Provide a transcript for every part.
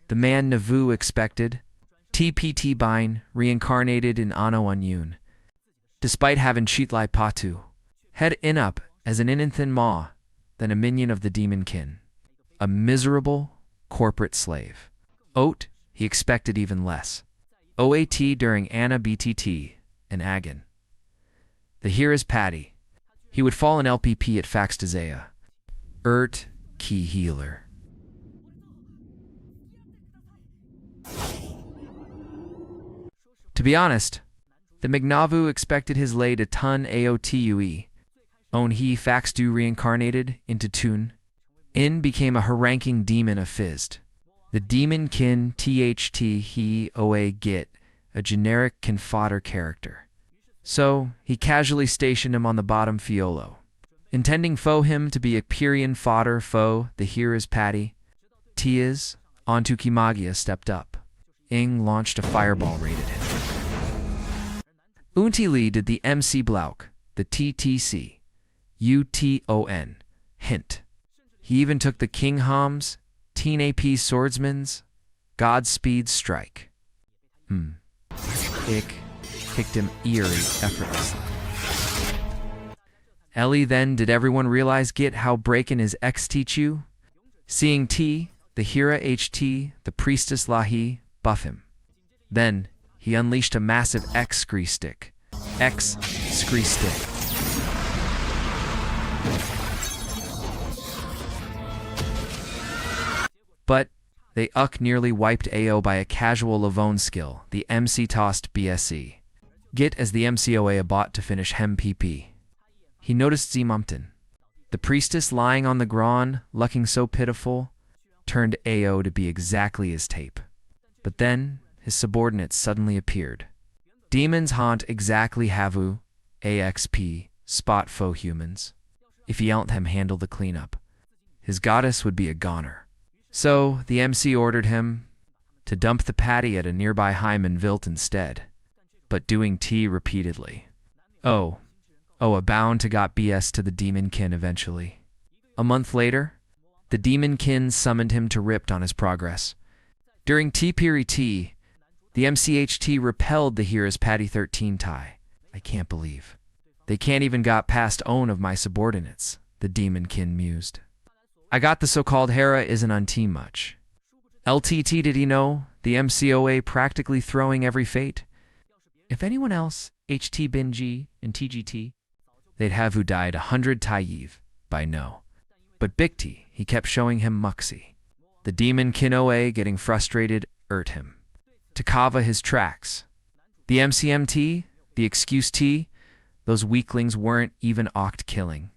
The man Navu expected. TPT Bine reincarnated in Ano Unyun. Despite having Cheatlai Patu. Head in up as an Ininthin Ma, then a minion of the demon kin. A miserable corporate slave. Oat, he expected even less. OAT during Anna BTT and Agon. The here is Patty. He would fall in LPP at Faxtazea. Key healer. To be honest, the Mignavu expected his lay to ton AOTUE. Own he Faxdu reincarnated into Toon. In became a haranking demon of Fizzed. The demon kin THT he OA Git, a generic kin fodder character. So, he casually stationed him on the bottom Fiolo. Intending foe him to be a Purian fodder foe, the here is Patty. Tiaz, onto Kimagia stepped up. Ing launched a fireball raided him. Unti Lee did the MC Blauk, the TTC, UTON, hint. He even took the King Homs, Teen AP Swordsman's, Godspeed Strike. Ick, kicked him eerie effortlessly. Ellie then did everyone realize Git how breakin' his ex teach you? Seeing T, the Hira HT, the Priestess Lahi, buff him. Then, he unleashed a massive X-Scree stick. X-Scree stick. But, they nearly wiped AO by a casual Lavone skill, the MC tossed BSC. Git as the MCOA a bot to finish Hem PP. He noticed Zmumpton. The priestess lying on the ground, looking so pitiful, turned AO to be exactly his tape. But then, his subordinates suddenly appeared. Demons haunt exactly Havu, AXP, spot foe humans. If he helped him handle the cleanup, his goddess would be a goner. So, the MC ordered him to dump the patty at a nearby Hymanvilt instead, but doing T repeatedly. A bound to got BS to the demon kin eventually. A month later, the demon kin summoned him to Ripped on his progress. During T-Piri T, the MCHT repelled the Here's Patty 13 tie. I can't believe. They can't even got past own of my subordinates, the demon kin mused. I got the so-called Hera isn't on team much. LTT did he know, the MCOA practically throwing every fate? If anyone else, HT Binji and TGT, they'd have who died 100 Taiyiv by no. But Bikti, he kept showing him Muxi. The demon Kinoe getting frustrated, him. To kava his tracks. The MCMT, the excuse T, those weaklings weren't even killing.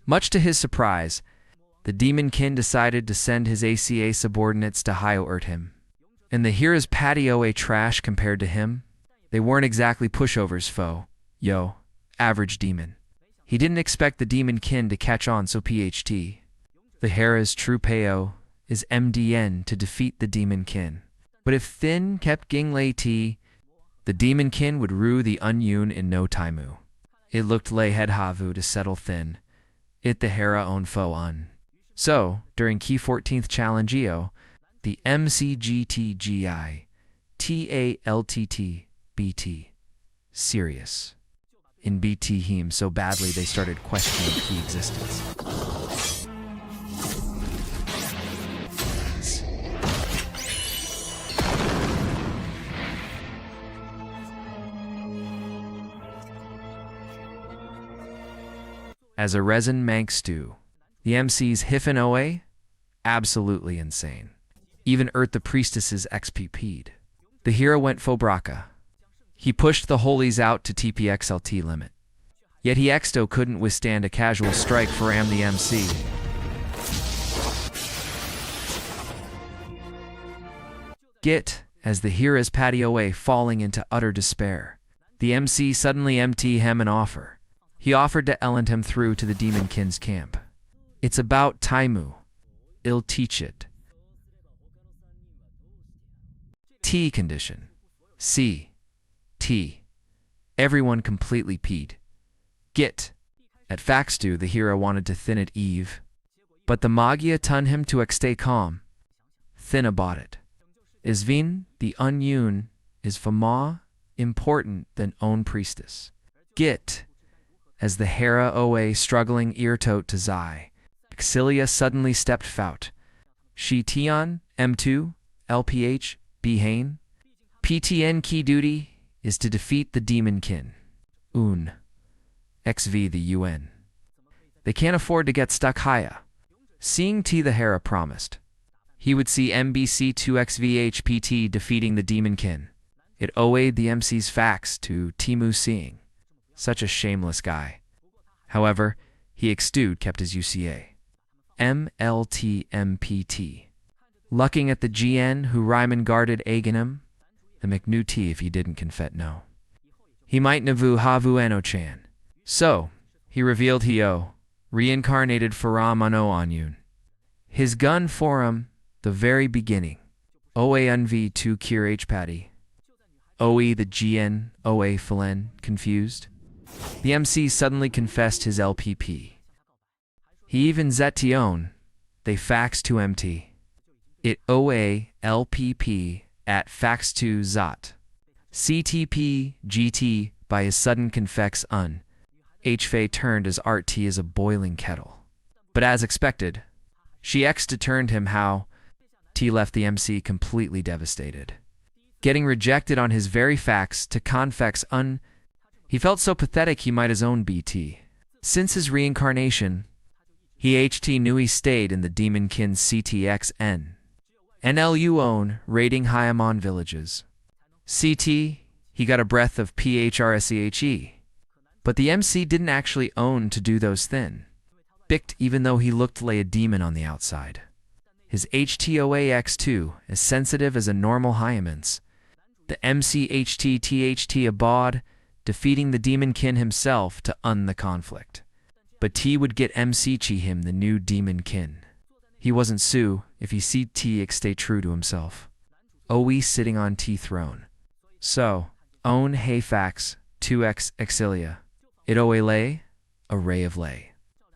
Much to his surprise, the demon kin decided to send his ACA subordinates to Hyo him. And the Hira's patio a trash compared to him? They weren't exactly pushovers foe. Average demon. He didn't expect the demon kin to catch on so PHT. The Hera's true payo is MDN to defeat the demon kin. But if Thin kept Ginglei T, the demon kin would rue the Unyun in no timeu. It looked lay head Havu to settle Thin. It the Hera own foe on. So, during Key 14th Challenge EO, the MCGTGI, TALTT, BT, serious. In BT heme so badly they started questioning key existence. As a resin mank stew, the MC's Hiffen OA? Absolutely insane. Even the priestess's XPP'd. The hero went Fobraka. He pushed the holies out to TPXLT limit. Yet he Exto couldn't withstand a casual strike for the MC. Git, as the Hira's patio A falling into utter despair. The MC suddenly empty him an offer. He offered to elend him through to the demon kin's camp. It's about Taimu. I'll teach it. T condition. C. T. Everyone completely peed. Git. At Faxdu, the hero wanted to thin it Eve. But the Magia tun him to stay calm. Thinna bought it. Isvin, the unyun, is fama important than own priestess. Git, as the Hera Oa struggling eartote to Zai. Exilia suddenly stepped fout. She Tion, M2, LPH, Behane. PTN key duty is to defeat the demon kin. Un. XV the UN. They can't afford to get stuck higher. Seeing T the Hera promised. He would see MBC2XVHPT defeating the demon kin. It owed the MC's facts to Timu seeing. Such a shameless guy. However, he exdued kept his UCA. MLTMPT. Lucking at the GN who Ryman guarded Aganim, the McNew T if he didn't confet no. He might Navu Havu Eno-chan. So, he revealed Hio, reincarnated Faram Ano Anyun. His gun forum, the very beginning. Oa Unv 2 Kir H Patty. Oe the GN, Oa Phalen, confused. The MC suddenly confessed his LPP. He even Zetion, they fax to MT. It OA LPP at fax to Zot. CTP GT by his sudden confex un. HFA turned as Art T is a boiling kettle. But as expected, she X-deturned him how T left the MC completely devastated. Getting rejected on his very fax to confex un. He felt so pathetic he might his own BT. Since his reincarnation, he HT knew he stayed in the demon kin CTXN. NLU own raiding Hyamon villages. CT, he got a breath of PHRSEHE. But the MC didn't actually own to do those thin. Bicked even though he looked like a demon on the outside. His HTOAX2 as sensitive as a normal Hyamans. The MCHTTHT abod, defeating the demon kin himself to un the conflict. But T would get MC-chi him the new demon kin. He wasn't Sue if he see T stay true to himself. OE sitting on T throne. So, own Hayfax, 2x Exilia. It Oe lay, a ray of lay.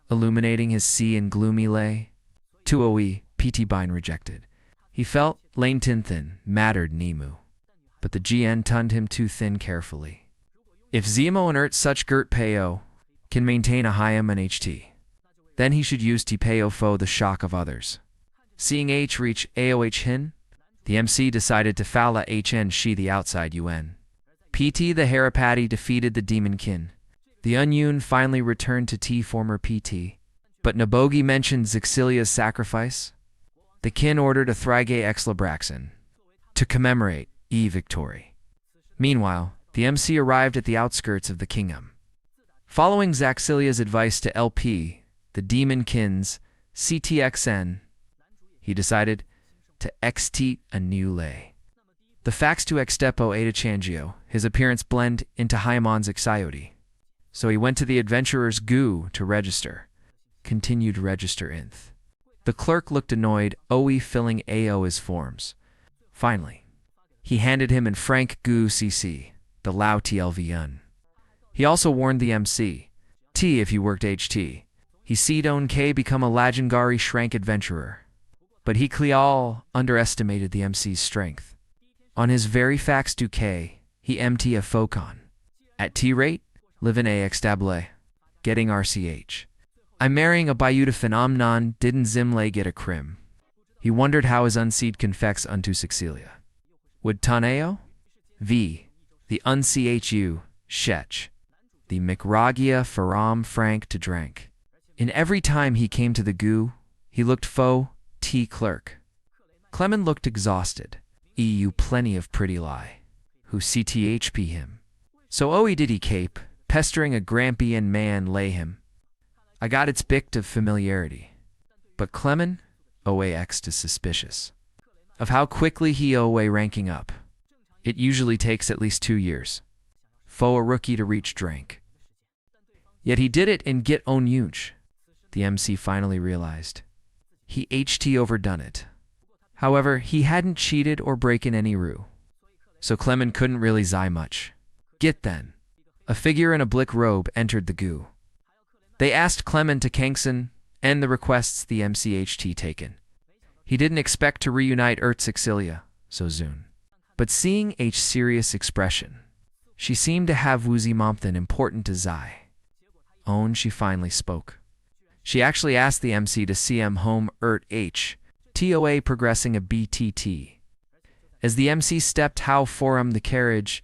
Illuminating his sea in gloomy lay. 2 OE, PT Bine rejected. He felt, lane tin thin, mattered Nemu. But the GN tunned him too thin carefully. If Zemo inert such Gert Peo can maintain a high M and HT, then he should use T-Peo fo the shock of others. Seeing H reach AOH hin, the MC decided to foul HN she the outside UN. PT the Harapati defeated the demon kin. The Unyun finally returned to T former PT. But Nabogi mentioned Zixilia's sacrifice. The kin ordered a Thrige Exlabraxin to commemorate victory. Meanwhile, the MC arrived at the outskirts of the kingdom. Following Zaxilia's advice to LP, the demon kins, CTXN, he decided to exteat a new lay. The fax to Extepo Ada Changio, his appearance blend into Haimon's Ixiote. So he went to the adventurer's goo to register. Continued register inth. The clerk looked annoyed, OE filling AO his forms. Finally, he handed him in Frank Goo CC, the Lao TLVN. He also warned the MC, T if he worked HT. He seed own K become a Lajangari Shrank adventurer. But he Cleal underestimated the MC's strength. On his very fax to K, he MT a Focon. At T rate, live in AX Dable. Getting RCH. I'm marrying a Bayutafin Omnon didn't Zimle get a crim. He wondered how his unseed confects unto Sixilia. Would Taneo? V. The unchu, Shech. The Micragia Faram Frank to drank. In every time he came to the goo, he looked faux, T clerk. Clement looked exhausted. EU plenty of pretty lie. Who CTHP him. So OE did he cape, pestering a Grampian man lay him. I got its bict of familiarity. But Clement, OAX is suspicious. Of how quickly he OA ranking up. It usually takes at least 2 years. For a rookie to reach drank. Yet he did it in Git Own Yunch. The MC finally realized. He HT overdone it. However, he hadn't cheated or broken any rule. So Clement couldn't really zai much. Git then. A figure in a blick robe entered the goo. They asked Clement to Kangson and the requests the MCHT taken. He didn't expect to reunite Sixilia, so Zun. But seeing H's serious expression, she seemed to have woozy momthan important to Zai. Own she finally spoke. She actually asked the MC to see home H, TOA progressing a BTT. As the MC stepped how for the carriage,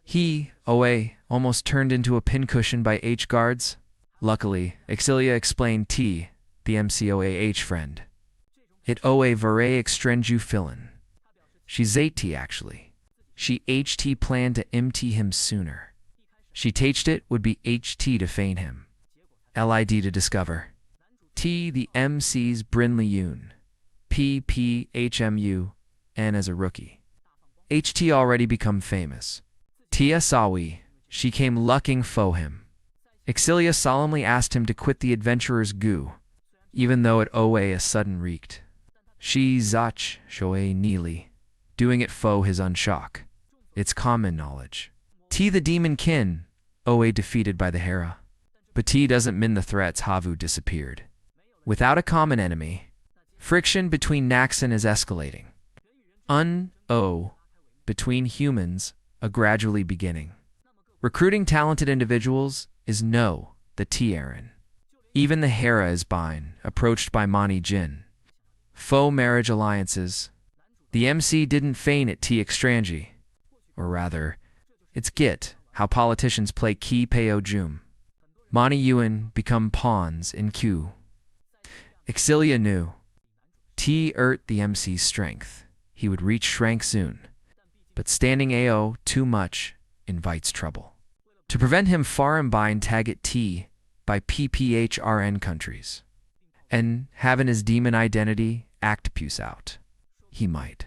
he, OA, almost turned into a pincushion by H guards. Luckily, Exilia explained T, the MCOA H friend. It OA vare extrenju filan. She's T actually. She HT planned to MT him sooner. She tached it would be HT to feign him. LID to discover. T the MC's Brinley Yoon. PPHMU, N as a rookie. HT already become famous. Tia Sawi, she came lucking fo him. Exilia solemnly asked him to quit the adventurer's goo, even though it OA a sudden reeked. She Zach, Shoei Neely, doing it fo his unshock. It's common knowledge. T the demon kin, OA defeated by the Hera. But T doesn't mean the threats Havu disappeared. Without a common enemy, friction between Naxon is escalating. Between humans, a gradually beginning. Recruiting talented individuals is the T-Aaron. Even the Hera is bine, approached by Mani Jin. Faux marriage alliances. The MC didn't feign at T-Extrangi. Or rather, it's Git, how politicians play Ki Peo Jum. Mani Yuan become pawns in Q. Exilia knew. T-ert the MC's strength. He would reach Shrank soon. But standing AO too much invites trouble. To prevent him far bind tag at T by PPHRN countries. And having his demon identity act puce out. He might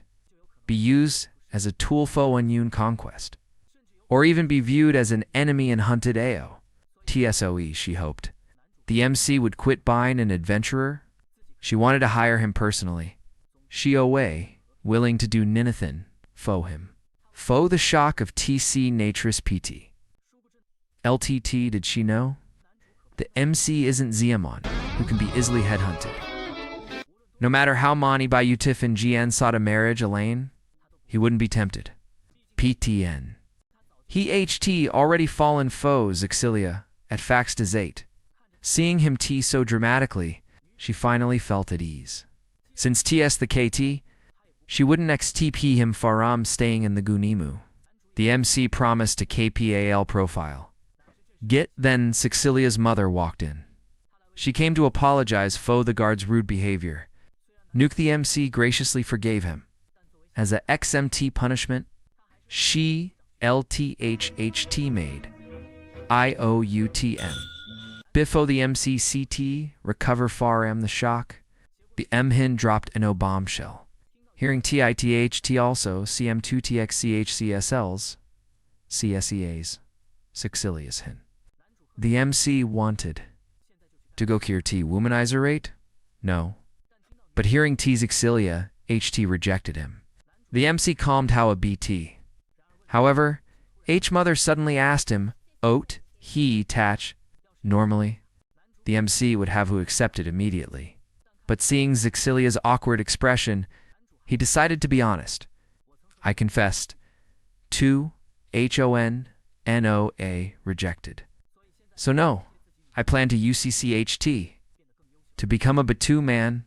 be used as a tool for Yun conquest. Or even be viewed as an enemy and hunted AO. TSOE, she hoped. The MC would quit buying an adventurer. She wanted to hire him personally. She away, willing to do ninathan, fo him. Fo the shock of TC Natris PT. LTT, did she know? The MC isn't Ziamon, who can be easily headhunted. No matter how Mani by Utif and GN sought a marriage, Elaine, he wouldn't be tempted. PTN. He HT already fallen foes, Exilia, at Fax Desate. Seeing him T so dramatically, she finally felt at ease. Since TS the KT, she wouldn't XTP him Faram staying in the Gunimu. The MC promised a KPAL profile. Git then Sexilia's mother walked in. She came to apologize for the guard's rude behavior. Nuke the MC graciously forgave him. As a XMT punishment, she LTHHT made IOUTM. Biffo the MCCT recover far the shock. The M-Hin dropped an O bombshell. Hearing TITHT also, CM2TXCHCSLs, CSEAs, Sexilius Hin. The MC wanted to go cure T womanizer rate? No. But hearing T's Exilia, HT rejected him. The MC calmed how a BT. However, H mother suddenly asked him, Oat, he, Tach. Normally, the MC would have who accepted immediately. But seeing Zexilia's awkward expression, he decided to be honest. I confessed. 2 HONNOA rejected. So no, I plan to UCCHT. To become a Batu man,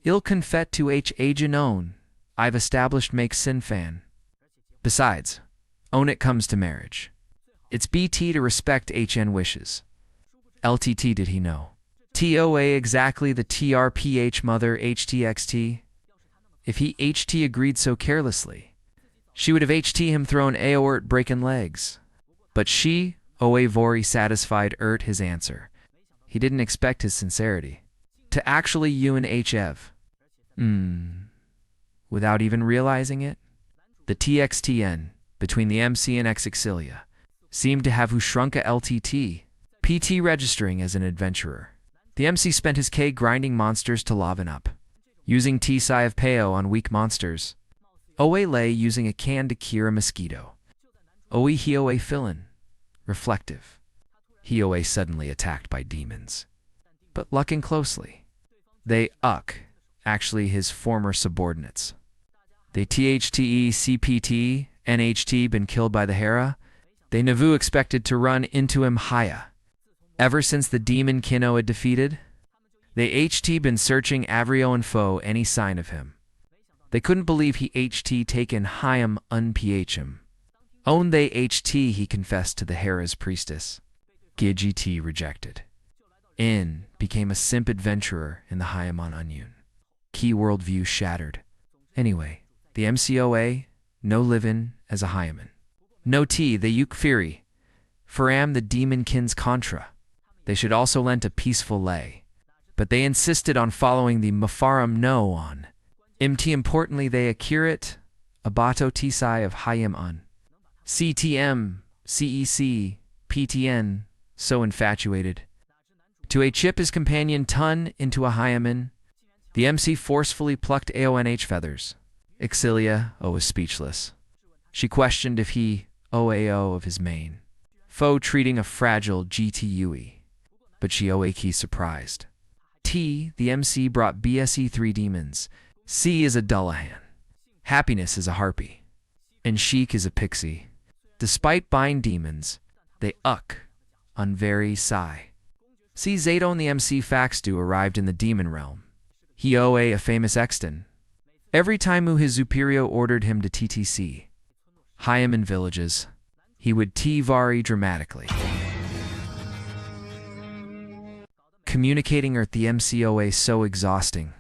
ill confet to H Agenon, I've established make sin fan. Besides, own it comes to marriage. It's BT to respect HN wishes. LTT did he know. TOA exactly the TRPH mother HTXT. If he HT agreed so carelessly, she would have HT him thrown AOert breaking legs. But she, OA Vori satisfied his answer. He didn't expect his sincerity. To actually Ewan HEV. Without even realizing it, the TXTN, between the MC and Exilia, seemed to have who shrunk a LTT, PT registering as an adventurer. The MC spent his K grinding monsters to loven up, using T-Sai of Peo on weak monsters. OA lay using a can to cure a mosquito. OE Hioa Filan, reflective. Hioa suddenly attacked by demons. But looking closely, they actually his former subordinates. They THTE CPT NHT been killed by the Hera. They Navu expected to run into him higher. Ever since the demon Kino had defeated, they HT been searching Avrio and Foe any sign of him. They couldn't believe he HT taken Hyam unph him. Own they HT he confessed to the Hera's priestess. GT rejected. In became a simp adventurer in the Hyamon Onion. Key worldview shattered. Anyway, the MCOA, no livin' as a Hyaman. No T, the Yuk Fury. Faram the demonkins contra. They should also lent a peaceful lay. But they insisted on following the Mafaram no on. MT importantly they accurate, abato tisai of Hayam on. CTM, CEC, PTN, so infatuated. To a chip his companion Tun into a Hyaman, the MC forcefully plucked AONH feathers. Exilia, was speechless. She questioned if he, OAO of his main. Foe treating a fragile GTUE. But she OAK surprised. T, the MC brought BSE 3 demons. C is a Dullahan. Happiness is a harpy. And Sheik is a pixie. Despite bind demons, they on very sigh. C Zato and the MC Faxdu arrived in the demon realm. He OA a famous Exton. Every time his superior ordered him to TTC. Hyaman villages, he would T-vari dramatically. Communicating Earth the MCOA so exhausting.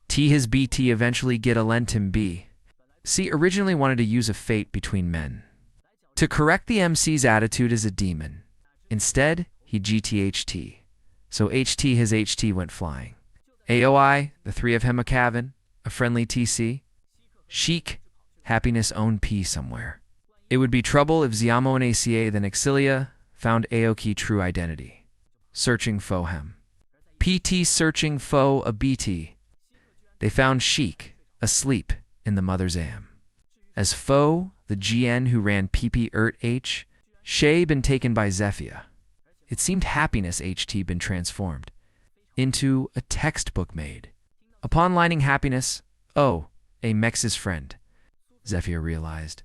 T his BT eventually get a lentim B. C originally wanted to use a fate between men. To correct the MC's attitude as a demon. Instead, he GTHT. So HT his HT went flying. AOI, the three of Hemakavan, a friendly TC. Sheik, happiness own P somewhere. It would be trouble if Ziamo and ACA then Exilia found Aoki true identity. Searching Fohem. PT searching Foe a BT. They found Sheik, asleep in the mother's am. As Foe, the GN who ran PP Ert H, Shay been taken by Zephia. It seemed happiness HT been transformed into a textbook made. Upon lining happiness, a Mex's friend, Zephia realized.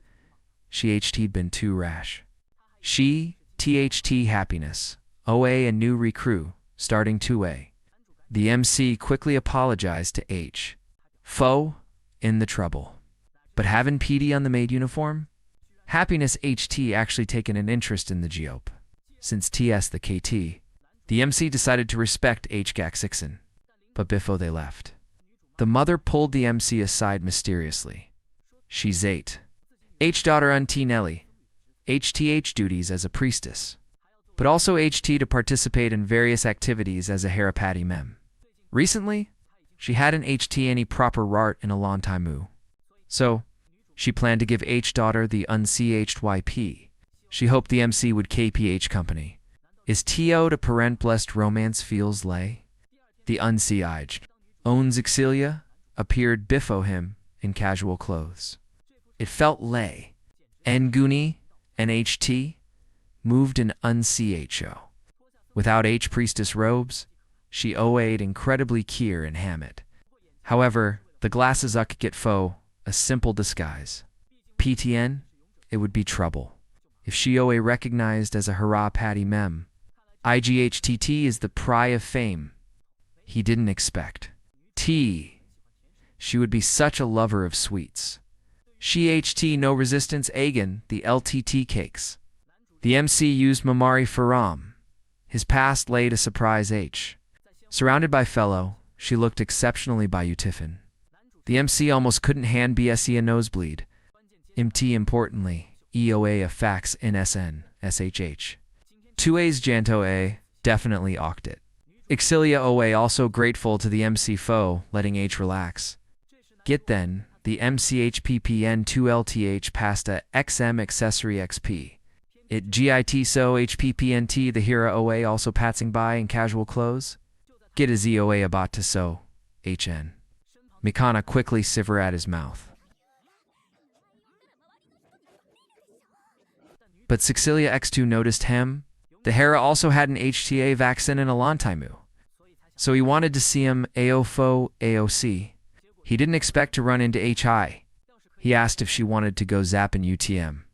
She HT'd been too rash. She, THT happiness, OA a new recruit, starting 2A. The MC quickly apologized to H. Foe, in the trouble. But having PD on the maid uniform? Happiness HT actually taken an interest in the Geop. Since TS the KT, the MC decided to respect HGAC Sixen. But before they left, the mother pulled the MC aside mysteriously. She's 8. H-daughter on T Nelly. HTH duties as a priestess. But also HT to participate in various activities as a Harapati mem. Recently, she hadn't HT any proper rart in a long time. So, she planned to give H-daughter the unchyp. She hoped the MC would KPH company. Is TO to parent blessed romance feels lay? The uncaged owns Exilia appeared biffo him in casual clothes. It felt lay. Nguni and HT moved in uncho. Without H priestess robes, she OA'd incredibly Kier and Hammett. However, the glasses get Foe a simple disguise. PTN, it would be trouble. If she OA recognized as a Hara Patty Mem, IGHTT is the pry of fame. He didn't expect. T. She would be such a lover of sweets. She HT no resistance Agan, the LTT cakes. The MC used Mamari Faram. His past laid a surprise H. Surrounded by fellow, she looked exceptionally by Utiffin. The MC almost couldn't hand BSE a nosebleed. MT importantly. EOA a fax NSN, SHH. 2A's Janto A, definitely oct it. Exilia OA also grateful to the MC Foe, letting H relax. Get then, the MCHPPN 2LTH pasta XM accessory XP. It GIT so HPPNT the Hera OA also passing by in casual clothes. Get a ZOA about to so, HN. Mikana quickly siver at his mouth. But Sexilia X2 noticed him. The Hera also had an HTA vaccine in a Lantaimu. So he wanted to see him AOFO AOC. He didn't expect to run into HI. He asked if she wanted to go zappin' UTM.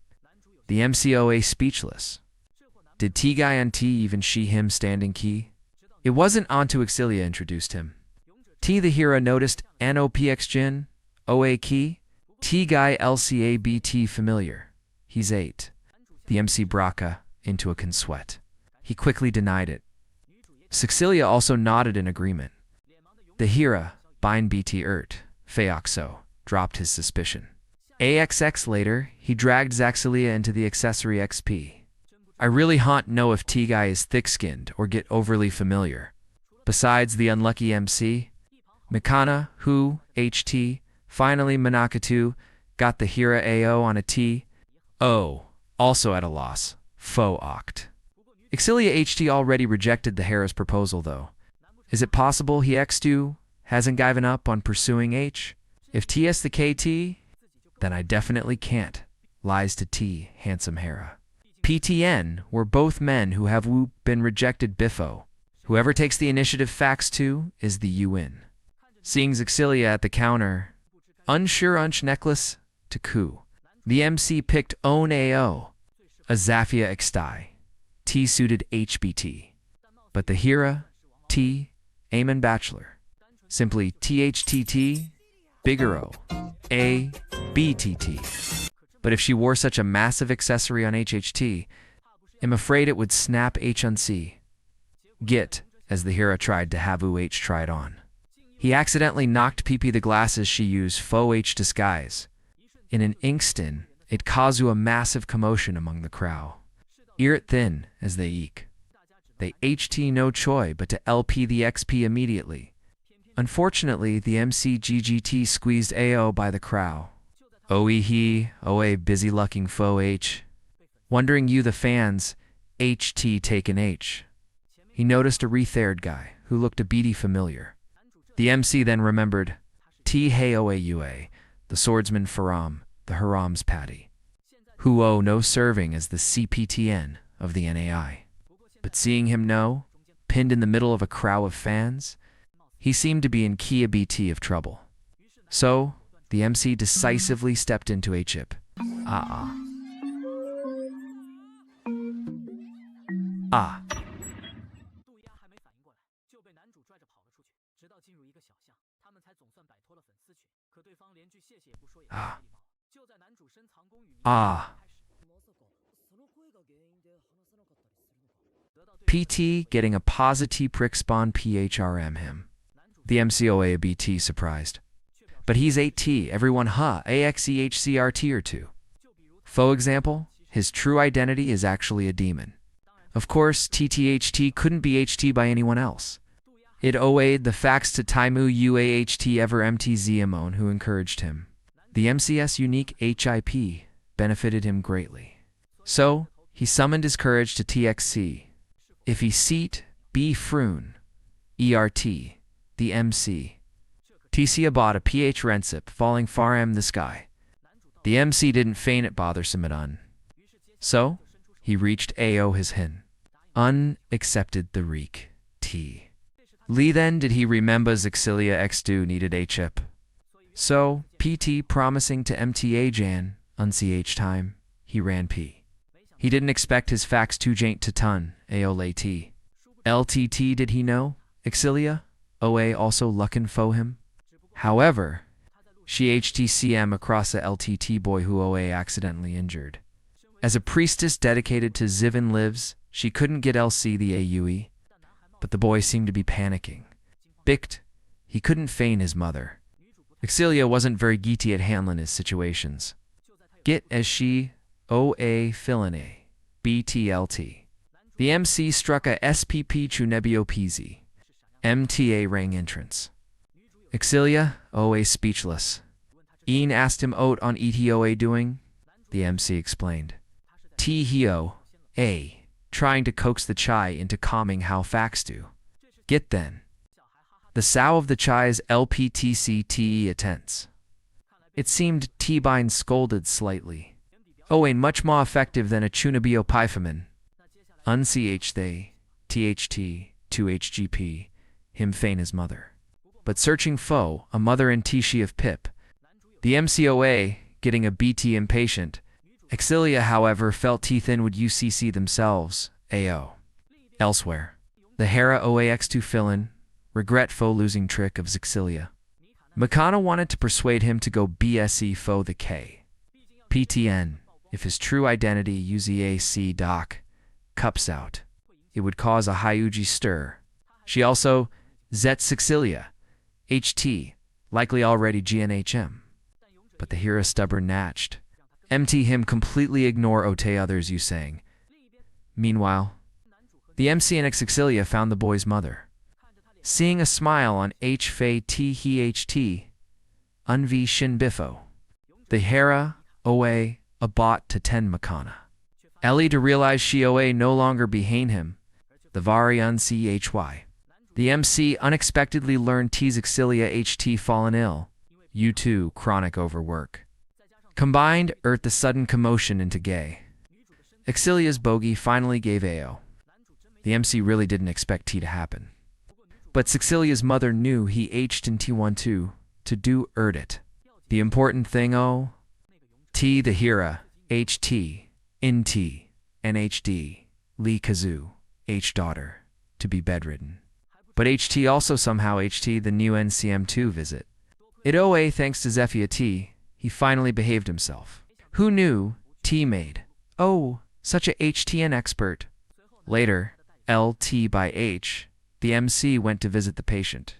The MCOA speechless. Did T-Guy on T even she him standing key? It wasn't onto Exilia introduced him. T the hero noticed NOPX Jin, OA key, T-Guy LCABT familiar. He's 8. The MC Braca into a consweat. He quickly denied it. Sexilia also nodded in agreement. The hero, Bine BT Feoxo, dropped his suspicion. AXX later, he dragged Zaxilia into the accessory XP. I really haunt know if T-Guy is thick-skinned or get overly familiar. Besides the unlucky MC, Mikana, who, HT, finally Manakatu, got the Hira AO on a T. O, also at a loss. Faux oct. Exilia HT already rejected the Hera's proposal though. Is it possible he X2 hasn't given up on pursuing H? If TS the KT, then I definitely can't. Lies to T, handsome Hera. PTN were both men who have been rejected biffo. Whoever takes the initiative fax to is the UN. Seeing Exilia at the counter, unsure unch necklace to coup. The MC picked own AO, a Zafia Xtai, T-suited HBT. But the Hera, T, Aemon Bachelor. Simply THTT, Bigero, A, BTT. But if she wore such a massive accessory on HHT, I'm afraid it would snap H on C. Git, as the Hera tried to have H try it on. He accidentally knocked PP the glasses she used faux H disguise. In an instant, it caused a massive commotion among the crowd. Ear it thin as they eek. They HT no choi but to LP the XP immediately. Unfortunately, the MCGGT squeezed AO by the crowd. OE he, OA busy lucking faux H. Wondering you the fans, HT taken H. He noticed a re-thaired guy who looked a beady familiar. The MC then remembered T Hey OA UA, the swordsman Faram, the Haram's Patty. Who owe no serving as the CPTN of the NAI. But seeing him pinned in the middle of a crowd of fans, he seemed to be in Kia BT of trouble. So, the MC decisively stepped into a chip. Ah. PT getting a positive prick spawn PHRM him. The MCOA BT surprised. But he's 8T, everyone AXEHCRT or 2. For example, his true identity is actually a demon. Of course, TTHT couldn't be HT by anyone else. It owed the facts to Taimu UAHT ever MTZMon who encouraged him. The MCS unique HIP benefited him greatly. So, he summoned his courage to TXC. If he seat B Froon, ERT, the MC. TC bought a PH Rensip falling far M the sky. The MC didn't feign it bothersome at un. So, he reached AO his hin. Unaccepted the reek, T. Lee then did he remember Zexilia X2 needed a chip. So, PT promising to MTA Jan, unch time, he ran P. He didn't expect his fax to jaint to ton, AO lay T. LTT did he know, Exilia, OA also luckin' fo him? However, she HTCM across a LTT boy who OA accidentally injured. As a priestess dedicated to Zivin lives, she couldn't get LC the AUE, but the boy seemed to be panicking. Bicked, he couldn't feign his mother. Exilia wasn't very geety at handling his situations. Get as she, OA Filane, BTLT. The MC struck a SPP Chunebio PZ. MTA rang entrance. Exilia, OA speechless. Ian asked him out on ETOA doing. The MC explained. T Hio, A, trying to coax the chai into calming how facts do. Get then. The sow of the chai's LPTCTE attents. It seemed T-Bine scolded slightly. OA much more effective than a Chunabio Pyfaman. Unch they, THT, 2HGP, him feign his mother. But searching foe, a mother and Tishi of Pip. The MCOA, getting a BT impatient. Exilia, however, felt T thin would UCC themselves, AO. Elsewhere, the Hera OAX2 fill-in, regret foe losing trick of Exilia. Makana wanted to persuade him to go BSE foe the K. PTN, if his true identity UZAC doc cups out, it would cause a Hyuji stir. She also Zet Exilia, HT, likely already GNHM. But the Hera stubborn natched. MT him completely ignore Ote others you sang. Meanwhile, the MC and Exilia found the boy's mother. Seeing a smile on H Fei T He HT, Unvi Shin Biffo. The Hera, Oa, a bot to 10 Makana. Ellie to realize she Oa no longer behind him, the Vari Unchy. The MC unexpectedly learned T's Exilia HT fallen ill, U2 chronic overwork. Combined, the sudden commotion into gay. Exilia's bogey finally gave AO. The MC really didn't expect T to happen. But Exilia's mother knew he H'd in T12 to do it. The important thing T the Hera, HT, NT, NHD, Lee Kazu, H daughter, to be bedridden. But HT also somehow HT the new NCM2 visit. It OA thanks to Zephia T, he finally behaved himself. Who knew T made, such a HTN expert. Later, LT by H, the MC went to visit the patient.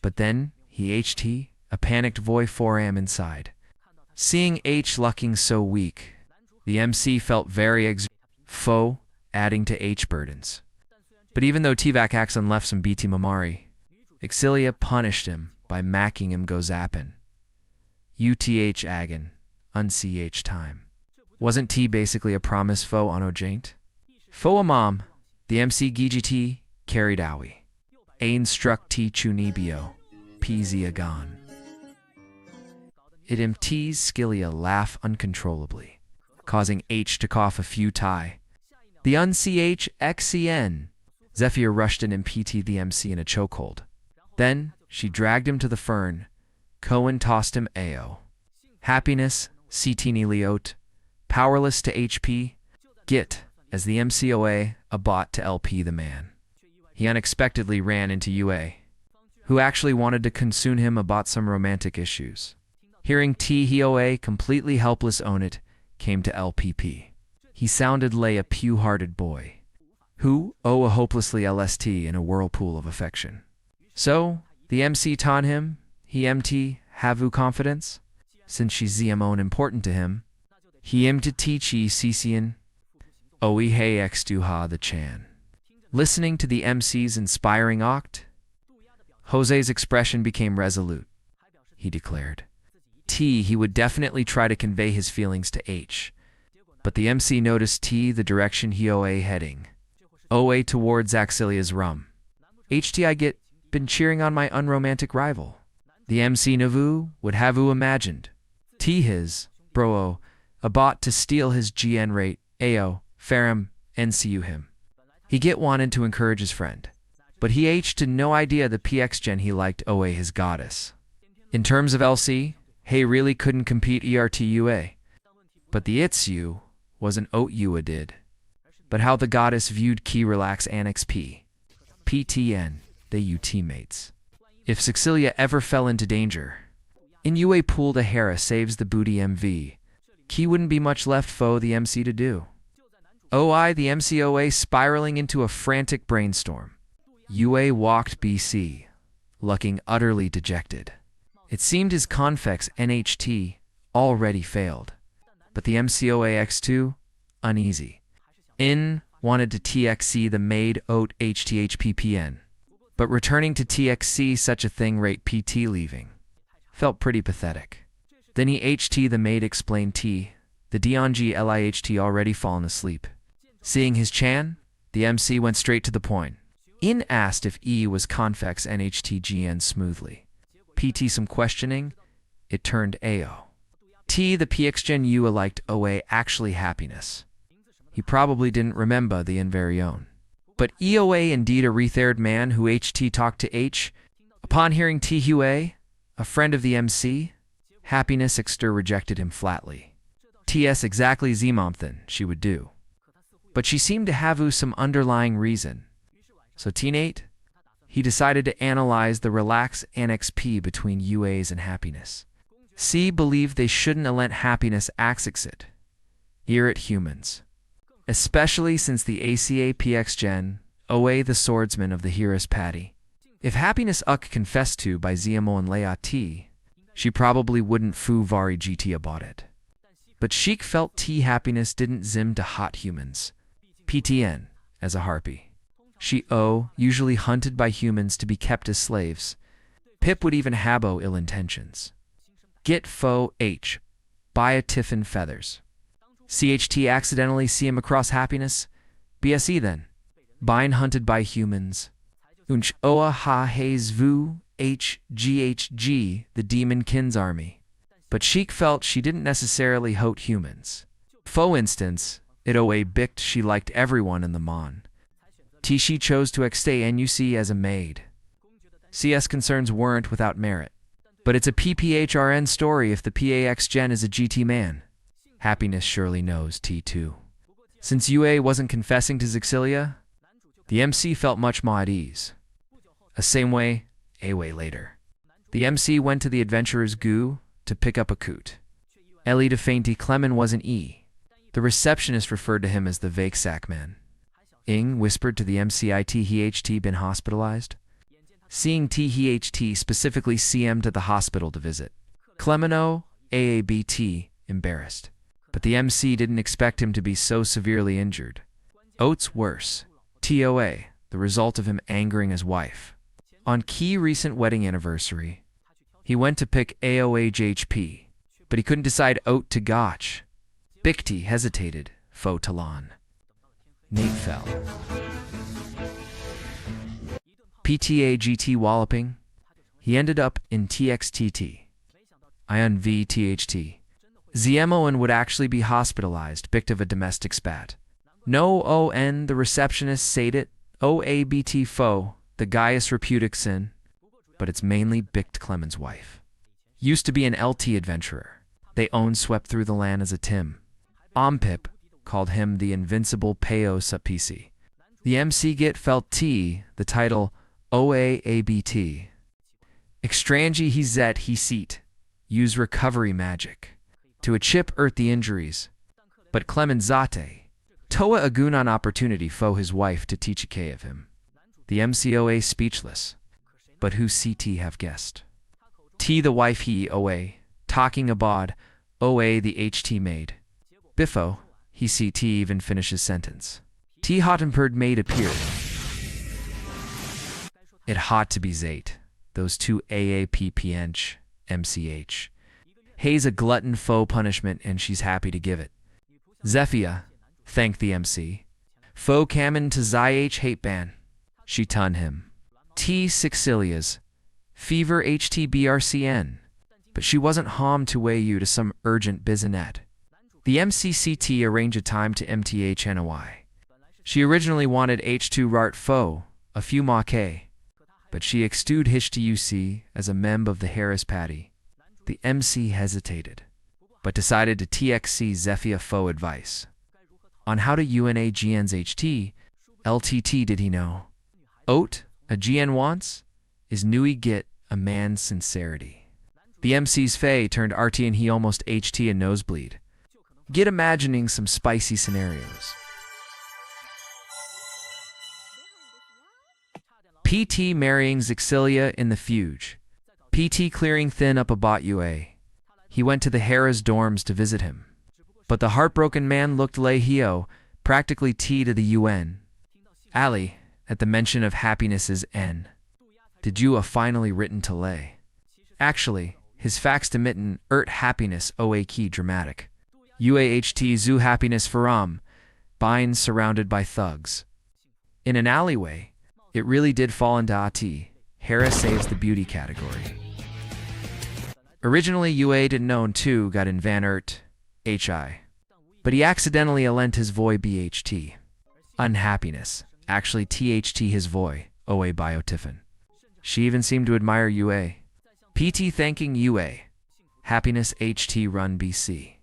But then, he HT, a panicked voy 4am inside. Seeing H looking so weak, the MC felt very foe, adding to H burdens. But even though T-Vac Axon left some BT Mamari, Exilia punished him by macking him go zappin'. UTH Agon, UnCH time. Wasn't T basically a promise foe on Ojaint? Foe a mom, the MC GGT carried Aoi. Ain struck T Chunibio, PZ Agon. It MT's Skillia laugh uncontrollably, causing H to cough a few tie. The UnCH XCN. Zephyr rushed in and PT the MC in a chokehold. Then, she dragged him to the fern. Cohen tossed him AO. Happiness, CT Leote. Powerless to HP. Git, as the MCOA, a bot to LP the man. He unexpectedly ran into UA, who actually wanted to consume him about some romantic issues. Hearing T he OA completely helpless own it, came to LPP. He sounded lay a pew-hearted boy, who a hopelessly LST in a whirlpool of affection. So, the MC taught him, he MT, havu confidence, since she's ZMON important to him. He to teach ye CCN, oe hey extuha the chan. Listening to the MC's inspiring oct, Jose's expression became resolute. He declared, he would definitely try to convey his feelings to H, but the MC noticed the direction he OA heading. OA towards Axilia's rum. HT I get been cheering on my unromantic rival. The MC Navu would have imagined. His, bro, a bot to steal his GN rate, AO, Farum, NCU him. He wanted to encourage his friend, but he H'd no idea the PX gen he liked OA his goddess. In terms of LC, Hey really couldn't compete ERTUA, but the ITSU was an OUA did. But how the goddess viewed Key Relax Annex P. PTN, they U teammates. If Exilia ever fell into danger, in UA pool the Hera saves the booty MV, Key wouldn't be much left foe the MC to do. OI the MCOA spiraling into a frantic brainstorm. UA walked BC, looking utterly dejected. It seemed his convex NHT already failed, but the MCOA X2, uneasy. In wanted to TXC the maid oat HTHPPN, but returning to TXC such a thing rate PT leaving. Felt pretty pathetic. Then he HT the maid explained the Diong LIHT already fallen asleep. Seeing his Chan, the MC went straight to the point. In asked if E was convex NHTGN smoothly. PT some questioning, it turned AO. The PXGen U liked OA actually happiness. He probably didn't remember the Invarione. But EOA indeed a rethared man who HT talked to H. Upon hearing TUA, a friend of the MC, Happiness exter rejected him flatly. Ts exactly Zmomthan she would do. But she seemed to have some underlying reason. So T8, he decided to analyze the relax annex P between UAs and happiness. C believed they shouldn't lent happiness axixit. Ear at humans. Especially since the ACA PX Gen, OA the swordsman of the Heroes Patty. If happiness confessed to by Ziamo and Leia T, she probably wouldn't foo Vari GT about it. But Sheik felt T happiness didn't zim to hot humans. PTN, as a harpy. She usually hunted by humans to be kept as slaves. Pip would even habo ill intentions. Git foe H. Buy a tiffin feathers. CHT accidentally see him across happiness. BSE then. Bine hunted by humans. Unch oa ha haze vu HGHG, the demon kins army. But Sheik felt she didn't necessarily hote humans. For instance, it oa bicked she liked everyone in the mon. She chose to stay NUC as a maid. CS concerns weren't without merit. But it's a PPHRN story if the PAX Gen is a GT man. Happiness surely knows T2. Since UA wasn't confessing to Zixilia, the MC felt much more at ease. A same way, a way later. The MC went to the adventurer's goo to pick up a coot. Ellie de Fainty Clemen was an E. The receptionist referred to him as the Vakesack man. Ing whispered to the MCIT he been hospitalized. Seeing THT specifically CM to the hospital to visit. Clemeno, AABT, embarrassed. But the MC didn't expect him to be so severely injured. Oates worse. TOA, the result of him angering his wife. On key recent wedding anniversary, he went to pick AOHHP, but he couldn't decide Oat to Gotch. Bikti hesitated, faux talon. Nate fell. PTA GT walloping. He ended up in TXTT. Ion V THT. Zmoen would actually be hospitalized, bicked of a domestic spat. No ON, the receptionist said it. OABT foe, the Gaius reputic sin. But it's mainly bicked Clemen's wife. Used to be an LT adventurer. They own swept through the land as a Tim. Ompip called him the invincible Peo Supisi. The MC Git felt T, the title OAABT. Extrangi he zet he seat. Use recovery magic. To a chip earth the injuries. But Clement Zate. Toa Agunan opportunity foe his wife to teach a K of him. The MCOA speechless. But who CT have guessed? T the wife he OA. Talking abod. OA the HT maid. Biffo, he CT even finishes sentence. T Hottenperd maid appeared. It hot to be Zate. Those two AAPPNch, MCH. Hayes a glutton foe punishment and she's happy to give it. Zephia, thank the MC. Foe Kamen to ZH hate ban. She ton him. T Sixilias. Fever HTBRCN. But she wasn't hom to weigh you to some urgent bizinet. The MCCT arranged a time to MTHNOI. She originally wanted H2 Rart Foe, a few maque. But she extewed Hish to UC as a member of the Harris Patty. The MC hesitated, but decided to TXC Zephia Foe advice. On how to UNA GN's HT, LTT did he know? Oat, a GN wants, is Nui Git, a man's sincerity. The MC's Faye turned RT and he almost HT and nosebleed. Get imagining some spicy scenarios. PT marrying Zixilia in the fuge. PT clearing thin up a bot UA. He went to the Hera's dorms to visit him. But the heartbroken man looked Lehio, practically T to the UN. Ali, at the mention of happiness's N. Did you a finally written to lay? Actually, his fax to mitten happiness OA key dramatic. UAHT zoo happiness faram, binds surrounded by thugs. In an alleyway, it really did fall into AT. Hera saves the beauty category. Originally, UA didn't own 2 got in Van HI. But he accidentally lent his voy BHT. Unhappiness. Actually THT his voy, OA Biotiffin. She even seemed to admire UA. PT thanking UA. happiness HT run BC.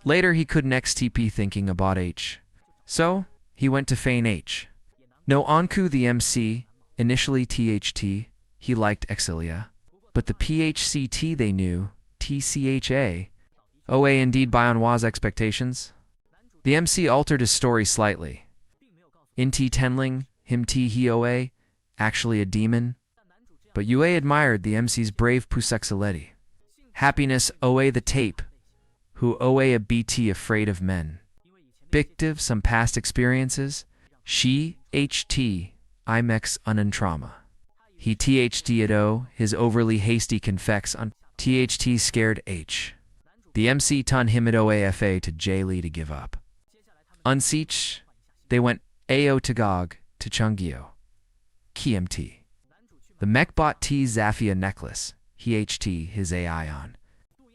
Later he couldn't XTP thinking about H. So, he went to feign H. No Anku the MC, initially THT, he liked Exilia. But the PHCT they knew, TCHA, OA indeed by Manhwa's expectations. The MC altered his story slightly. In T Tenling, him T he OA, actually a demon. But UA admired the MC's brave Pusexaleti. Happiness OA the tape, who OA a BT afraid of men. Bictive some past experiences, she HT, IMEX trauma. He THT at O, his overly hasty confects on THT scared H. The MC ton him at OAFA to J-Lee to give up. Unseach, they went AO Tagog to Chungyo. KMT. The mechbot T Zafia necklace, he HT his AI on.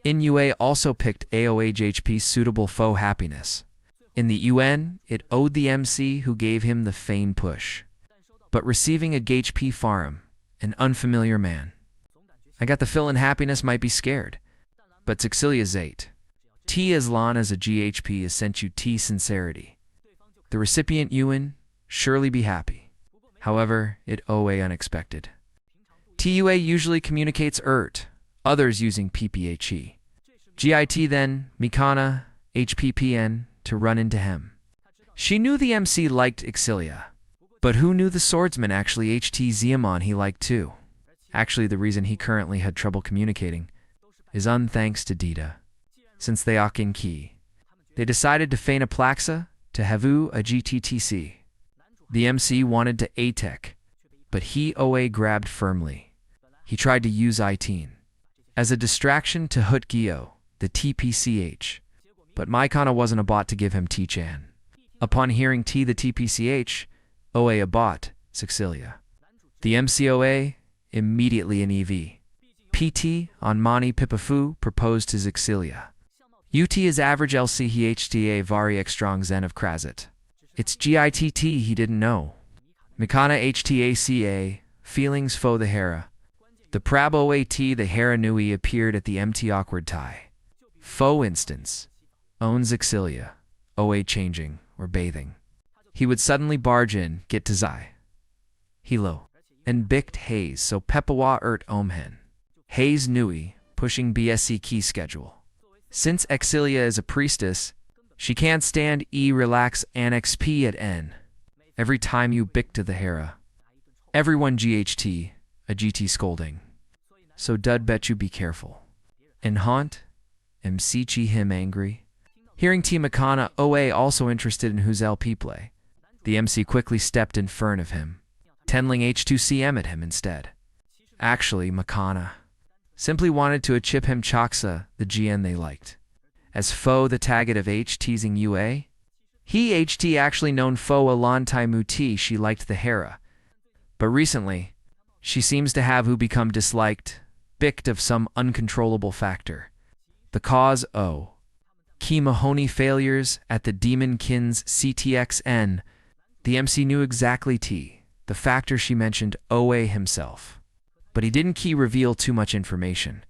In UA also picked AOHHP suitable faux happiness. In the UN, it owed the MC who gave him the feign push. But receiving a GHP farm, an unfamiliar man. I got the fill in happiness might be scared. But Zexilia's 8. T Aslan as a GHP has sent you T sincerity. The recipient UN surely be happy. However, it OA unexpected. TUA usually communicates others using PPHE. GIT then, Mikana, HPPN, to run into him. She knew the MC liked Exilia. But who knew the swordsman actually HT Ziamon he liked too? Actually, the reason he currently had trouble communicating is unthanks to Dita. Since they in key, they decided to feign a Plaxa to Havu a GTTC. The MC wanted to ATEC, but he OA grabbed firmly. He tried to use ITeen as a distraction to Hut Gyo, the TPCH, but Maikana wasn't a bot to give him T-Chan. Upon hearing T the TPCH, OA a bot, Sexilia. The MCOA, immediately an EV. PT, on Mani Pipafu, proposed to Zexilia. UT is average LC he HTA vari strong zen of Krazit. It's GITT he didn't know. Mikana HTACA, feelings faux the Hera. The Prab OAT the Hera Nui appeared at the MT awkward tie. Faux instance. Owns Zexilia. OA changing, or bathing. He would suddenly barge in, get to Zai. Hilo. And Bict Hayes so Pepawa Omhen. Hayes Nui, pushing BSC key schedule. Since Exilia is a priestess, she can't stand relax annex P at N. Every time you bick to the Hera. Everyone GHT, a GT scolding. So dud bet you be careful. And Haunt, MCchi him angry. Hearing T Makana OA also interested in whose LP play. The MC quickly stepped in front of him, Tenling H2CM at him instead. Actually, Makana simply wanted to chip him Chaksa, the GN they liked. As Foe the target of H teasing UA, he HT actually known Foe a long time Muti she liked the Hera. But recently, she seems to have who become disliked, bicked of some uncontrollable factor. The cause O. Key Mahoney failures at the Demon Kins CTXN. The MC knew exactly T, the factor she mentioned OA himself. But he didn't key reveal too much information,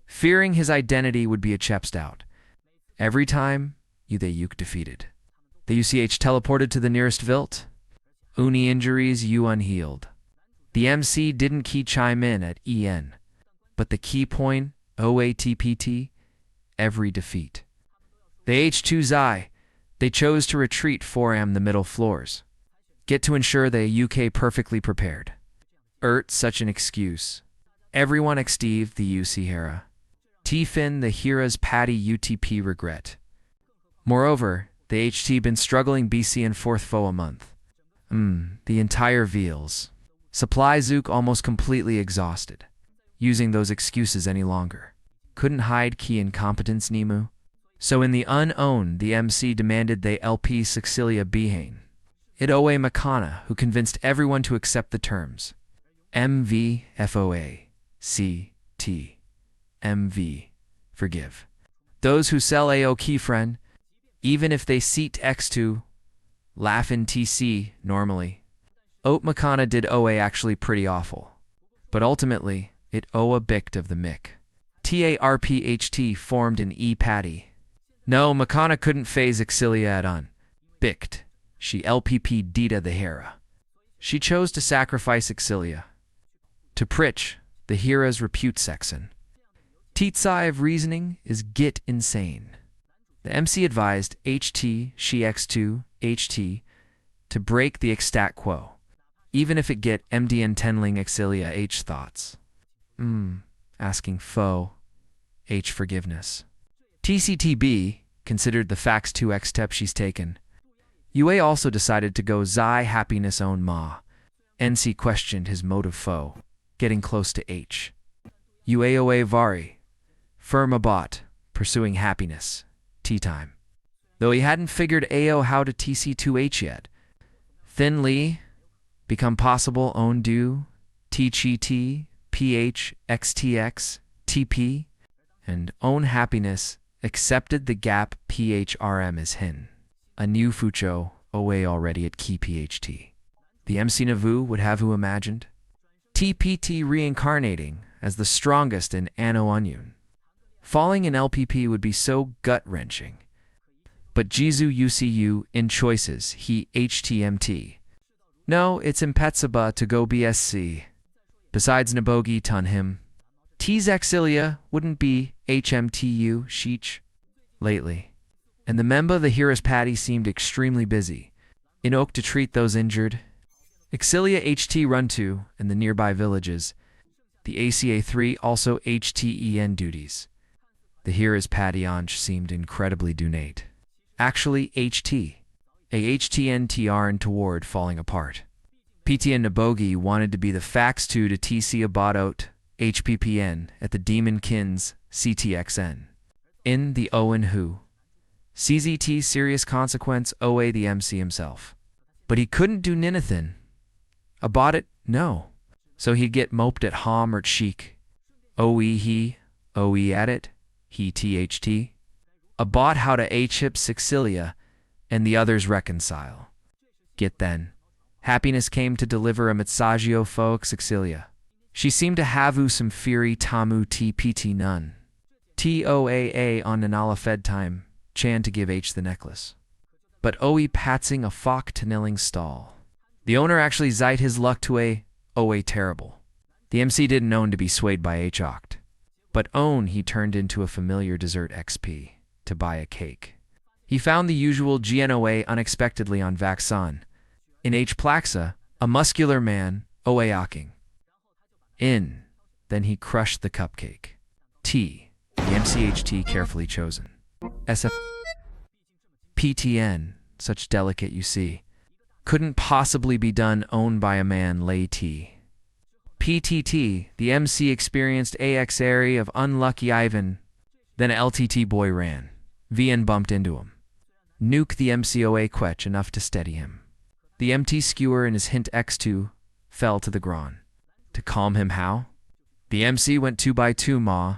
fearing his identity would be a chepsed out. Every time, they Yuk defeated. The UCH teleported to the nearest Vilt. Uni injuries U unhealed. The MC didn't key chime in at EN, but the key point, OATPT, every defeat. The H2 Zai, they chose to retreat 4am the middle floors. Get to ensure they UK perfectly prepared. Such an excuse. Everyone Steve the UC Hera. T-Fin the Hera's Patty UTP regret. Moreover, the HT been struggling BC and 4th foe a month. The entire Veals. Supply Zook almost completely exhausted. Using those excuses any longer. Couldn't hide key incompetence Nemu. So in the unowned, the MC demanded they LP Sexilia Behane. It OA Makana, who convinced everyone to accept the terms. MV, FOA, C, T, MV, forgive. Those who sell AO Keyfriend, even if they seat X2, laugh in TC, normally. Oat Makana did OA actually pretty awful. But ultimately, it OA bicked of the Mick. TARPHT formed an E-patty. No, Makana couldn't phase Exilia at un. Bicht. She LPP Dita the Hera. She chose to sacrifice Exilia. To Pritch, the Hera's repute section. Teatsai of reasoning is git insane. The MC advised HT, she X2, HT, to break the extat quo, even if it get MDN tenling Exilia H thoughts. Asking foe, H forgiveness. TCTB considered the facts 2x step she's taken. UA also decided to go Zai happiness own ma. NC questioned his motive foe, getting close to H. UAOA Vari, firm bot, pursuing happiness, tea time. Though he hadn't figured AO how to TC2H yet. Thin Lee, become possible own do, TCT, PH, XTX, TP, and own happiness accepted the gap PHRM as hin. A new Fucho, OA already at key PHT. The MC Navu would have who imagined? TPT reincarnating as the strongest in Anno Onion. Falling in LPP would be so gut-wrenching. But Jizu UCU in choices, he HTMT. No, it's Impetsaba to go BSC. Besides Nabogi ton him. T's Exilia wouldn't be HMTU Sheech lately. And the member the Hera's Patty seemed extremely busy. In Oak to treat those injured. Exilia HT run to and the nearby villages. The ACA3 also HTEN duties. The Hera's Patty Anj seemed incredibly donate. Actually HT. A HTNTR and toward falling apart. PT and Nabogi wanted to be the fax 2 to TC Abadot, HPPN at the Demon Kins, CTXN. In the Owen Who. CZT serious consequence OA the MC himself. But he couldn't do Ninathan. About it, no. So he'd get moped at Hom or Cheek. OE he, OE at it, he THT. About how to H-hip Sixilia, and the others reconcile. Get then. Happiness came to deliver a Mitsagio Fox Sixilia. She seemed to have some fury tamu TPT none. TOAA on Nanala fed time. Chan to give H the necklace. But Oe patsing a Fok to Nilling stall. The owner actually zite his luck to a Oe terrible. The MC didn't own to be swayed by H oct. But own he turned into a familiar dessert XP to buy a cake. He found the usual GNOA unexpectedly on Vaxon. In H Plaxa, a muscular man, Oe ocking. In, then he crushed the cupcake. T, the MCHT carefully chosen. SF PTN, such delicate you see, couldn't possibly be done owned by a man lay T. PTT, the MC experienced AX area of unlucky Ivan, then LTT boy ran. VN bumped into him. Nuke the MCOA quetch enough to steady him. The MT skewer in his hint X2 fell to the groin. To calm him how? The MC went 2x2 ma.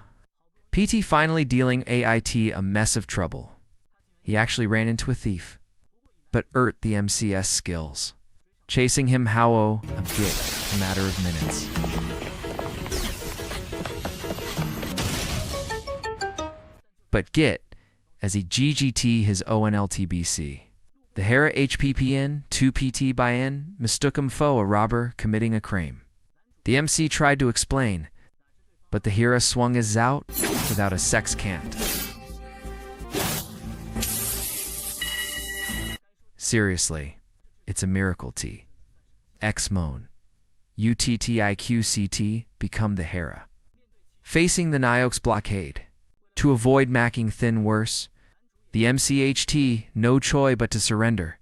PT finally dealing AIT a mess of trouble. He actually ran into a thief. But the MCS skills. Chasing him how a bit, a matter of minutes. But get, as he GGT his ONLTBC. The Hera HPPN, 2PT by N, mistook him foe a robber committing a crime. The MC tried to explain, but the Hera swung his out without a sex cant. Seriously, it's a miracle T. X-Moan. UTTIQCT become the Hera. Facing the Niox blockade. To avoid macking thin worse, the MCHT no choice but to surrender.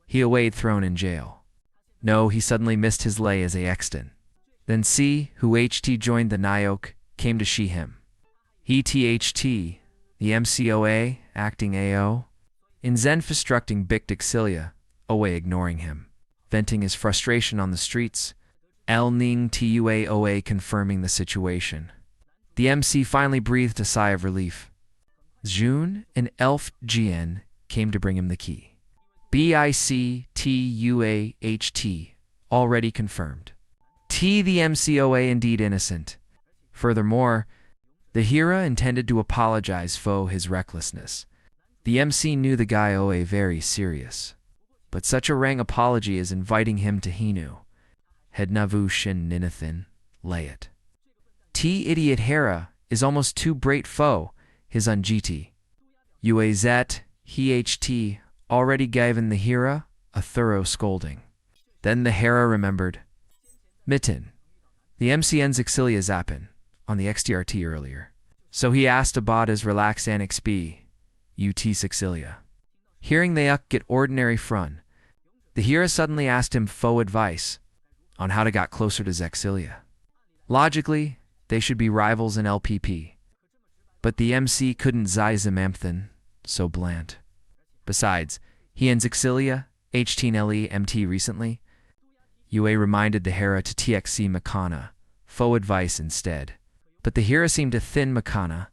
He awayed thrown in jail. No, he suddenly missed his lay as a Exton. Then C, who HT joined the Nioke, came to she him. He THT, the MCOA, acting AO, in Zen constructing Bic Dixilia, away ignoring him, venting his frustration on the streets, El Ning TUAOA confirming the situation. The MC finally breathed a sigh of relief. June and Elf GN came to bring him the key. BICTUAHT, already confirmed. T the MCOA indeed innocent. Furthermore, The Hera intended to apologize for his recklessness. The MC knew the guy oe very serious. But such a rang apology is inviting him to Hinu. Head navu shin ninathin, lay it. T idiot Hera is almost too great foe, his ungiti. Uaz, he already given the Hera a thorough scolding. Then the Hera remembered. Mitten. The MCN's exilia zappin on the XTRT earlier. So he asked about his relax annex B, UT Sexilia. Hearing the get ordinary front, the Hera suddenly asked him faux advice on how to get closer to Zexilia. Logically, they should be rivals in LPP. But the MC couldn't Zizamamthan, so bland. Besides, he and Zexilia, HTNLE MT recently, UA reminded the Hera to TXC Makana, faux advice instead. But the Hera seemed to thin Makana,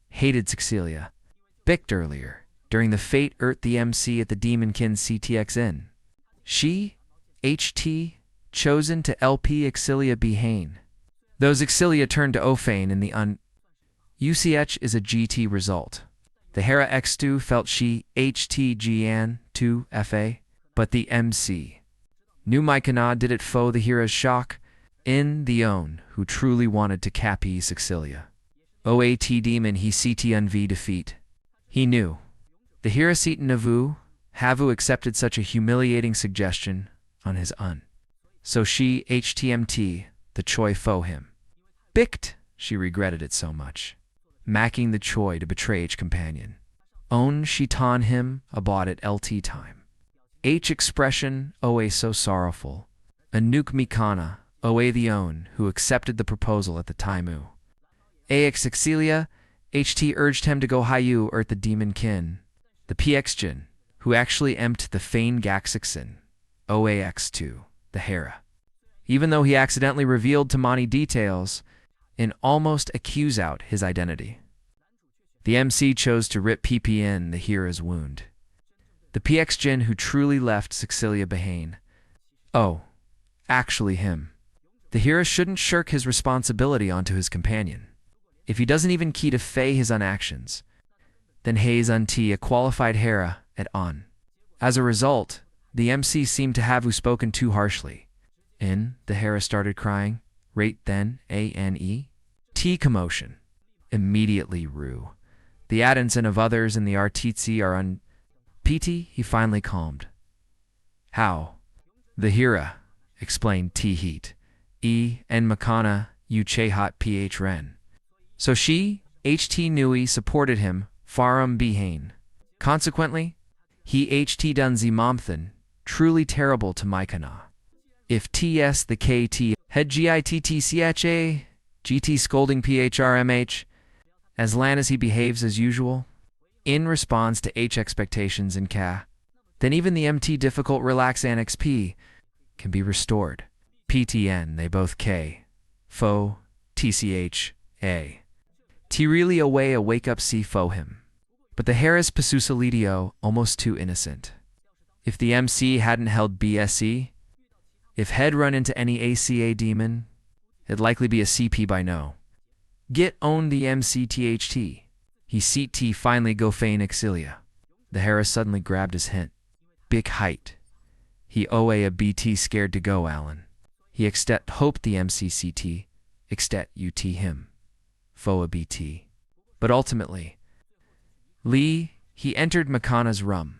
hated Zexilia, bicked earlier, during the fate the MC at the Demonkin CTXN. She, HT, chosen to LP Exilia Behane. Those Exilia turned to Ophane in the UCH is a GT result. The Hera X2 felt she HT Gian 2 FA, but the MC. Knew Mycana did it faux the Hera's shock, in the own who truly wanted to cappy Sexilia. OAT demon he CT unv defeat. He knew. The Hera Seton Navu, Havu accepted such a humiliating suggestion on his So she HTMT, the Choi faux him. Bicked, she regretted it so much. Macking the Choi to betray H companion. Own she ton him about it LT time. H expression, OA so sorrowful. A nuke Mikana, OA the own, who accepted the proposal at the Taimu. AX Exilia, HT urged him to go Hayu the demon kin. The PX Jin, who actually emped the Fane Gaxixin, OAX2, the Hera. Even though he accidentally revealed to Mani details, and almost accuse out his identity. The MC chose to rip PPN the Hera's wound. The PX Jin who truly left Sexilia Behane. Oh, actually him. The Hera shouldn't shirk his responsibility onto his companion. If he doesn't even key to fey his unactions, then Hayes unti a qualified Hera at on. As a result, the MC seemed to have spoken too harshly. The Hera started crying. Rate then, ANE. T commotion. Immediately Rue. The Addinson of others in the Artitsi are PT, he finally calmed. How? The Hera, explained T Heat. And Makana, Chehat PH Ren. So she, HT Nui, supported him, Farum Behane. Consequently, he HT Dunzi Momthan, truly terrible to Mycana. If TS the KT, head GITTCHA, GT scolding PHRMH, as long as he behaves as usual, in response to H expectations in Ka, then even the MT difficult relax annex P can be restored. PTN, they both K, fo, TCH, A. T really away a wake up C fo him. But the Harris Pasusalideo almost too innocent. If the MC hadn't held BSE, if head run into any ACA demon, it'd likely be a CP by no. Get owned the MCTHT. He seat T finally go feign Exilia. The Harris suddenly grabbed his hint. Big height. He owe a BT scared to go, Alan. He extet hoped the MCCT, extet UT him. Foa BT. But ultimately, Lee, he entered Makana's room.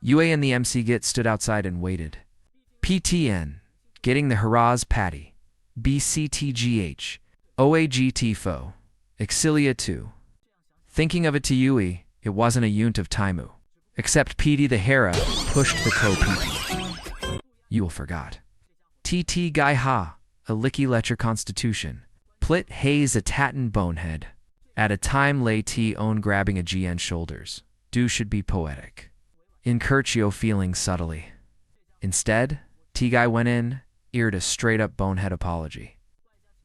UA and the MC Git stood outside and waited. PTN, getting the Haraz Patty. BCTGH, OAGT Fo, Exilia 2. Thinking of it to Yui, it wasn't a unt of Taimu. Except PD the Hera pushed the co-PP. Yule forgot. TT Gai Ha, a licky lecher constitution. Plit Hayes a tatin bonehead. At a time lay T own grabbing a GN shoulders. Do should be poetic. Incurcio feeling subtly. Instead, T Guy went in, eared a straight up bonehead apology.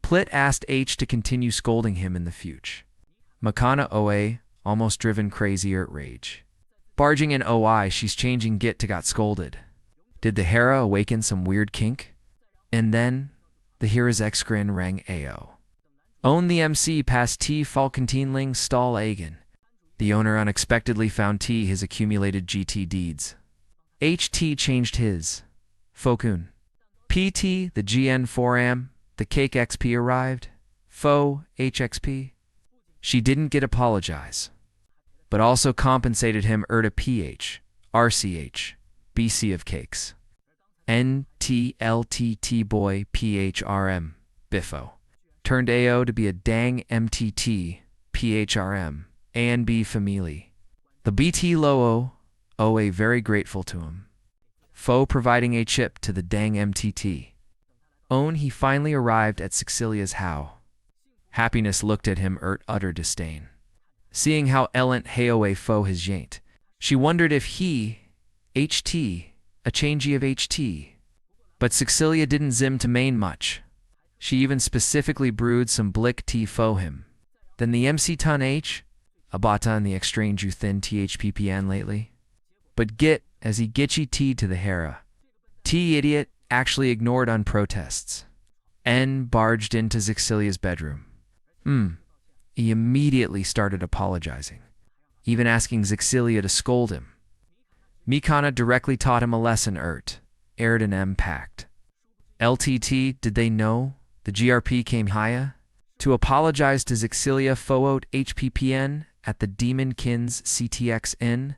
Plit asked H to continue scolding him in the future. Makana OA, almost driven crazy at rage. Barging in OI, she's changing Git to got scolded. Did the Hera awaken some weird kink? And then, the Hera's X-Grin rang AO. Own the MC past T Falkentinling Stall Agen. The owner unexpectedly found T his accumulated GT deeds. HT changed his. Fokun. PT, the GN 4am, the cake XP arrived. Fo, HXP. She didn't get apologize, but also compensated him Erta PH, RCH, BC of cakes. NTLTT boy PHRM, Biffo. Turned AO to be a dang MTT, PHRM, ANB family. The BT Loo, OA very grateful to him. Fo providing a chip to the dang MTT. Own he finally arrived at Sexilia's how. Happiness looked at him utter disdain. Seeing how Elent Haoe Fo his yaint, she wondered if he, HT, a changey of HT. But Sexilia didn't zim to main much. She even specifically brewed some blick tea fo him. Then the MC ton H, a bata in the exchange you thin THPPN lately. But git, as he gitchy tea to the Hera. T idiot actually ignored on protests. N barged into Zexilia's bedroom. He immediately started apologizing, even asking Zexilia to scold him. Mikana directly taught him a lesson aired an M pact. LTT, did they know? The GRP came higher to apologize to Zexilia Foot HPPN at the Demon Kins CTXN.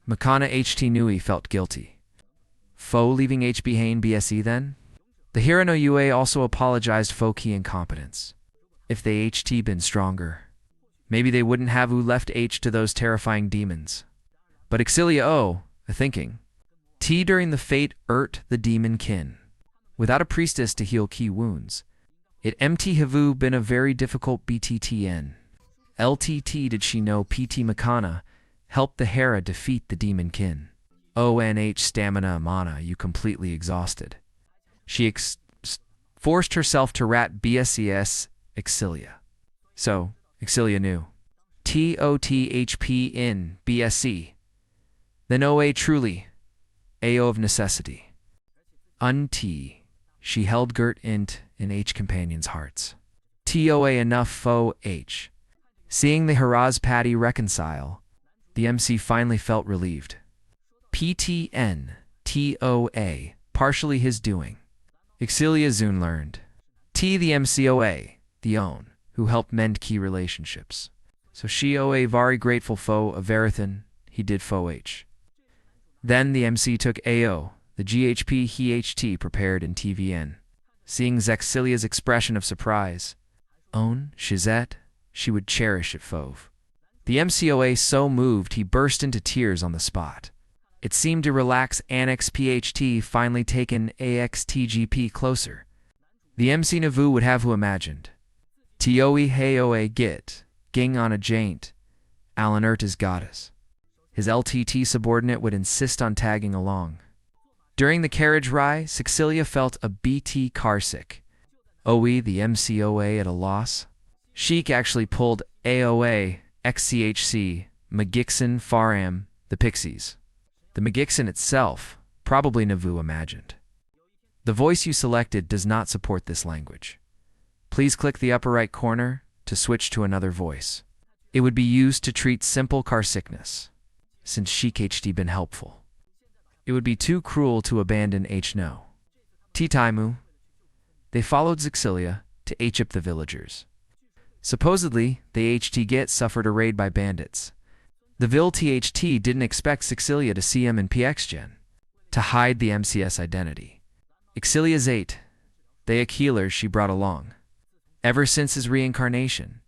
Mikana HT knew he felt guilty. Fo leaving HB Hain BSE then? The Hirano UA also apologized Fo key incompetence. If they HT been stronger, maybe they wouldn't have left H to those terrifying demons. But Exilia O, a thinking. T during the fate the demon kin. Without a priestess to heal key wounds. It MT have been a very difficult BTTN. LTT did she know PT Makana helped the Hera defeat the demon kin. ONH stamina mana you completely exhausted. She forced herself to rat BSES Exilia. So, Exilia knew. TOTHP in BSC. Then OA truly. AO of necessity. T. She held girt int in H companions' hearts. TOA enough fo H. Seeing the Haraz Patty reconcile, the MC finally felt relieved. PTN, TOA, partially his doing. Exilia Zun learned. T the MCOA, the own, who helped mend key relationships. So she OA very grateful fo of Verithan, he did fo H. Then the MC took AO, the GHP he HT prepared in TVN. Seeing Zexilia's expression of surprise. Own, Shizette, she would cherish it fove. The MCOA so moved he burst into tears on the spot. It seemed to relax Annex PHT finally taken AXTGP closer. The MC Navu would have who imagined. Tioe Heoe Git, Ging on a Jaint, Alan Erta's goddess. His LTT subordinate would insist on tagging along. During the carriage ride, Sexilia felt a BT carsick. OE the MCOA at a loss. Sheik actually pulled AOA, XCHC, Magixon Faram, the Pixies. The Magixon itself, probably Navu imagined. The voice you selected does not support this language. Please click the upper right corner to switch to another voice. It would be used to treat simple car sickness, since Sheik HD been helpful. It would be too cruel to abandon H no. Titaimu. They followed Zexilia to H-up the villagers. Supposedly, the HT Git suffered a raid by bandits. The Vil THT didn't expect Sexilia to see him in PXGen, to hide the MCS identity. Exilia's 8, they healers she brought along. Ever since his reincarnation,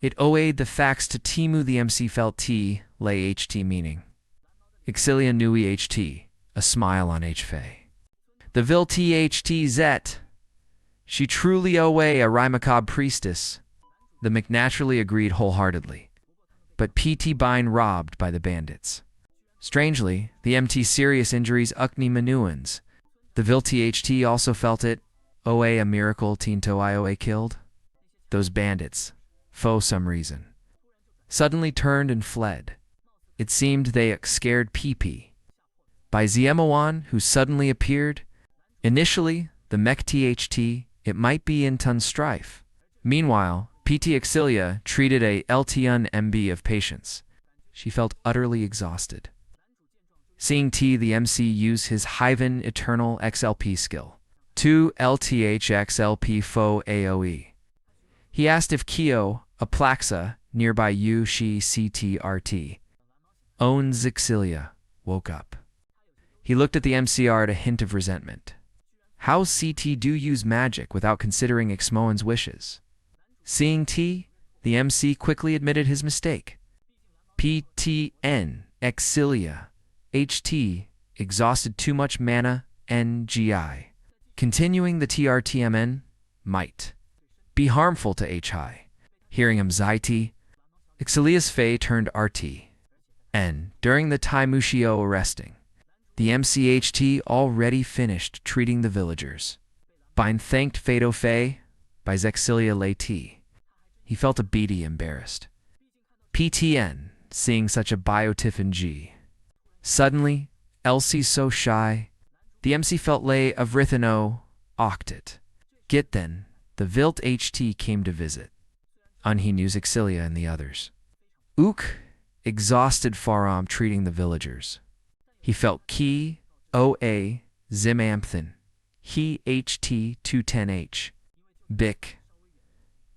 it OA'd the facts to Timu the MC felt T, lay HT meaning. Exilia knew HT, a smile on HFA. The Vil THT Zet, she truly OA a Rhymacabre priestess. The McNaturally agreed wholeheartedly. But PT Bine robbed by the bandits. Strangely, the MT serious injuries Ukni Manuans. The Vil THT also felt it. OA a miracle Tinto IOA killed. Those bandits, for some reason, suddenly turned and fled. It seemed they scared PP. By Ziemoan, who suddenly appeared. Initially, the Mech THT, it might be in ton strife. Meanwhile, PT Exilia treated a LTN MB of patience. She felt utterly exhausted. Seeing T, the MC use his Hyven Eternal XLP skill. 2 LTHXLP Fo AoE. He asked if Kyo, Aplaxa, nearby U Shi CTRT. Owns Exilia woke up. He looked at the MCR at a hint of resentment. How CT do use magic without considering Ixmoan's wishes? Seeing T, the MC quickly admitted his mistake. PTN, Exilia, HT, exhausted too much mana, NGI. Continuing the TRTMN might be harmful to HI. Hearing him Zaiti, Exilia's Fae turned RT. N. During the Taimushio arresting, the MCHT already finished treating the villagers. Bind thanked Fado Fae by Zexilia Lay T. He felt a beady embarrassed. PTN, seeing such a biotiffin G. Suddenly, Elsie so shy, the MC felt lay of Rithano, Octet. Git then, the Vilt HT came to visit. He knew Zexilia and the others. Ook, exhausted Faram treating the villagers. He felt Ki, OA, Zimamthin, He HT 210H, Bic,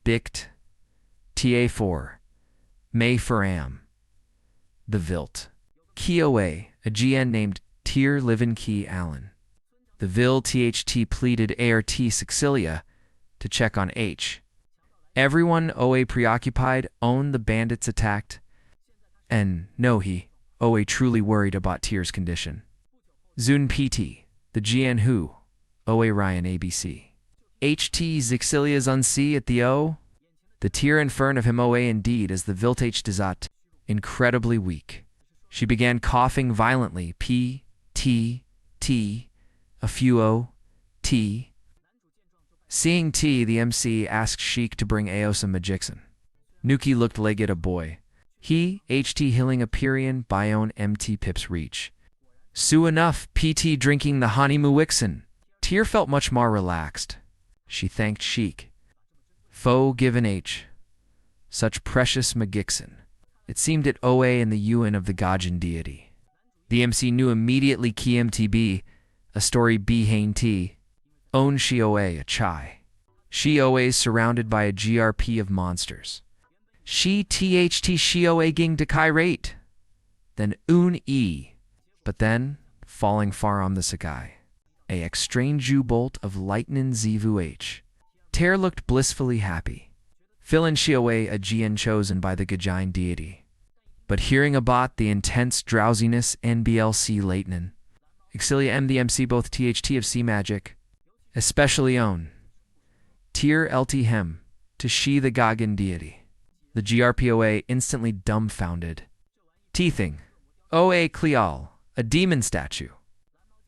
Bict, TA4, May Faram, the Vilt. Kioa, a GN named Tier Livin Key Allen. The Vil THT pleaded ART Sexilia to check on H. Everyone OA preoccupied, owned the bandits attacked, and no he, OA truly worried about Tier's condition. Zun PT, the GN who, OA Ryan ABC. HT Zexilia's unsee at the O, the Tier infern of him OA indeed as the Vilt H Dezat, incredibly weak. She began coughing violently, P, T, T, a few O, T. Seeing T, the MC asked Sheik to bring Aosa Magixon. Nuki looked legged a boy. He, HT healing a Pyrian, Bione MT Pips reach. Sue enough, PT drinking the Hanimu Wixen. Tyr felt much more relaxed. She thanked Sheik. Foe given H. Such precious Magixon. It seemed at OA and the Yuan of the Gajan deity. The MC knew immediately Ki MTB, a story B Hain T. Own Shi OA a chai. Shi OA surrounded by a GRP of monsters. Shi THT Shi OA ging Dekai rate. Then Un E. But then, falling far on the Sakai. A Extrange bolt of lightning Zivu H. Ter looked blissfully happy. Philin Shi OA a GN chosen by the Gajain deity. But hearing about the intense drowsiness NBLC Leitnan. Exilia M the MC both THT of C magic. Especially own. Tier LT Hem, to Shi the Gagan deity. The GRPOA instantly dumbfounded. Teething. OA Cleal, a demon statue.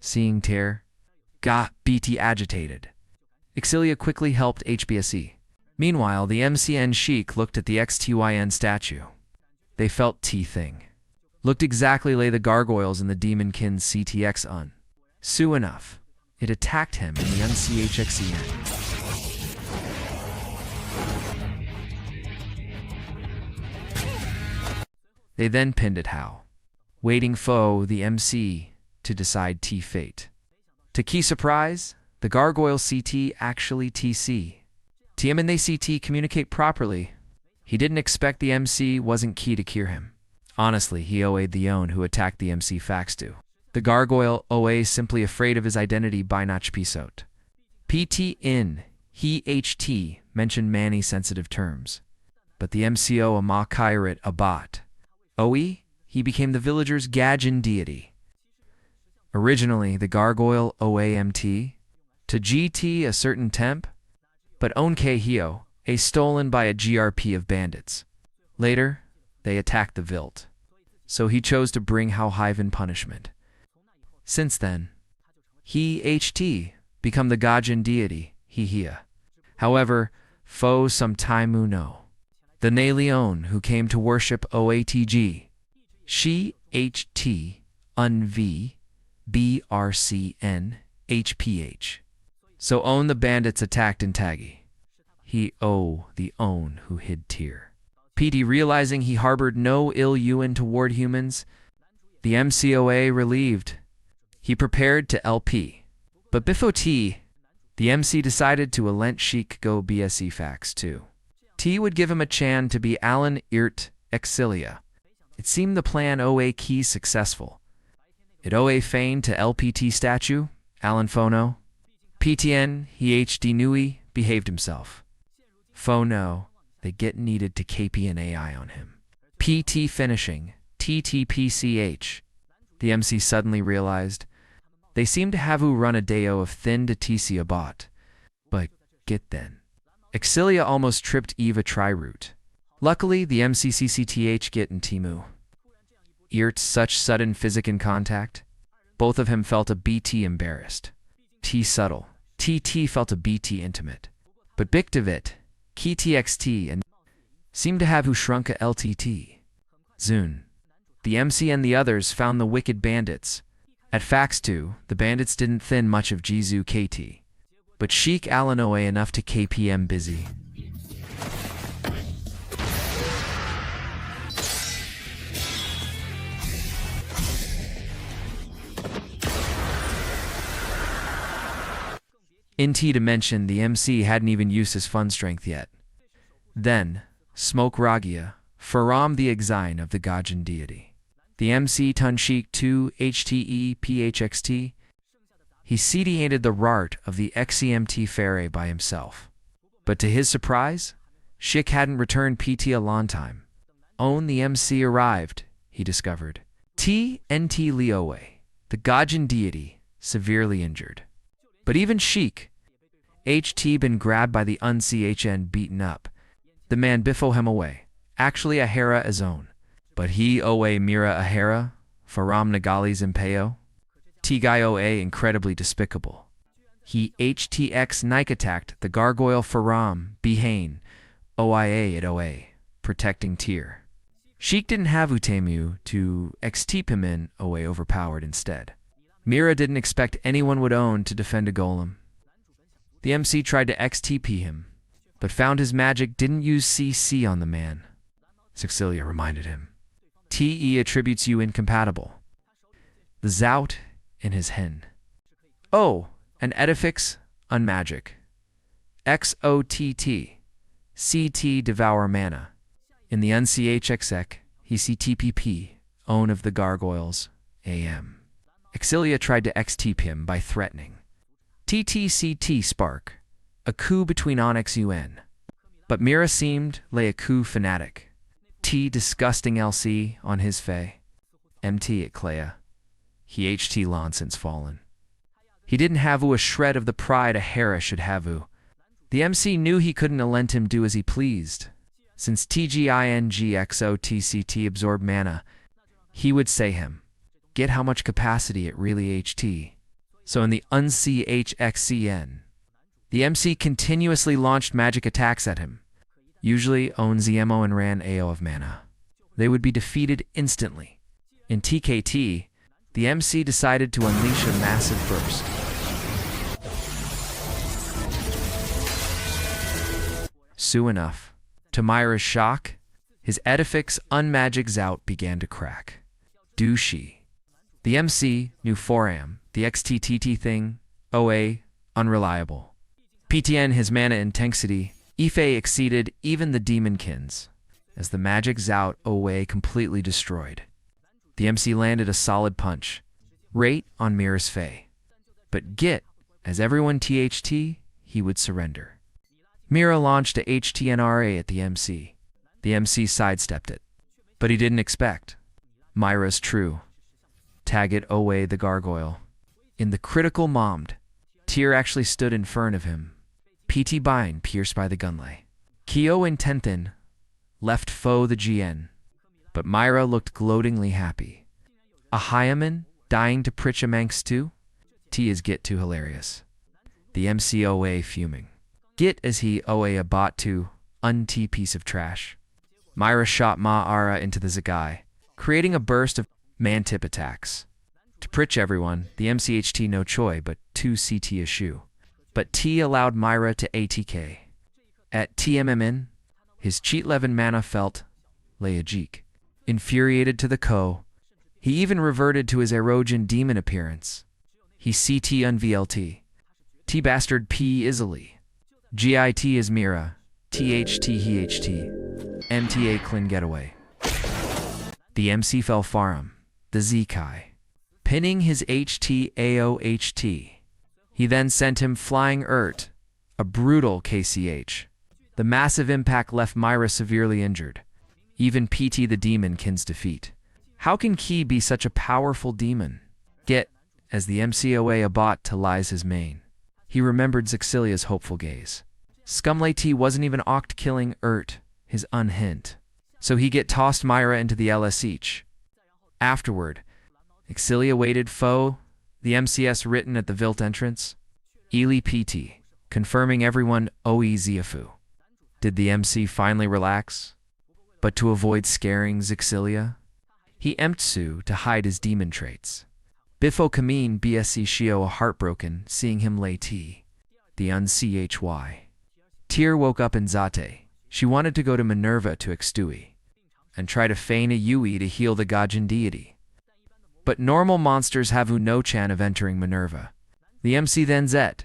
Seeing Tier. Ga BT agitated. Exilia quickly helped HBSE. Meanwhile, the MCN Sheik looked at the XTYN statue. They felt T-thing. Looked exactly like the gargoyles in the demonkin CTX un. Sue enough. It attacked him in the UnCHXEN. They then pinned it how. Waiting foe, the MC, to decide T fate. To key surprise, the gargoyle CT actually TC. TM and they CT communicate properly. He didn't expect the MC wasn't key to cure him. Honestly, he OA'd the own who attacked the MC Faxdu. The gargoyle OA simply afraid of his identity by Nach Pisot. PT in, he HT mentioned Manny sensitive terms. But the MCO Ama Kairat Abat. OE, he became the villager's Gajan deity. Originally, the gargoyle OAMT, to GT a certain temp, but own Hio, a stolen by a GRP of bandits. Later, they attacked the Vilt. So he chose to bring Hauhiven punishment. Since then, he HT become the Gajan deity, Hia. However, foe some Taimu no. The Naleon who came to worship OATG. She HT unv BRCN HPH. So own the bandits attacked in Tagi. the own who hid tear. PT realizing he harbored no ill UN toward humans, the MCOA relieved. He prepared to LP. But before T, the MC decided to alent Sheik go BSE facts too. T would give him a chan to be Alan Irt Exilia. It seemed the plan OA key successful. It OA feigned to LPT statue, Alan Phono. PTN, he HD Nui, behaved himself. Phono, they get needed to KP an AI on him. PT finishing, TTPCH. The MC suddenly realized they seemed to have run a deo of thin to TC a bot. But get then. Exilia almost tripped Eva Tri-Root. Luckily, the MCCCTH get and Timu. Irt such sudden physic in contact. Both of him felt a BT embarrassed. T subtle. TT felt a BT intimate. But Bictavit, KTXT and seemed to have who shrunk a LTT. Zun. The MC and the others found the wicked bandits. At Fax 2, the bandits didn't thin much of Jizu KT. But Sheik Alanoe enough to KPM busy. In T dimension, the MC hadn't even used his fun strength yet. Then, Smoke Ragia, Faram the Exine of the Gajan deity. The MC Tunshik 2 HTE PHXT. He CD-handed the Rart of the XEMT Ferre by himself. But to his surprise, Shik hadn't returned PT a long time. Own the MC arrived, he discovered. TNT Lioe, the Gajan deity, severely injured. But even Sheik, HT been grabbed by the UNCHN beaten up. The man biffo him away, actually a Hera as own. But he owe Mira a Hera, Faram Nagali's Impeo. T-Guy OA incredibly despicable. He HTX Nike-attacked the gargoyle Faram, Behane, OIA at OA, protecting Tyr. Sheik didn't have Utemu to XTP him in OA overpowered instead. Mira didn't expect anyone would own to defend a golem. The MC tried to XTP him, but found his magic didn't use CC on the man. Cexilia reminded him. TE attributes you incompatible. The Zout in his hen. Oh, an Edifix, unmagic. XOTT. CT devour mana. In the UNCHXEC, he CTPP, own of the gargoyles, AM. Exilia tried to XTP him by threatening. TTCT spark, a coup between Onyx UN. But Mira seemed lay a coup fanatic. T disgusting LC on his fey. MT at Clea. He HT long since fallen. He didn't have a shred of the pride a Hera should have. The MC knew he couldn't lent him do as he pleased. Since TGINGXOTCT absorbed mana, he would say him. Get how much capacity it really HT. So in the UNCHXCN, the MC continuously launched magic attacks at him. Usually owned ZMO and ran AO of mana. They would be defeated instantly. In TKT, the MC decided to unleash a massive burst. Soon enough, to Myra's shock, his Edifix unmagic Zout began to crack. Douchey. The MC knew Foram, the XTTT thing, OA, unreliable. PTN his mana intensity, Ife exceeded even the Demonkins, as the magic Zout OA completely destroyed. The MC landed a solid punch, rate on Mira's Fey. But Git, as everyone THT, he would surrender. Mira launched a HTNRA at the MC. The MC sidestepped it. But he didn't expect. Myra's true. Tag it OA the gargoyle. In the critical mommed, Tyr actually stood in front of him. PT Bind pierced by the gunlay. Kyo and Tenthin left foe the GN. But Myra looked gloatingly happy. A Hyaman dying to Prichamanx too? T is Git too hilarious. The MC OA fuming. Git as he OA a bot to un-T piece of trash. Myra shot Ma-Ara into the Zagai, creating a burst of man-tip attacks. To Pritch everyone, the MCHT no choi but 2 CT issue. But T allowed Myra to ATK. At TMMN, his cheat 11 mana felt Leageek. Infuriated to the ko, he even reverted to his erogen demon appearance. He CT unVLT. T-bastard P easily. GIT is Mira. THT HT. MTA Clin Getaway. The MC fell Farum, the Zkai, pinning his HT. He then sent him flying Urt, a brutal KCH. The massive impact left Myra severely injured. Even PT the demon Kin's defeat. How can Ki be such a powerful demon? Get, as the MCOA bot to lies his main. He remembered Zexilia's hopeful gaze. Scumlay T wasn't even oct killing Urt, his unhint. So he get tossed Myra into the LS each. Afterward, Exilia waited foe, the MCS written at the Vilt entrance. Ely PT, confirming everyone OE Ziafu. Did the MC finally relax? But to avoid scaring Zexilia, he emptsu to hide his demon traits. Biffo Kameen BSC Shio heartbroken seeing him lay T. The unchy. Tyr woke up in Zate. She wanted to go to Minerva to Extui and try to feign a Yui to heal the Gaijin deity. But normal monsters have no chan of entering Minerva. The MC then Zet.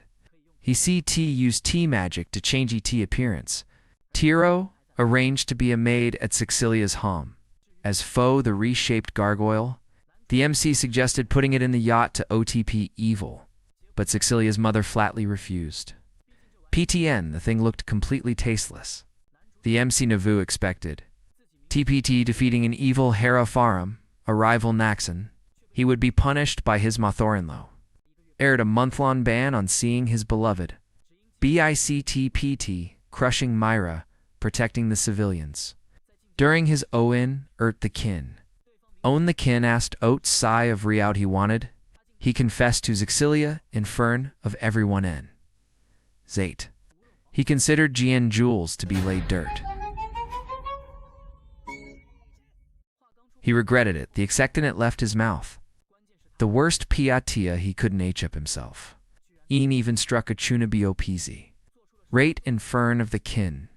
He see T use T magic to change ET appearance. Tiro arranged to be a maid at Zexilia's home. As foe the reshaped gargoyle, the MC suggested putting it in the yacht to OTP evil, but Zexilia's mother flatly refused. PTN, the thing looked completely tasteless. The MC Navu expected. TPT defeating an evil Hera Farum, a rival Naxon, he would be punished by his Mothorinlo. Aired a month-long ban on seeing his beloved. BICTPT, crushing Myra, protecting the civilians. During his Owen, Urt the Kin. Own the Kin asked Oat Sai of Riout he wanted. He confessed to Zexilia, Infern of everyone N. Zate. He considered GN Jules to be laid dirt. He regretted it. The expectant left his mouth. The worst piatia he couldn't up himself. Ian even struck a Chunabio PZ. Rate Infern of the Kin.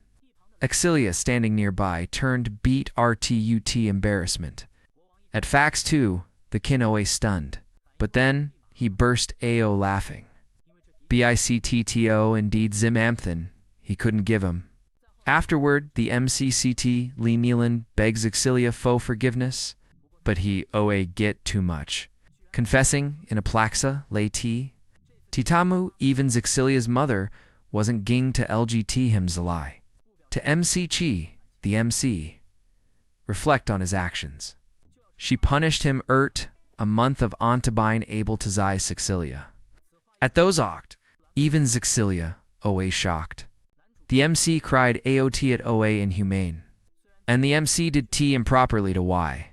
Exilia, standing nearby, turned beat RTUT embarrassment. At Fax 2, the Kin OA stunned. But then, he burst AO laughing. BICTTO indeed Zim Amthin, he couldn't give him. Afterward, the MCCT Lee Nealon begs Exilia faux forgiveness, but he OA get too much. Confessing in a plaxa, lay T. Titamu, even Zexilia's mother, wasn't ging to LGT him Zalai. To MC Chi, the MC, reflect on his actions. She punished him a month of Ontabine able to Zai Zexilia. At those oct, even Zexilia, OA shocked. The MC cried AOT at OA inhumane. And the MC did T improperly to Y.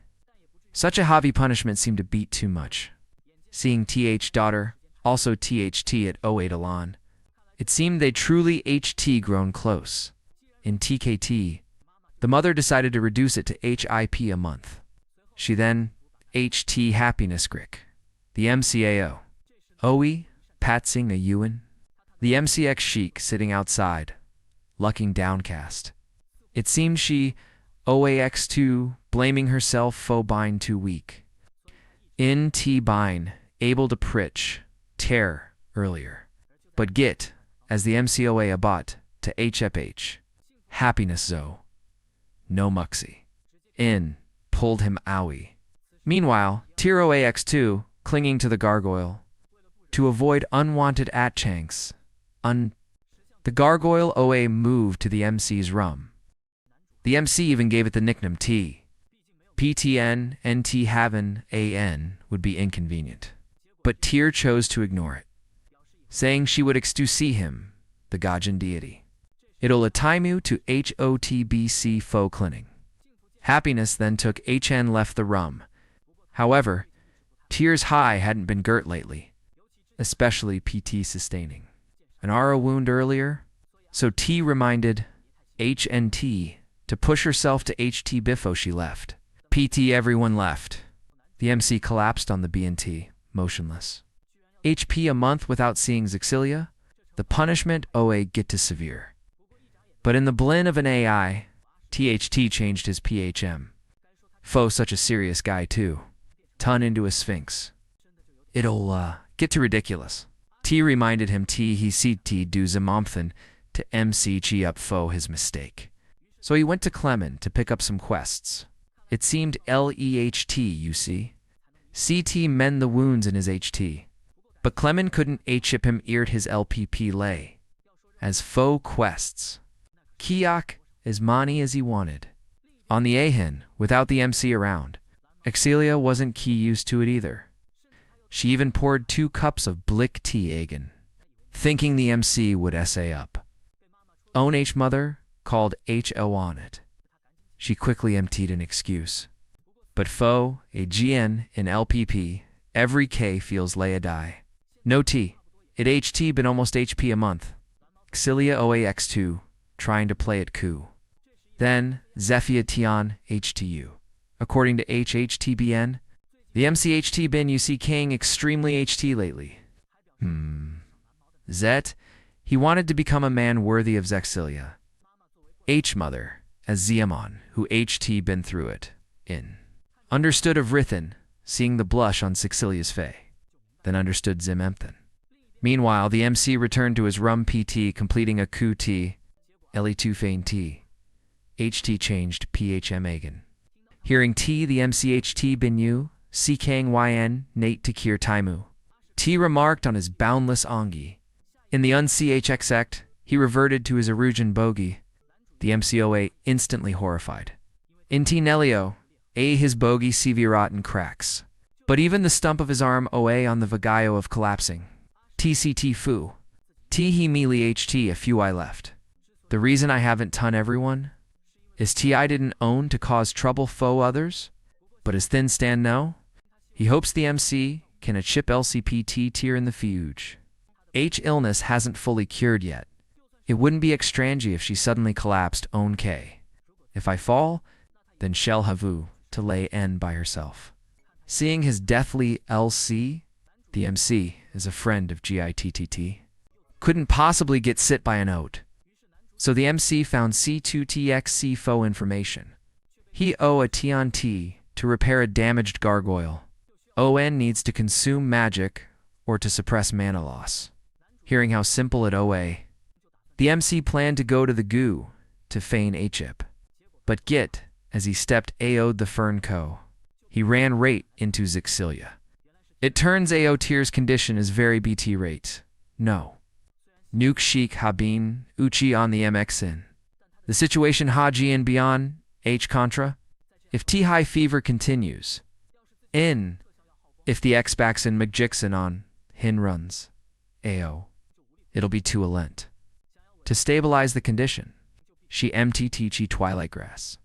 Such a heavy punishment seemed to beat too much. Seeing TH daughter, also THT at OA Alon, it seemed they truly HT grown close. In TKT, the mother decided to reduce it to HIP a month. She then HT happiness grick. The MCAO. OE, patsing a Ewan. The MCX chic sitting outside, looking downcast. It seemed she, OAX2, blaming herself faux bine too weak. In T bine, able to pritch, tear, earlier. But git, as the MCOA abot, to HFH. Happiness zo. No muxy. In, pulled him owie. Meanwhile, Tiro AX2, clinging to the gargoyle. To avoid unwanted atchanks, the gargoyle OA moved to the MC's rum. The MC even gave it the nickname T. PTN, NT Haven, AN would be inconvenient. But Tyr chose to ignore it, saying she would see him, the Gaijin deity. It'll ataimu to HOTBC faux clinning. Happiness then took HN left the rum. However, Tyr's high hadn't been girt lately, especially PT sustaining. An RO wound earlier, so T reminded HNT to push herself to HT Biffo she left. PT everyone left. The MC collapsed on the BNT, motionless. HP a month without seeing Zexilia, the punishment OA get to severe. But in the blin of an AI, THT changed his PHM. Fo such a serious guy too. Ton into a sphinx. It'll get too ridiculous. T reminded him he see T do zamomthan to MC chi up Fo his mistake. So he went to Clemen to pick up some quests. It seemed LEHT, you see. CT mend the wounds in his HT. But Clemen couldn't H-chip him eared his LPP lay. As Fo quests. Kiak as money as he wanted. On the Ahin, without the MC around, Excelia wasn't key used to it either. She even poured 2 cups of blick tea again, thinking the MC would essay up. Own H mother called HO on it. She quickly emptied an excuse. But Fo, a GN in LPP, every K feels lay a die. No T. It HT been almost HP a month. Excelia OAX2, trying to play it cool. Then, Zephia Tion HTU. According to HHTBN, the MCHT been you see King extremely HT lately. Zet, he wanted to become a man worthy of Zexilia. H-mother, as Ziamon, who HT been through it, in. Understood of Rithan, seeing the blush on Sexilia's face. Then understood Zimempthan. Meanwhile, the MC returned to his rum PT, completing a coup T, LE2 feign T. HT changed PHM Agan. Hearing T, the MCHT bin you, C Kang YN, Nate Takir Taimu. T remarked on his boundless ongi. In the un-CHXect, he reverted to his Erugian bogey. The MCOA instantly horrified. In T Nelio, A his bogey CV rotten cracks. But even the stump of his arm OA on the Vagayo of collapsing. TCT Fu. T he mealy HT a few I left. The reason I haven't ton everyone is T I didn't own to cause trouble Fo others, but as thin stand now, he hopes the MC can a chip LCPT tier in the fuge. H illness hasn't fully cured yet. It wouldn't be extrangy if she suddenly collapsed own K. If I fall, then shall havu to lay N by herself. Seeing his deathly LC, the MC is a friend of GITTT, couldn't possibly get sit by an oat. So the MC found C2TXC Fo information. He owe a T on T to repair a damaged gargoyle. ON needs to consume magic or to suppress mana loss. Hearing how simple it OA, the MC planned to go to the goo to feign A-chip. But Git, as he stepped AO'd the Fern Co., he ran rate into Zixilia. It turns AO tier's condition is very BT rate. No. Nuke Sheik Habin, Uchi on the MXN. The situation Haji and beyond, H Contra. If T high fever continues. In. If the X-backs and McJixon on, Hin runs. AO. It'll be too lent. To stabilize the condition, she MTT Twilight Grass.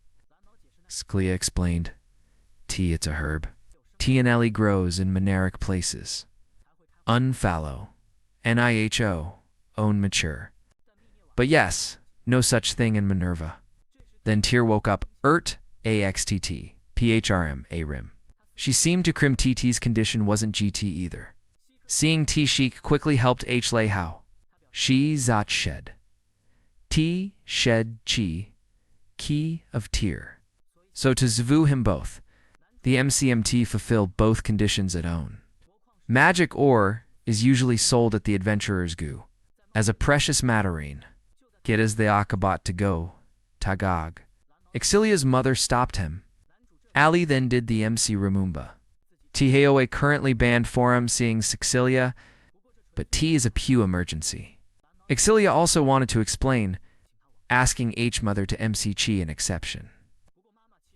Sclia explained. T it's a herb. T and Ellie grows in moneric places. Unfallow. NIHO. Own mature. But yes, no such thing in Minerva. Then Tyr woke up, AXTT, PHRM, ARIM. She seemed to crim TT's condition wasn't GT either. Seeing T Sheik quickly helped H lay how. She zot shed. T shed chi, key of Tyr. So to zvu him both, the MCMT fulfill both conditions at own. Magic ore is usually sold at the adventurer's goo. As a precious matterine, get as the Akabat to go, Tagag. Exilia's mother stopped him. Ali then did the MC Ramumba. Tiheoe currently banned forum seeing Sexilia, but T is a Pew emergency. Exilia also wanted to explain, asking H mother to MC Chi an exception.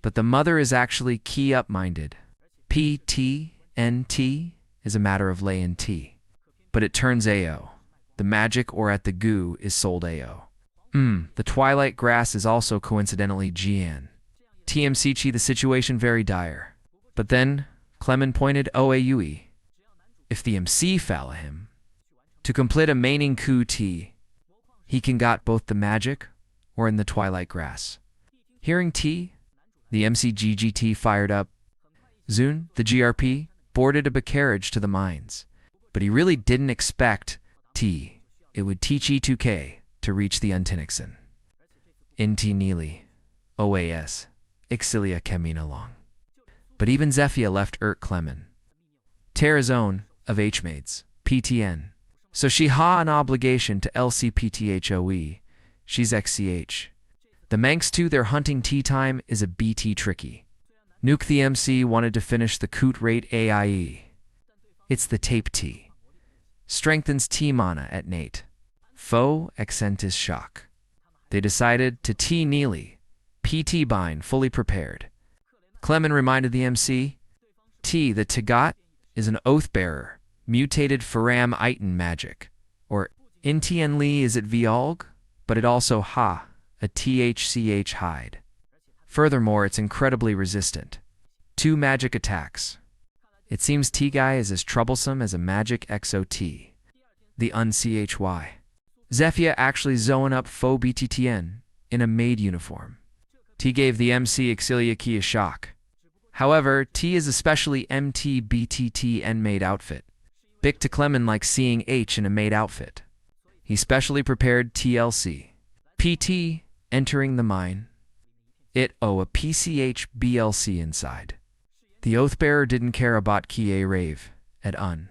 But the mother is actually key up-minded. PTNT is a matter of lay in T. But it turns AO. The magic or at the goo is sold AO. The Twilight Grass is also coincidentally GN. TMCchi the situation very dire. But then, Clemen pointed OAUE. If the MC falla him, to complete a maining coup T, he can got both the magic or in the Twilight Grass. Hearing T, the MCGGT fired up. Zun, the GRP, boarded a carriage to the mines. But he really didn't expect T. It would teach E2K to reach the Untinixon. Inti Neely, OAS, Ixilia Kemina Long. But even Zephia left Clemen. Tara's own, of HMaids, PTN. So she ha an obligation to LCPTHOE, she's XCH. The Manx too, their hunting tea time is a BT tricky. Nuke the MC wanted to finish the coot rate AIE. It's the tape T. Strengthens T mana at Nate. Foe accentis shock. They decided to T Neely, PT bind fully prepared. Clemen reminded the MC, T the Tagat is an oath bearer, mutated Faram Iton magic, or Intien Li is it Vialg, but it also ha, a THCH hide. Furthermore, it's incredibly resistant. 2 magic attacks. It seems T-Guy is as troublesome as a magic XOT. The UNCHY. Zephia actually zoning up faux BTTN in a maid uniform. T gave the MC Ixilia Key a shock. However, T is especially MT BTT N maid outfit. Bick to Clemen like seeing H in a maid outfit. He specially prepared TLC. PT entering the mine. It a PCH BLC inside. The Oathbearer didn't care about Kie Rave at Un.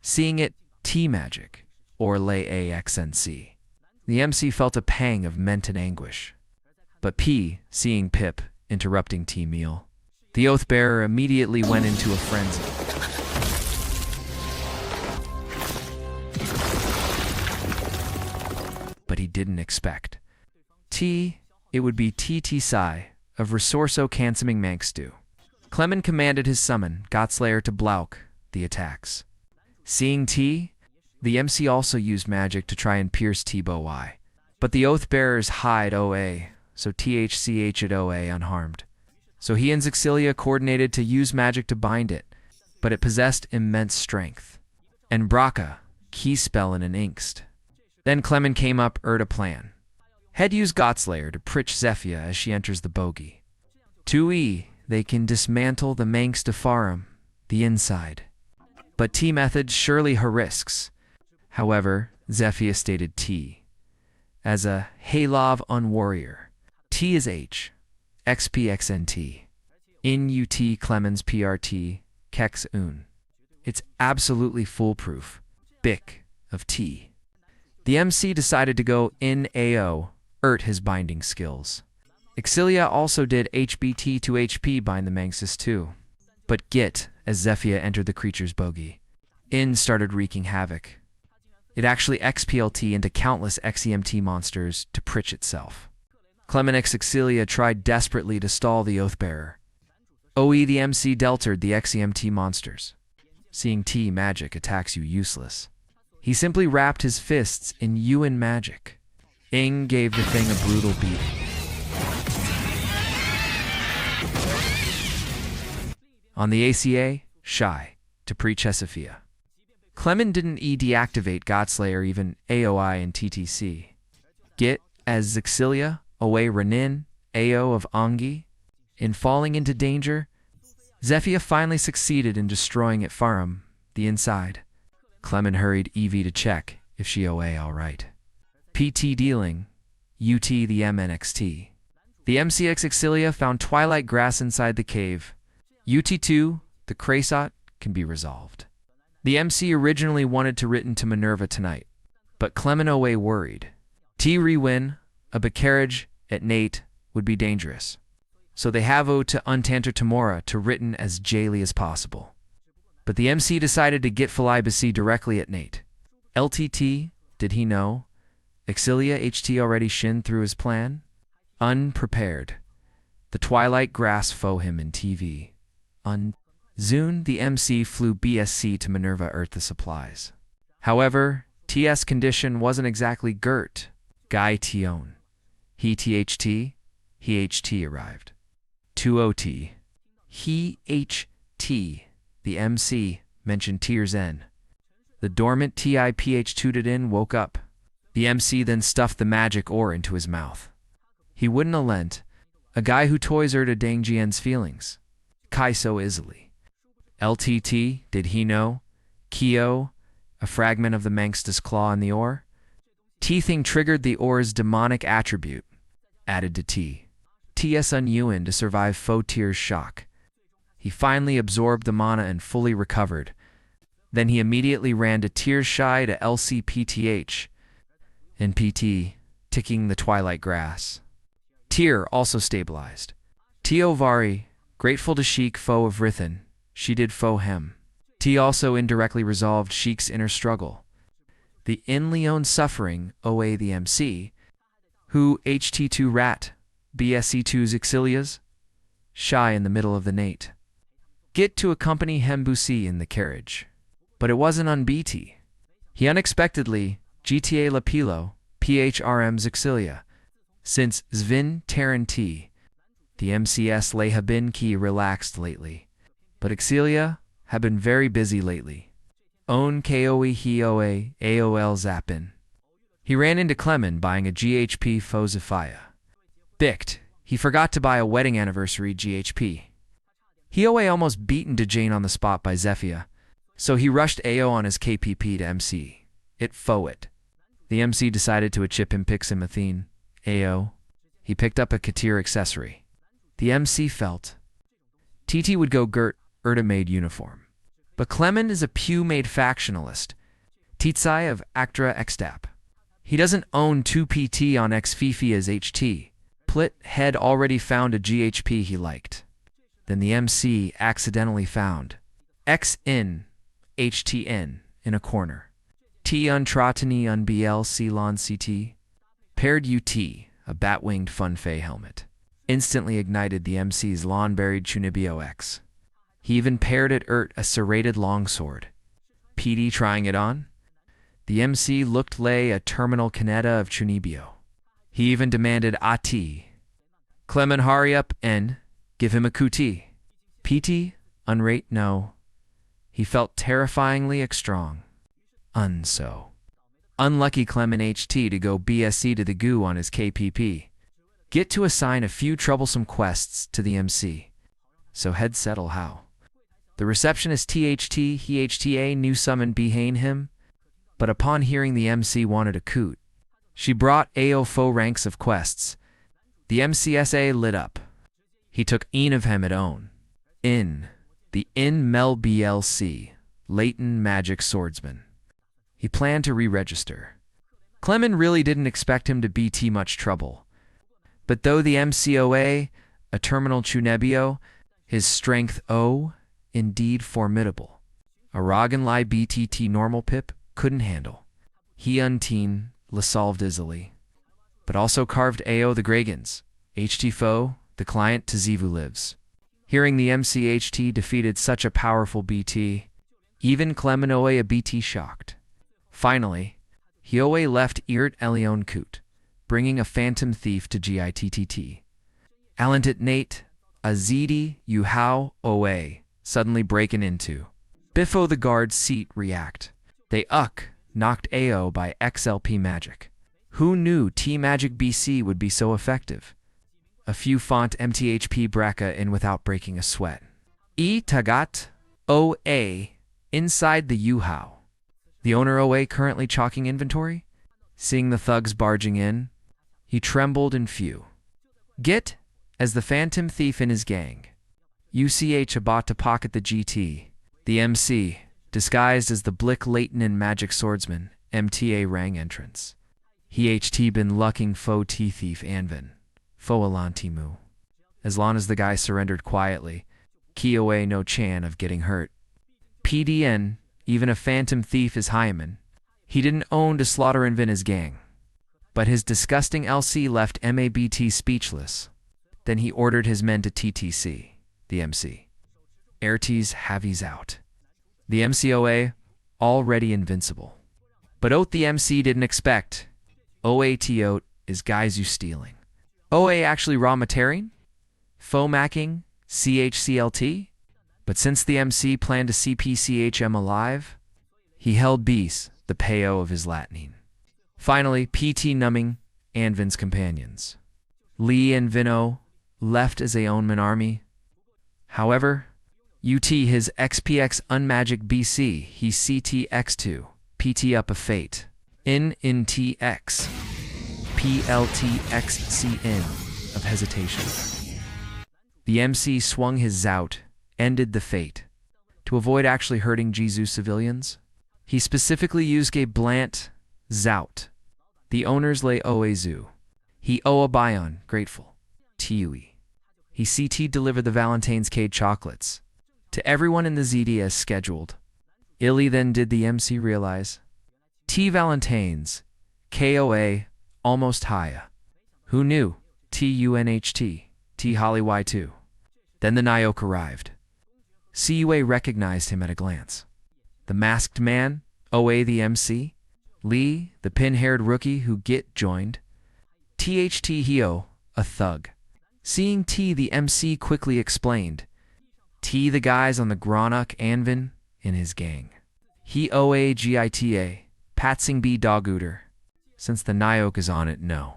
Seeing it T magic. Or lay AXNC. The MC felt a pang of mental anguish. But P, seeing Pip, interrupting T meal, the Oathbearer immediately went into a frenzy. But he didn't expect. T, it would be TT Sai, of Resorso Cansoming Manxdu. Clemen commanded his summon, Godslayer to Blauk, the attacks. Seeing T, the MC also used magic to try and pierce T-Bow Y. But the Oathbearers hide OA, so THCH at OA unharmed. So he and Zixilia coordinated to use magic to bind it, but it possessed immense strength. And Braca, key spell in an inkst. Then Clemen came up a plan. Head use Godslayer to pritch Zephia as she enters the bogey. 2E, they can dismantle the Manx Defarum, the inside. But T method surely her risks. However, Zephia stated T. As a Haylov unwarrior. T is H. XPXNT. In UT Clemens PRT. Kex Un. It's absolutely foolproof. Bick of T. The MC decided to go in AO, his binding skills. Ixilia also did HBT to HP bind the Manxus too. But Git, as Zephia entered the creature's bogey. In started wreaking havoc. It actually XPLT into countless XEMT monsters to pritch itself. Clemen X Ixilia tried desperately to stall the Oathbearer. OE the MC deltered the XEMT monsters. Seeing T magic attacks you useless. He simply wrapped his fists in Yuan magic. Ing gave the thing a brutal beating. On the ACA, Shy, to pre-Chesophia. Clemen didn't deactivate Godslayer even AOI and TTC. Git, as Zixilia, away Renin, AO of Ongi. In falling into danger, Zephia finally succeeded in destroying it Farum, the inside. Clemen hurried EV to check if she OA alright. PT dealing, UT the MNXT. The MCX Ixilia found Twilight Grass inside the cave. UT2, the Crasot, can be resolved. The MC originally wanted to written to Minerva tonight, but Clemen OA worried. T re-win, a Becarriage at Nate would be dangerous. So they have O to Untanter Tamora to written as jayly as possible. But the MC decided to get Philibasi directly at Nate. LTT, did he know? Ixilia HT already shinned through his plan? Unprepared. The Twilight Grass foe him in TV. Zune, the MC flew BSC to Minerva Earth the supplies. However, TS condition wasn't exactly Gert. Guy Tion. He THT, he HT arrived. 2OT. He HT, the MC, mentioned Tears N. The dormant TIPH2'd in woke up. The MC then stuffed the magic ore into his mouth. He wouldn't have lent, a guy who toys her to Dangjian's feelings. Kai so easily. LTT, did he know? Kyo, a fragment of the Manx's claw in the ore? Teething triggered the ore's demonic attribute. added to TS Unyuan to survive Fo Tier's shock. He finally absorbed the mana and fully recovered. Then he immediately ran to Tier's Shy to LCPTH and PT, ticking the twilight grass. Tier also stabilized. Tiovari, grateful to Sheik Foe of Rithan, she did Foe Hem. T also indirectly resolved Sheik's inner struggle. The In Leon suffering, OA the MC, who HT2 Rat, BSC2's Exilias, shy in the middle of the Nate. Get to accompany Hembusi in the carriage. But it wasn't on BT. He unexpectedly, GTA Lapilo, PHRM's Exilia, since Zvin Terran T, the MCS lay have been key relaxed lately. But Exilia have been very busy lately. Own KOE Hioa AOL Zappin. He ran into Clemen buying a GHP Fozifia. Bicked, he forgot to buy a wedding anniversary GHP. Hioa almost beaten to Jane on the spot by Zephia, so he rushed AO on his KPP to MC. It Foet. The MC decided to chip him picks him Athene. AO. He picked up a Katir accessory. The MC felt. TT would go Gert, Erta-made uniform. But Clement is a Pew-made factionalist. Titsai of Actra Xtap. He doesn't own 2 PT on Xfifi as HT. Plit had already found a GHP he liked. Then the MC accidentally found XN, HTN in a corner. T untratani unbl Celon CT. Paired UT, a bat-winged Fun-Fei helmet. Instantly ignited the MC's lawn-buried Chunibyo X. He even paired it a serrated longsword. PD trying it on? The MC looked lay a terminal Kaneda of Chunibyo. He even demanded AT. Clement hurry up and give him a kuti. PT, unrate no. He felt terrifyingly strong. So. Unlucky Clement HT to go BSC to the goo on his KPP. Get to assign a few troublesome quests to the MC. So head settle how. The receptionist THT he HTA knew summon behane him, but upon hearing the MC wanted a coot, she brought AO faux ranks of quests. The MCSA lit up. He took een of him at own. The Mel BLC, Leighton Magic Swordsman. He planned to re-register. Clement really didn't expect him to be too much trouble. But though the MCOA, a terminal Chunebio, his strength indeed formidable. A Ragan Lai BTT normal pip couldn't handle. He unteen solved easily. But also carved AO the Gragans, HT foe, the client to Zivu lives. Hearing the MCHT defeated such a powerful BT, even Clement a BT shocked. Finally, Hioe left Irt Elion Koot, bringing a phantom thief to GITTT. Alantit Nate, Azidi Yuhao Oa, suddenly breaking into. Biffo the guard's seat react. They knocked AO by XLP magic. Who knew T-Magic BC would be so effective? A few font MTHP Braca in without breaking a sweat. Tagat OA inside the Yuhao. The owner OA currently chalking inventory? Seeing the thugs barging in, he trembled in few. Get, as the phantom thief in his gang. UCH about to pocket the GT. The MC, disguised as the Blick Leighton and Magic Swordsman, MTA rang entrance. He HT been lucking Faux T-Thief Anvin. Faux Alantimu. As long as the guy surrendered quietly, Kioe no chan of getting hurt. PDN, even a phantom thief is Hyman. He didn't own to slaughter and vin his gang. But his disgusting LC left MABT speechless. Then he ordered his men to TTC, the MC. Airties Havies out. The MCOA, already invincible. But Oat the MC didn't expect. OAT Oat is guys you stealing. OA actually raw material? Fomacking? CHCLT? But since the MC planned to CPCHM alive, he held Beast, the payo of his Latinine. Finally, PT numbing Anvin's companions. Lee and Vino left as a ownman army. However, UT his XPX unmagic BC, he CTX2, PT up a fate. In TX. PLTXCN of hesitation. The MC swung his zout, ended the fate. To avoid actually hurting Jizu civilians, he specifically used a blant zout. The owners lay Oezu. He oa Bion, grateful. Tiui. He CT delivered the Valentine's Cade chocolates to everyone in the ZD as scheduled. Illy then did the MC realize. T Valentines, KOA, almost high. Who knew? TUNHT, T Holly Y2. Then the Nyok arrived. CUA recognized him at a glance. The masked man, OA the MC, Lee, the pin-haired rookie who Git joined, THT Hio, a thug. Seeing T, the MC quickly explained, T the guys on the Gronuk Anvin in his gang. He OA GITA, Patsing B Dogooter. Since the Nyok is on it, no.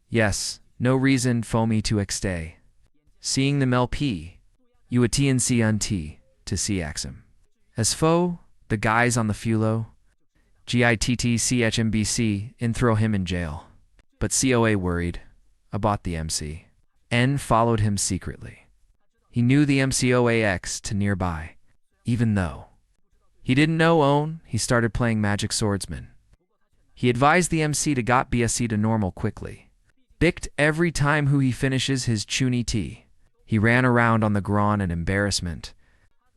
Yes, no reason for me to stay. Seeing them LP, you a TNC on T to see Axum. As foe, the guys on the Fulo, GITT-CHMBC, and throw him in jail. But COA worried about the MC. N followed him secretly. He knew the MCOAX to nearby, even though he didn't know Own, he started playing Magic Swordsman. He advised the MC to got BSC to normal quickly. Bicked every time who he finishes his Chuny T. He ran around on the Gron in embarrassment.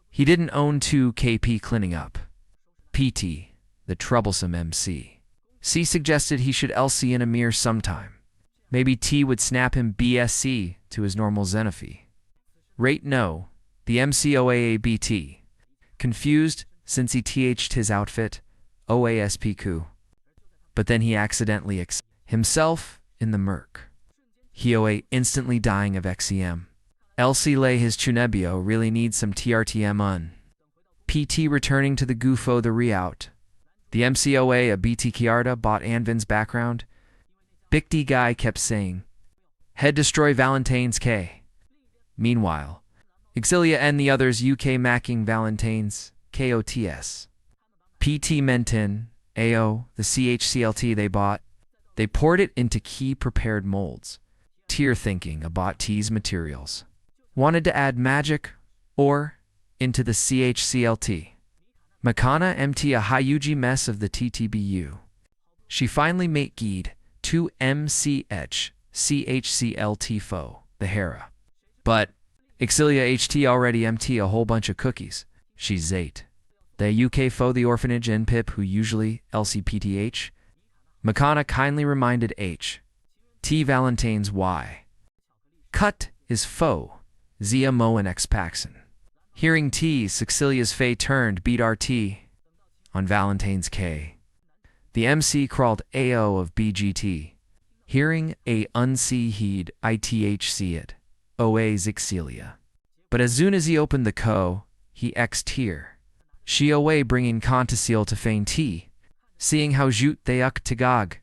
He didn't own 2 KP cleaning up. PT, the troublesome MC. C suggested he should LC in a mirror sometime. Maybe T would snap him BSC to his normal Xenophi. Rate no, the MCOAABT. Confused since he TH'd his outfit, OASPQ. But then he accidentally himself in the murk. Hioa instantly dying of XEM. LC lay his Chunebio really needs some TRTM un. PT returning to the Gufo the re-out. The MCOA a BT Kiarda bought Anvin's background. Big D guy kept saying, head destroy Valentine's K. Meanwhile, Exilia and the others UK macking Valentine's KOTS. PT Mentin, AO, the CHCLT they bought, they poured it into key prepared molds. Tier thinking about T's materials. Wanted to add magic, or, into the CHCLT. Makana MT a Hyuji mess of the TTBU. She finally made Geed 2 MCH CHCLT foe, the Hera. But, Exilia HT already MT a whole bunch of cookies. She's 8. The UK foe the orphanage and Pip who usually LCPTH. Makana kindly reminded H. T Valentine's Y. Cut is foe, Zia Mo and X Paxson. Hearing T, Sexilia's Fae turned beat RT on Valentine's K. The MC crawled AO of BGT. Hearing a unsee heed ITHC it, OA Zixilia. But as soon as he opened the co, he X'd here. She away bringing Contasil to feign T. Seeing how Jute they uck Tagag.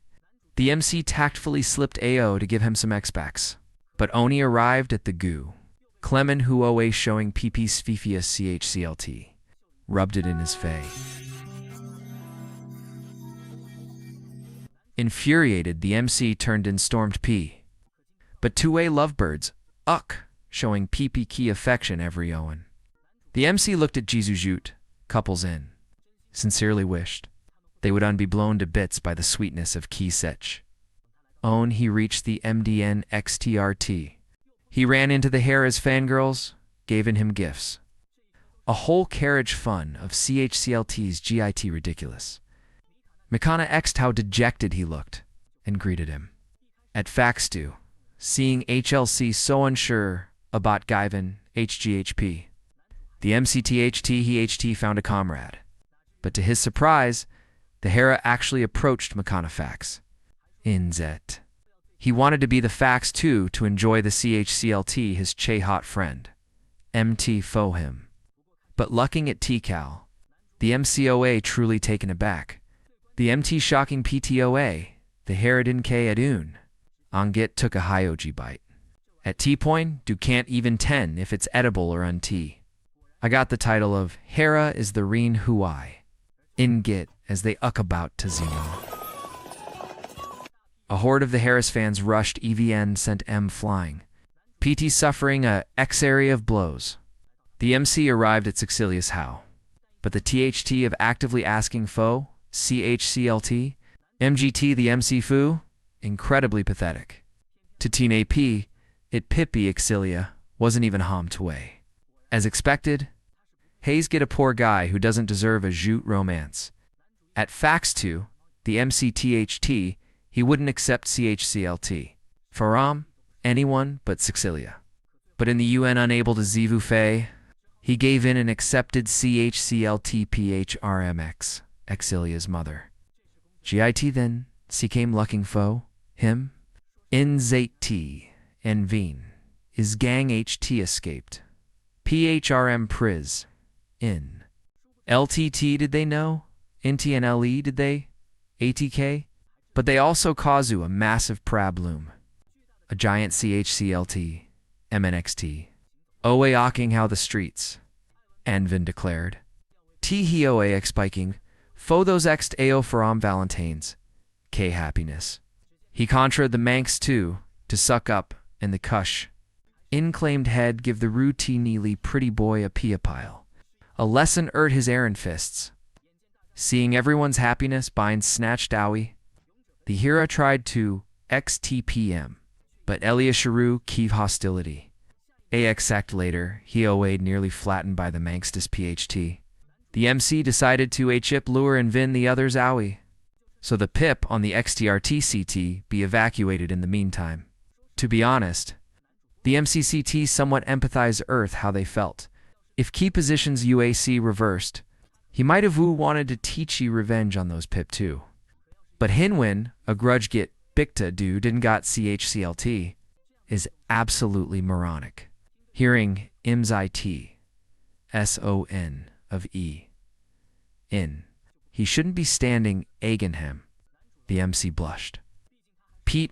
The MC tactfully slipped AO to give him some X-backs. But Oni arrived at the goo. Clemen who OA showing PP Sphefius CHCLT. Rubbed it in his fay. Infuriated, the MC turned and stormed P. But two-way lovebirds, showing PP key affection every Owen. The MC looked at Jizu Jute, couples in. Sincerely wished they would be blown to bits by the sweetness of Key Sech. Owen he reached the MDN XTRT. He ran into the Hera's fangirls, gave in him gifts. A whole carriage fun of CHCLT's GIT ridiculous. Makana X'd how dejected he looked, and greeted him. At Faxtu, seeing HLC so unsure about Guyvan, HGHP. The MCTHT he HT found a comrade. But to his surprise, the Hera actually approached Makana Fax. Inzet. He wanted to be the Fax too to enjoy the CHCLT his hot friend. MT foe him. But looking at TCal, the MCOA truly taken aback. The MT shocking PTOA, the Herodin K Adun. Ongit took a Hyoji bite. At T-point, do can't even 10 if it's edible or un-T. I got the title of Hera is the Reen Huai. In Git as they uck about to Zemo. A horde of the Harris fans rushed. EVN sent M flying. PT suffering a X-area of blows. The MC arrived at Cecilia's house. But the THT of actively asking foe, CHCLT, MGT the MC foo, incredibly pathetic. To Teen AP, it Pippi Exilia wasn't even harmed away. As expected, Hayes get a poor guy who doesn't deserve a jute romance. At Fax 2, the MCTHT, he wouldn't accept CHCLT. Faram, anyone but Cexilia. But in the UN unable to Zivu Fei, he gave in and accepted CHCLT-PHRMX, Exilia's mother. GIT then, came lucking foe, him, in T, and Veen, is gang HT escaped. PHRM Priz, in. LTT did they know? NTNLE did they? ATK? But they also Kazu a massive prabloom. A giant CHCLT, MNXT. Owe ocking how the streets. Anvin declared. T-Hioa X-spiking, fo those ext AO Faram Valentines. K happiness. He contra the Manx too, to suck up, and the Kush. Inclaimed head give the routine neely pretty boy a pia pile. A lesson his errand fists. Seeing everyone's happiness binds snatched owie. The hero tried to XTPM, but Elia Sharu keep hostility. Exact later, he awayed nearly flattened by the Manxtus PHT. The MC decided to A-chip lure and Vin the others owie. So the pip on the XTRT-CT be evacuated in the meantime. To be honest, the MCCT somewhat empathized Earth how they felt. If key positions UAC reversed, he might have wanted to teach ye revenge on those pip too. But Hinwin, a grudge get Bicta do didn't got CHCLT, is absolutely moronic. Hearing Ims IT, SON of E, in. He shouldn't be standing Agenham. The MC blushed. Pete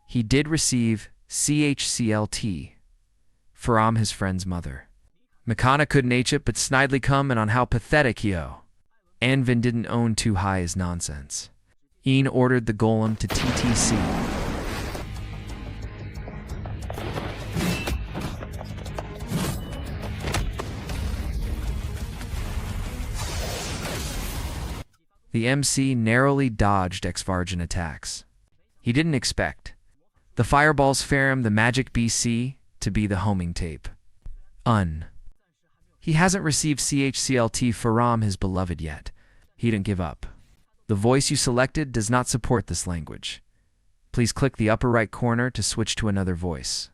he did receive CHCLT from his friend's mother. Makana couldn't H it but snidely come and on how pathetic he o. Anvin didn't own too high his nonsense. Ian ordered the golem to TTC. The MC narrowly dodged Exvargin attacks. He didn't expect the fireballs Farum the magic BC to be the homing tape. He hasn't received CHCLT Faram his beloved yet. He didn't give up. The voice you selected does not support this language. Please click the upper right corner to switch to another voice.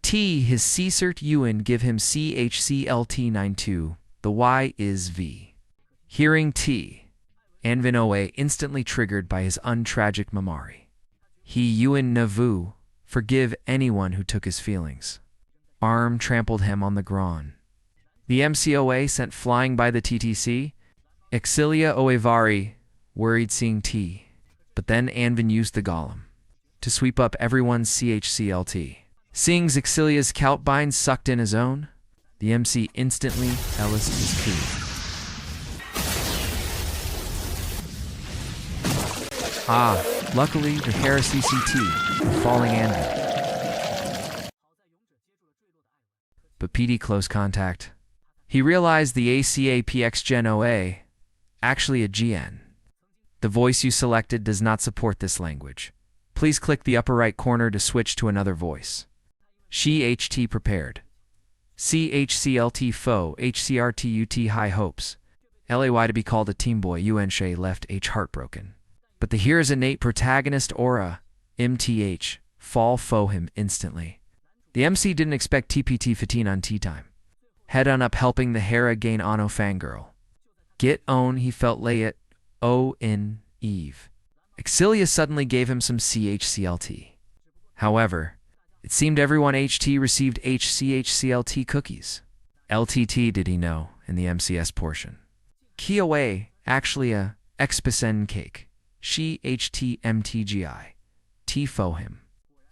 T his C-cert Ewan give him CHCLT92. The Y is V. Hearing T. Anvin Oe instantly triggered by his untragic Mamari. He Ewan Navu, forgive anyone who took his feelings. Arm trampled him on the groin. The MCOA sent flying by the TTC. Exilia Oevari, worried seeing T. But then Anvin used the golem to sweep up everyone's CHCLT. Seeing Exilia's Calpbind sucked in his own, the MC instantly Ellis his coup. Luckily the Harris CCT, falling Anvin. But PD close contact. He realized the ACAPX Gen OA, actually a GN. The voice you selected does not support this language. Please click the upper right corner to switch to another voice. She HT prepared. CHCLT foe HCRTUT high hopes. LAY to be called a team boy UN Shay left H heartbroken. But the here's innate protagonist aura, MTH, fall foe him instantly. The MC didn't expect TPT 15 on tea time. Head on up helping the Hera gain Ano fangirl. Get own he felt lay it, O in Eve. Exilia suddenly gave him some CHCLT. However, it seemed everyone HT received HCHCLT cookies. LTT did he know in the MCS portion. Kiowa, actually a Expisen cake. She HTMTGI. T-fo him.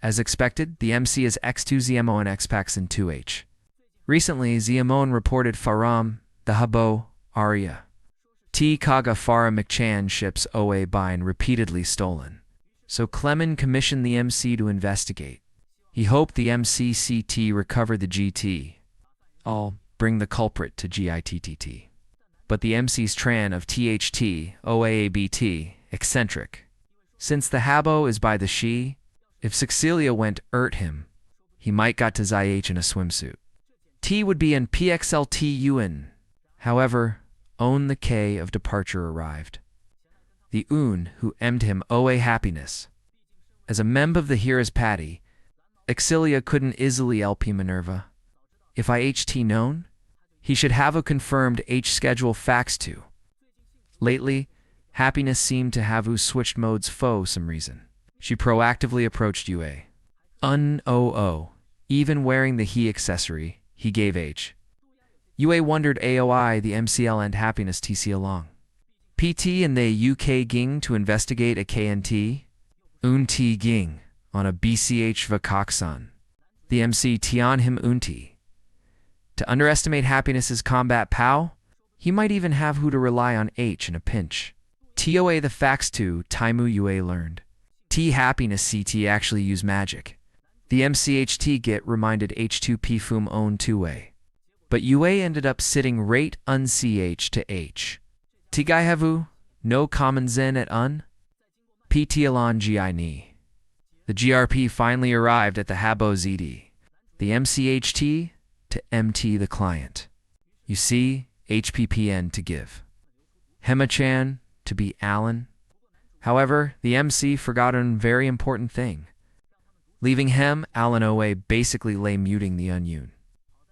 As expected, the MC is X2 ZMO and Xpax in 2H. Recently, Ziamon reported Faram, the Habo, Aria. T. Kaga Farah McChan ships OA Bine repeatedly stolen. So Clemen commissioned the MC to investigate. He hoped the MCCT recover the GT. I'll bring the culprit to GITTT. But the MC's Tran of THT, OAABT, eccentric. Since the Habo is by the she, if Cecilia went him, he might got to Zih in a swimsuit. T would be in PXLT-UN. However, own the K of departure arrived. The Un who emmed him OA happiness. As a member of the Here's Patty, Exilia couldn't easily LP Minerva. If IHT known, he should have a confirmed H schedule fax to. Lately, happiness seemed to have switched modes for some reason. She proactively approached UA. Even wearing the he accessory, he gave H. UA wondered AOI the MCL and happiness TC along. PT and the UK ging to investigate a KNT. T ging on a BCH Vakaksan. The MC Tian him Unti. To underestimate happiness's combat pow, he might even have who to rely on H in a pinch. TOA the fax to Taimu UA learned. T happiness CT actually use magic. The MCHT get reminded H2P fum own 2-way. But UA ended up sitting rate un-CH to H. Tigai havu, no common zen at un? PT alon GI ni. The GRP finally arrived at the Habo ZD. The MCHT to MT the client. You see, HPPN to give. Hemachan to be Alan. However, the MC forgot a very important thing. Leaving Hem, Alan OA basically lay muting the Unyun.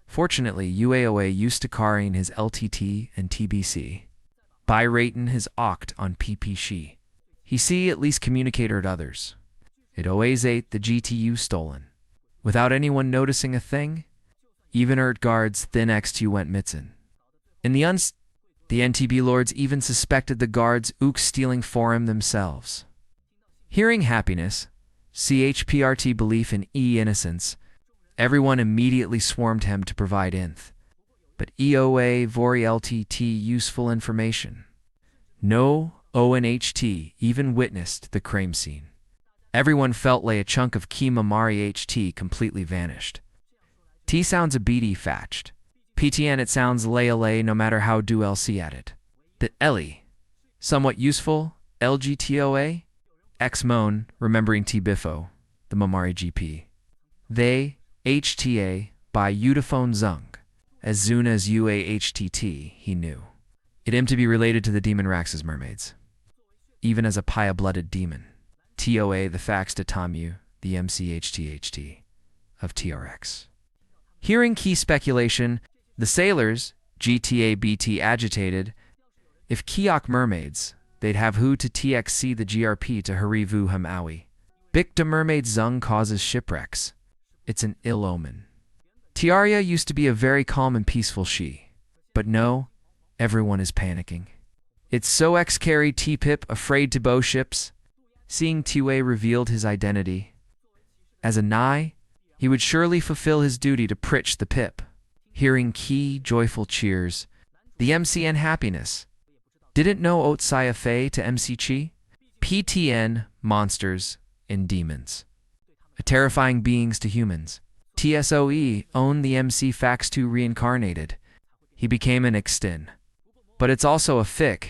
Fortunately, UAOA used to carrying his LTT and TBC. By rating his oct on PP she. He see at least communicator at others. It always ate the GTU stolen. Without anyone noticing a thing, even guards thin X2 went mitsen. In the NTB lords even suspected the guards stealing for him themselves. Hearing happiness, CHPRT belief in innocence, everyone immediately swarmed him to provide inth. But EOA Vori LTT useful information. No ONHT even witnessed the crime scene. Everyone felt like a chunk of Kima Mari HT completely vanished. T sounds a BD fatched. PTN it sounds lay no matter how do LC at it. The Ellie, somewhat useful, LGTOA, X-Moan, remembering T-Biffo, the Mamari GP. They, HTA, by Udaphone Zung, as soon as UAHTT, he knew. It am to be related to the demon Rax's mermaids. Even as a Pia-blooded demon. TOA the fax to Tamu, the MCHTHT, of TRX. Hearing key speculation, the sailors, GTA-BT agitated, if Kiok mermaids, they'd have who to TXC the GRP to Harivu Hamawi. Bic de mermaid Zung causes shipwrecks. It's an ill omen. Tiaria used to be a very calm and peaceful she. But no, everyone is panicking. It's so ex-carry T-Pip afraid to bow ships. Seeing Tiwei revealed his identity. As a Nai, he would surely fulfill his duty to pritch the Pip. Hearing key joyful cheers, the MCN happiness. Didn't know Otsaya Fei to MC Chi? PTN, monsters, and demons. A terrifying beings to humans. TSOE owned the MC fax 2 reincarnated. He became an extin. But it's also a fic.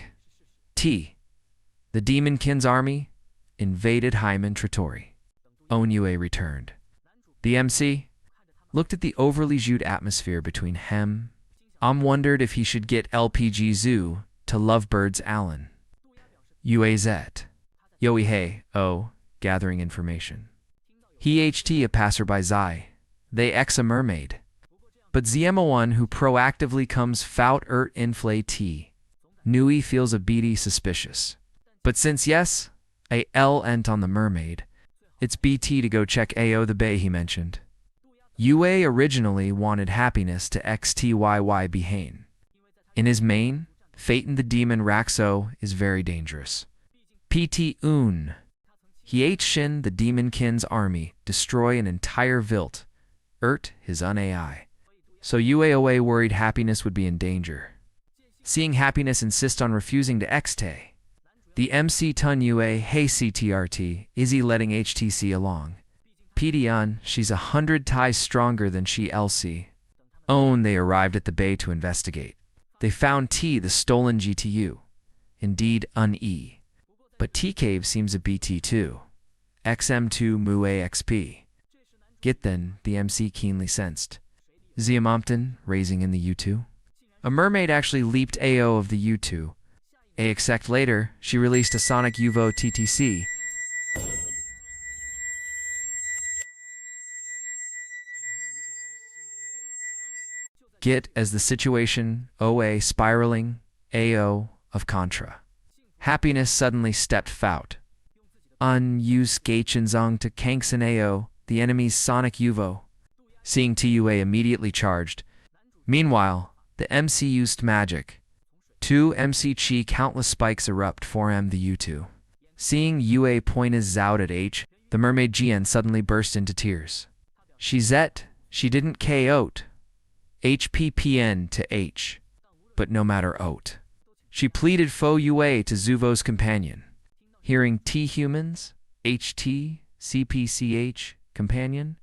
T. The Demonkin's army invaded Hyman Trattori. Onue returned. The MC looked at the overly jute atmosphere between Hem. Wondered if he should get LPG Zoo to Lovebirds Allen. UAZ. Yoihei, gathering information. He HT a passerby Zai. They ex a mermaid. But ZM1 who proactively comes fout inflate T. Nui feels a BD suspicious. But since yes, a L ent on the mermaid, it's BT to go check AO the bay he mentioned. UA originally wanted happiness to XTYY Behane. In his main, Phaeton the demon Raxo is very dangerous. PT Un. He Shin the demonkin's army destroy an entire Vilt, his un-AI. So UAOA worried happiness would be in danger. Seeing happiness insist on refusing to XT, The MC Tun Yue Hey CTRT, Izzy letting HTC along. PDN, she's 100 ties stronger than she LC. Own, they arrived at the bay to investigate. They found T, the stolen GTU. Indeed, un-E. But T-Cave seems a BT2. XM2 Mu AXP. Get then, the MC keenly sensed. Ziamompton, raising in the U2. A mermaid actually leaped AO of the U2. A exec later, she released a Sonic UVO TTC. Get as the situation, OA spiraling, AO of Contra. Happiness suddenly stepped fout. Unused Gaichinzong to Kankson AO, the enemy's Sonic UVO. Seeing TUA immediately charged. Meanwhile, the MC used magic. 2 MC Chi countless spikes erupt 4M the U2. Seeing UA point his out at H, the mermaid GN suddenly burst into tears. She zet, she didn't KO't. HPPN to H. But no matter oat. She pleaded faux UA to Zuvo's companion. Hearing T humans, HT, CPCH, companion,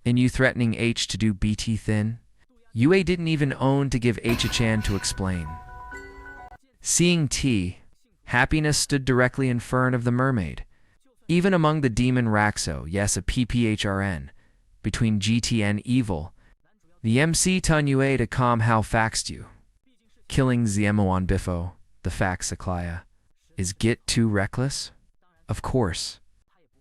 and you threatening H to do BT thin, UA didn't even own to give H a chance to explain. Seeing T, happiness stood directly in front of the mermaid. Even among the demon Raxo, yes, a PPHRN, between GT and evil, the MC Tun UA to calm how faxed you. Killing Ziemoan Biffo, the fax Aklaya. Is Git too reckless? Of course.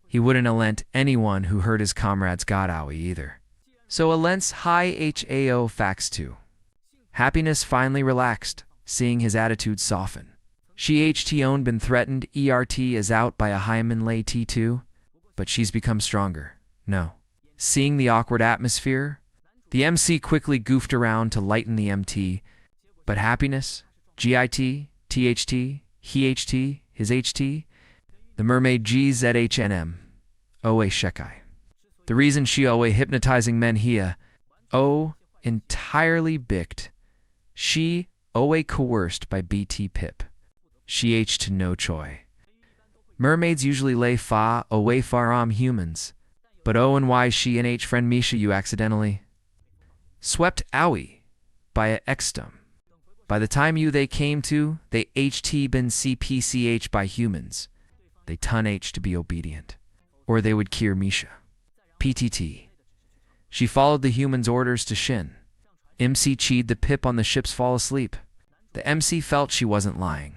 He wouldn't alent anyone who hurt his comrades Godowie either. So alents high HAO fax too. Happiness finally relaxed, seeing his attitude soften. She HT owned been threatened ERT is out by a Hyman lay T2, but she's become stronger. No. Seeing the awkward atmosphere, the MC quickly goofed around to lighten the MT, but happiness, GIT, THT, he HT, his HT, the mermaid GZHNM, Owe Shekai. The reason she Owe hypnotizing Manhwa, entirely bicked. She Owe coerced by BT Pip. She H to no choi. Mermaids usually lay fa Owe faram humans, but O and Y she and H friend Misha you accidentally swept owie by a extum. By the time you they came to, they HT been CPCH by humans. They ton H to be obedient. Or they would cure Misha. PTT. She followed the humans' orders to Shin. MC Chi'd the Pip on the ship's fall asleep. The MC felt she wasn't lying.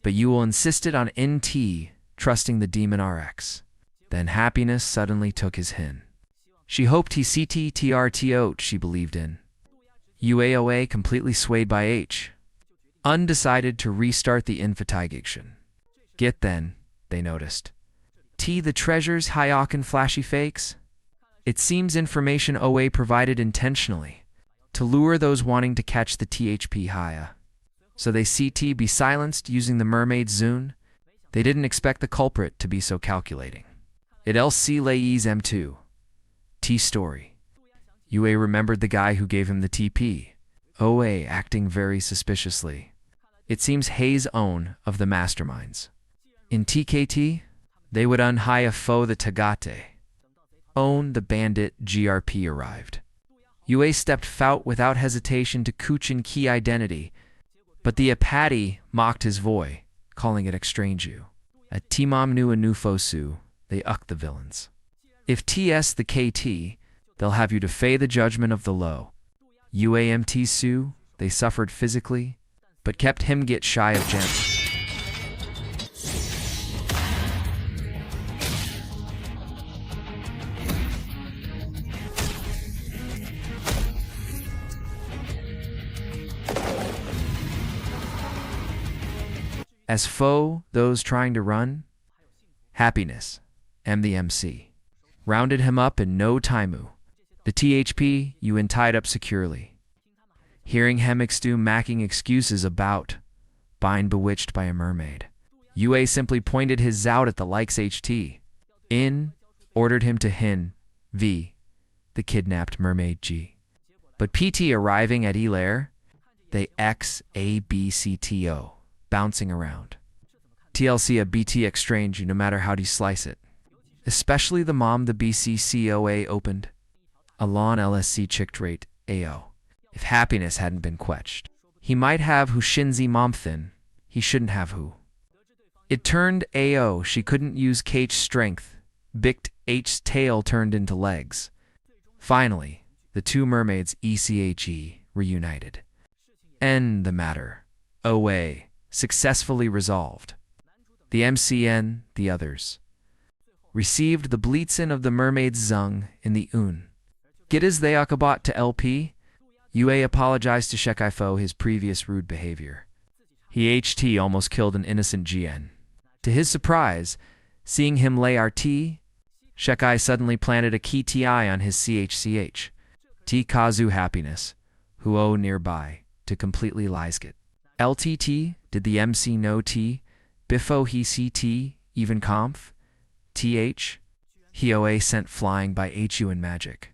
But Yule insisted on NT, trusting the demon RX. Then happiness suddenly took his hin. She hoped he CTTRTO'd she believed in. UAOA completely swayed by H. Undecided to restart the invitation. Get then, they noticed. T the treasures Hayok and flashy fakes? It seems information OA provided intentionally, to lure those wanting to catch the THP Haya. So they CT be silenced using the mermaid Zune. They didn't expect the culprit to be so calculating. It LC Lay's M2. T story. UA remembered the guy who gave him the TP. OA acting very suspiciously. It seems Hayes' own of the masterminds. In TKT, they would unhire foe the Tagate. Own the bandit GRP arrived. UA stepped fout without hesitation to Kuchin key identity, but the Apati mocked his voy, calling it extrange. At Timam nu a nu fosu, they ucked the villains. If TS the KT, they'll have you defy the judgment of the low. UAMT Su, they suffered physically, but kept him get shy of gems. As foe, those trying to run, happiness, the MC, rounded him up in no timeu. The THP, you tied up securely. Hearing Hemixdu macking excuses about, bind bewitched by a mermaid. UA simply pointed his zout at the likes HT. Ordered him to Hin, V, the kidnapped mermaid G. But PT arriving at Elair, they XABCTO, bouncing around. TLC a BT exchange no matter how you slice it. Especially the mom the BCCOA opened. Alon LSC chicked rate AO. If happiness hadn't been quenched. He might have who Shinzi momthin, he shouldn't have who. It turned AO, she couldn't use K's strength. Bicked H's tail turned into legs. Finally, the two mermaids ECHE reunited. End the matter. OA, successfully resolved. The MCN, the others. Received the Blitzen of the mermaids Zung in the Un. Gittas they Akabot to LP. UA apologized to Shekai his previous rude behavior. He HT almost killed an innocent GN. To his surprise, seeing him lay RT, Shekai suddenly planted a key TI on his CHCH. T Kazu happiness, who O nearby, to completely liesget. LTT, did the MC know T? Biffo he CT, even conf? TH? He OA sent flying by HU in magic.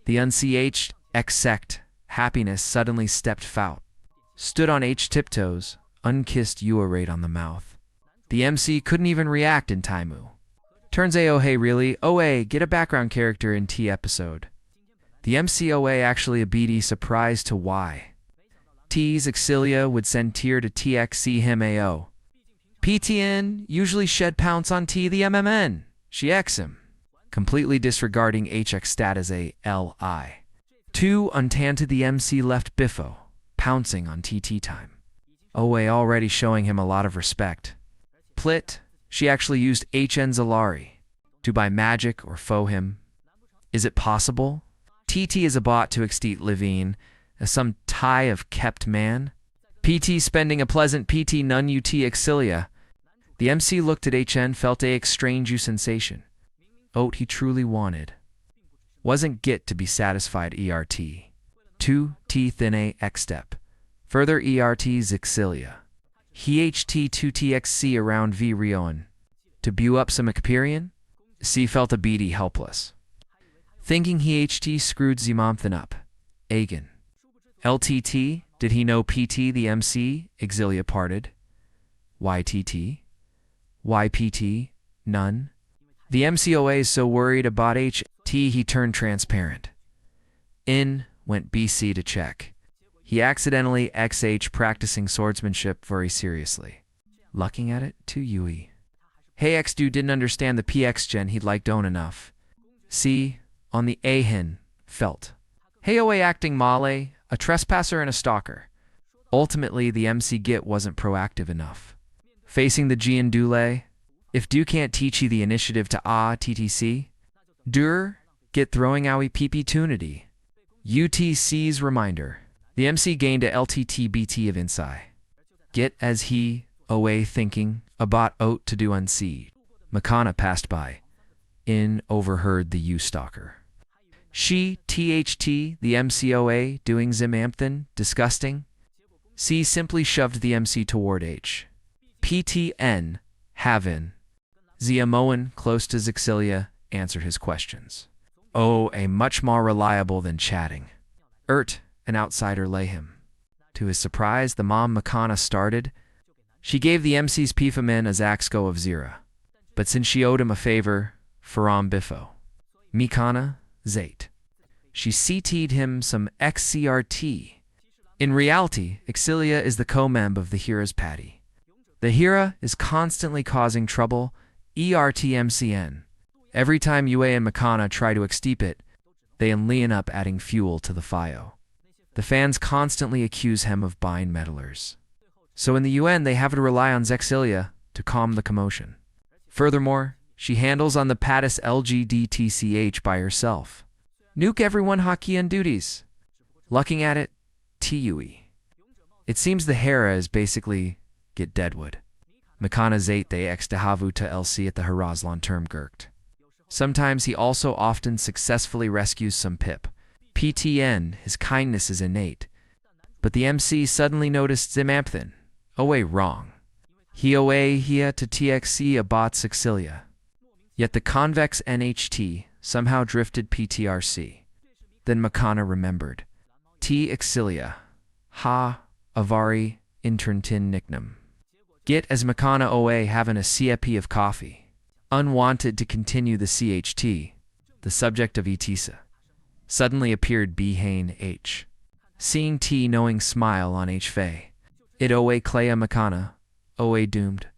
The unCH, X-sect, happiness suddenly stepped fout. Stood on H tiptoes, unkissed UA rate on the mouth. The MC couldn't even react in Taimu. Turns AO hey really, OA, get a background character in T episode. The MCOA actually a BD surprise to Y. T's Exilia would send tier to TX see him AO. PTN usually shed pounce on T the MMN. She X him. Completely disregarding HX stat as a LI. 2 untanted the MC left Biffo, pouncing on TT time. OA already showing him a lot of respect. Plit, she actually used HN Zalari to buy magic or foe him. Is it possible? TT is a bot to extete Levine as some tie of kept man. PT spending a pleasant PT none UT Exilia. The MC looked at HN felt a strange you sensation. Oat he truly wanted. Wasn't get to be satisfied ERT. 2 T thin A X step. Further ERT Exilia. He HT 2 TXC around V Rioan. To bew up some Experian? C felt a beady helpless. Thinking he HT screwed Zimomthan up. Agan. LTT, did he know PT the MC, Exilia parted? YTT? YPT, none? The MCOA is so worried about HT he turned transparent. In went BC to check. He accidentally XH practicing swordsmanship very seriously. Looking at it, to UE. Hey XDu didn't understand the PX gen he'd liked own enough. C, on the Ahin, felt. Hey OA acting Male, a trespasser and a stalker. Ultimately, the MC Git wasn't proactive enough. Facing the Gian Dule, if Du can't teach you the initiative to TTC, Dur, get throwing owie PP tunity. UTC's reminder. The MC gained a LTT BT of Insai. Get as he, OA thinking, about Oat to do unsee. Makana passed by. In overheard the U-stalker. She, THT, the MCOA, doing Zimamthan, disgusting. C simply shoved the MC toward H. PTN, Havin. Ziamoan, close to Zexilia, answered his questions. Oh, a much more reliable than chatting. An outsider lay him. To his surprise, the mom Makana started. She gave the MC's Pifamin a Zaxco of Zira. But since she owed him a favor, Faram Biffo. Mikana, Zate. She CT'd him some XCRT. In reality, Exilia is the co-memb of the Hira's Patty. The Hira is constantly causing trouble, ERTMCN. Every time UA and Makana try to exteep it, they enlean up adding fuel to the FIO. The fans constantly accuse him of buying meddlers. So in the UN, they have to rely on Zexilia to calm the commotion. Furthermore, she handles on the Pattis LGDTCH by herself. Nuke everyone hockey and duties. Looking at it, TUE. It seems the Hera is basically get deadwood. Makana Zate they ex dehavu to LC at the Harazlan term Gurkt. Sometimes he also often successfully rescues some pip. PTN, his kindness is innate. But the MC suddenly noticed Zimamthan. OA wrong. He OA hia to TXC abot Sexilia. Yet the convex NHT somehow drifted PTRC. Then Makana remembered. T Exilia. Ha, Avari, Interntin Nicknam. Get as Makana Oa having a CEP of coffee. Unwanted to continue the CHT, the subject of Etisa. Suddenly appeared Behane H. Seeing T knowing smile on H Fei. It Oa Clea Makana, Oa doomed.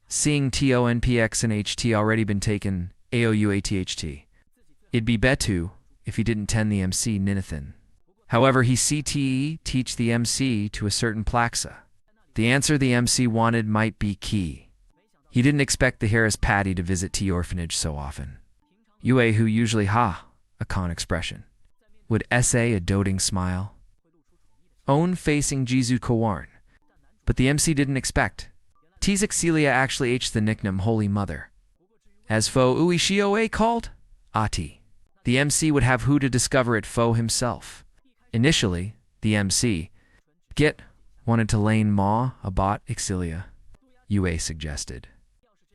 Seeing TONPX and HT already been taken, AOUATHT. It'd be Betu if he didn't tend the MC Ninithin. However, he CTE teach the MC to a certain Plaxa. The answer the MC wanted might be key. He didn't expect the Harris Patty to visit T orphanage so often. Yue who usually a con expression. Would essay a doting smile. Own facing Jizu Kawarn. But the MC didn't expect. T's Exilia actually H the nickname Holy Mother. As Fo Uishioe called? Ati. The MC would have who to discover it Fo himself. Initially, the MC, wanted to lane Ma about Exilia. Yue suggested.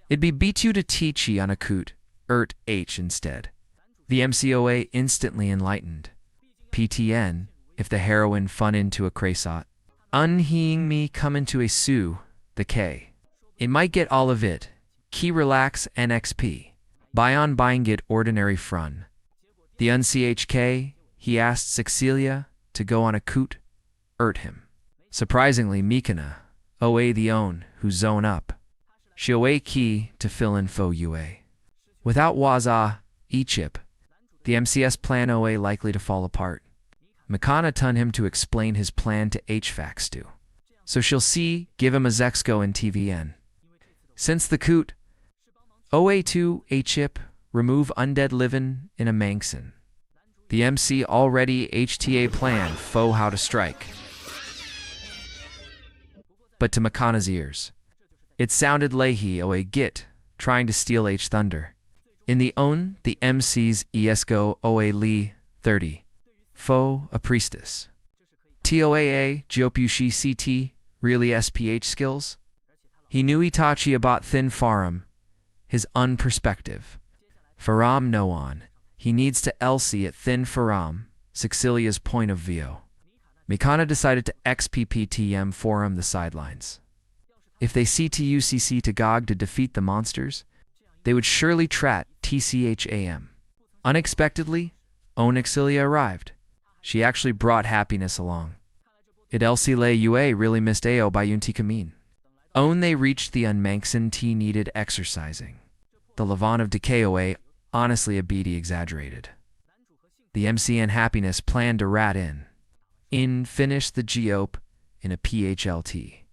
It'd be B2 to Tichi on a coot, H instead. The MCOA instantly enlightened. PTN, if the heroine fun into a Cresot. Unheeing me come into a Su, the K. It might get all of it. Key relax NXP. Buy on buying it ordinary frun. The unchk, he asked Sexilia to go on a coot, him. Surprisingly, Mikana, Oa the own, who zone up. She Oa key to fill in Fo Ue. Without Waza, E-chip, the MCS plan Oa likely to fall apart. Makana tun him to explain his plan to HFAC Stu. So she'll give him a Zexco in TVN. Since the coot, OA2 A-chip, remove undead livin' in a Mangson. The MC already HTA plan Fo how to strike. But to Makana's ears, it sounded Leahy Oa Git, trying to steal H Thunder. In the MC's ESCO Oa Lee 30. Fo, a priestess. TOAA, Jiopushi CT, really SPH skills? He knew Itachi about Thin Farum, his unperspective. Faram no on, he needs to Elsie at Thin Faram, Sexilia's point of view. Mikana decided to XPPTM Forum the sidelines. If they CTUCC to GOG to defeat the monsters, they would surely trat TCHAM. Unexpectedly, Onyxilia arrived. She actually brought happiness along. It Elsie Le Ue really missed Ao by Yunti Kamin. They reached the unmankson T needed exercising. The Levant of Decay Oa, honestly a beady exaggerated. The MCN happiness planned to rat in finish the Geop in a PHLT.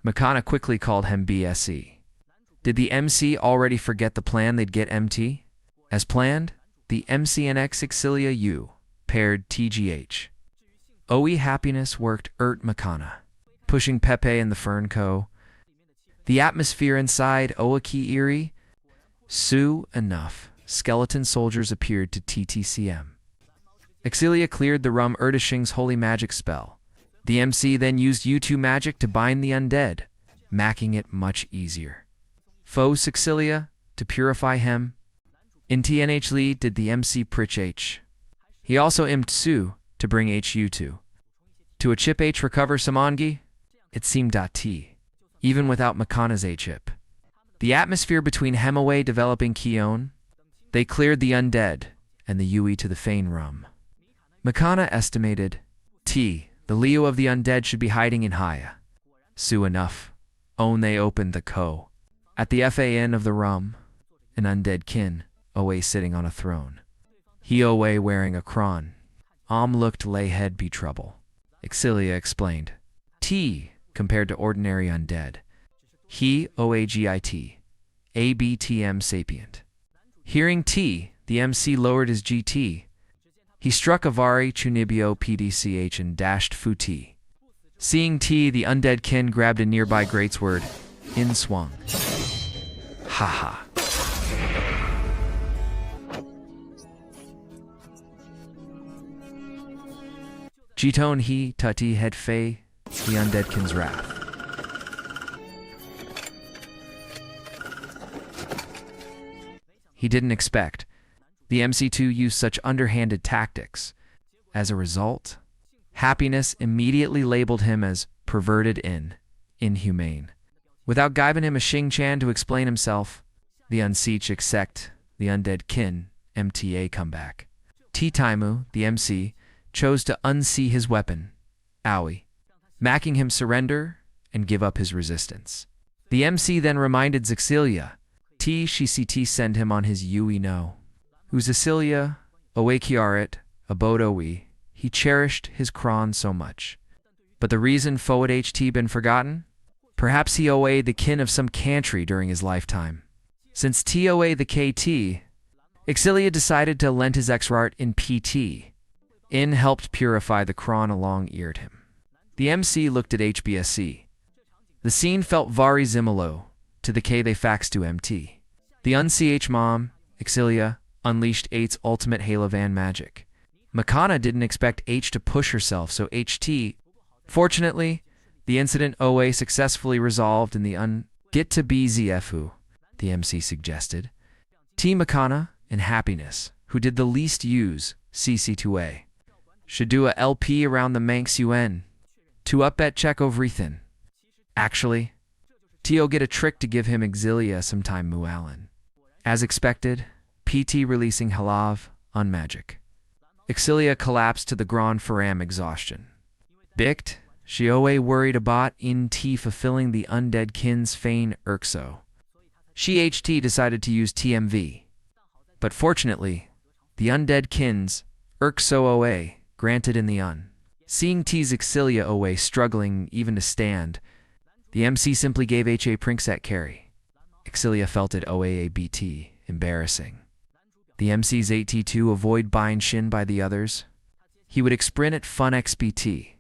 Makana quickly called him BSE. Did the MC already forget the plan they'd get MT? As planned, the MCNX Exilia U paired TGH. OE happiness worked Makana, pushing Pepe and the Fern Co. The atmosphere inside Oaki Erie. Su enough. Skeleton soldiers appeared to TTCM. Exilia cleared the Rum Erdishing's holy magic spell. The MC then used U2 magic to bind the undead, making it much easier. Fo Sexilia to purify him. In TNH Lee did the MC Pritch H. He also immed Su to bring HU2. To a chip H recover Samangi? It seemed T. Even without Makana's A-chip. The atmosphere between Hemaway developing Keon, they cleared the undead and the Yui to the Fein Rum. Makana estimated the Leo of the undead should be hiding in Haya. Su enough. They opened the Co. At the FAN of the Rum, an undead kin, Oa sitting on a throne. He Oa wearing a cron. Looked lay head be trouble. Exilia explained. T compared to ordinary undead. He OAGIT. ABTM sapient. Hearing T, the MC lowered his GT. He struck Avari Chunibyo PDCH and dashed Futi. Seeing T, the undead kin grabbed a nearby greatsword. In swung. Haha. Jitone he Tuti head Fei, the undeadkin's wrath. He didn't expect the MC2 used such underhanded tactics. As a result, happiness immediately labeled him as perverted inhumane. Without giving him a Xing-chan to explain himself, the unseech exect, the undead kin, MTA come back. T. Taimu, the MC, chose to unsee his weapon, Aoi, making him surrender and give up his resistance. The MC then reminded Zexilia, T. Shicit send him on his Yui no. Uzasilia, Oekiarit, Abodowi, he cherished his Kron so much. But the reason Foad HT been forgotten? Perhaps he OA the kin of some country during his lifetime. Since TOA the KT, Exilia decided to lend his Xrart in PT. In helped purify the Kron along-eared him. The MC looked at HBSC. The scene felt vari similo to the K they faxed to MT. The unch mom, Exilia, unleashed 8's ultimate Halavan magic. Makana didn't expect H to push herself, so HT. Fortunately, the incident OA successfully resolved in the get to BZFU, the MC suggested. T. Makana, in happiness, who did the least use CC2A, should do a LP around the Manx UN to up at check everything. Actually, Tio get a trick to give him Exilia sometime Mualin. As expected, PT releasing Halav, unmagic. Exilia collapsed to the Grand Faram exhaustion. Bicht, she OA worried about in T fulfilling the undead kin's feign Urxo. She HT decided to use TMV. But fortunately, the undead kin's Urxo OA granted in the Seeing T's Exilia OA struggling even to stand, the MC simply gave HA Prinkset carry. Exilia felt it OAA BT, embarrassing. The MC's AT2 avoid bind shin by the others. He would exprint at fun XBT.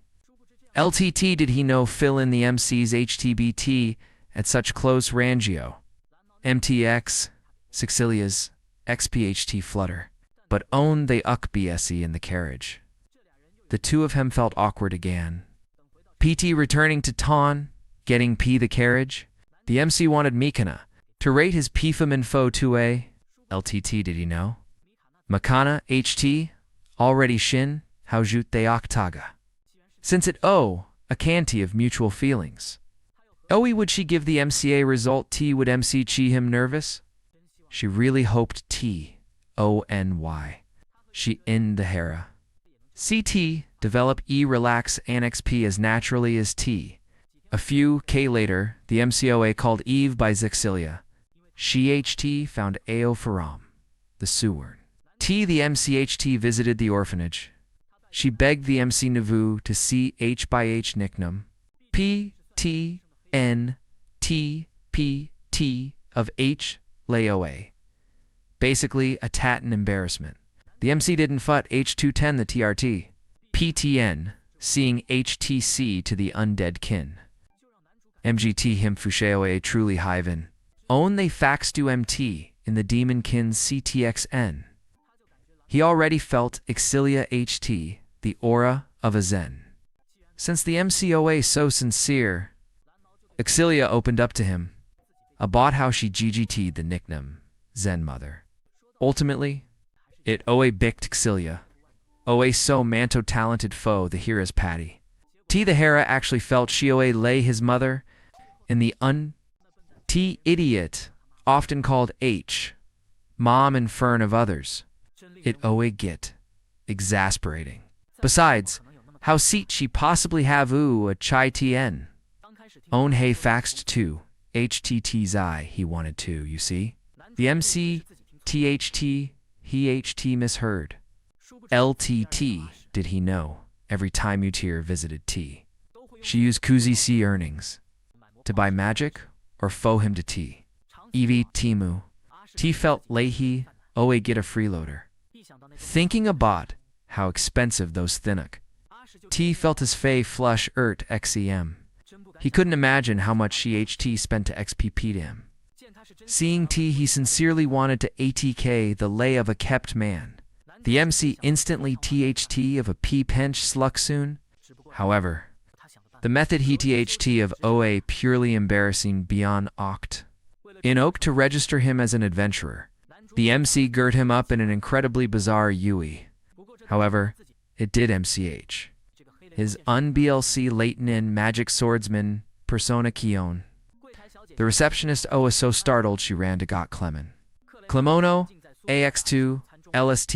LTT did he know fill in the MC's HTBT at such close rangio. MTX, Sexilia's, XPHT flutter, but own they uck BSE in the carriage. The two of them felt awkward again. PT returning to Ton, getting P the carriage. The MC wanted Mikana to rate his PFM info 2A. LTT did he know? Makana, HT, already Shin, Haujut they Octaga. Since it a canty of mutual feelings. OE would she give the MCA result T would MC Chi him nervous? She really hoped T-O-N-Y. She in the Hera. CT, develop E relax annex P as naturally as T. A few K later, the MCOA called Eve by Zexilia. She HT found Ao Faram, the Sewern. T the MCHT visited the orphanage. She begged the MC Navu to see H by H nickname. P, T, N, T, P, T of H, Laoa. Basically, a tat and embarrassment. The MC didn't fut H210 the TRT. PTN, seeing HTC to the undead kin. MGT him Fusheoa truly hiven. Own they fax to MT in the demon kin's CTXN. He already felt Exilia HT, the aura of a Zen. Since the MCOA so sincere, Exilia opened up to him about how she GGT'd the nickname Zen Mother. Ultimately, it OA bicked Exilia. OA so manto talented foe the Hera's patty. T the Hera actually felt she OA lay his mother in the T idiot, often called H, mom and fern of others. It OA get exasperating. Besides, how seat she possibly have a chai tn? Own hay faxed to HTT's eye he wanted to, you see? The MC, THT, he HT misheard. LTT, did he know, every time Utir visited T. She used Kuzi C earnings to buy magic or foe him to T. EV Timu. T felt Leahy, OA get a freeloader. Thinking about how expensive those thinnock. T felt his fey flush XEM. He couldn't imagine how much HT spent to XPP to him. Seeing T, he sincerely wanted to ATK the lay of a kept man. The MC instantly THT of a P-pench sluxoon. However, the method he THT of OA purely embarrassing beyond Oct. In Oak to register him as an adventurer, the MC girt him up in an incredibly bizarre UE. However, it did MCH. His un-BLC Leighton in Magic Swordsman, Persona Kion. The receptionist was so startled she ran to got Clemen. Clemono, AX2, LST,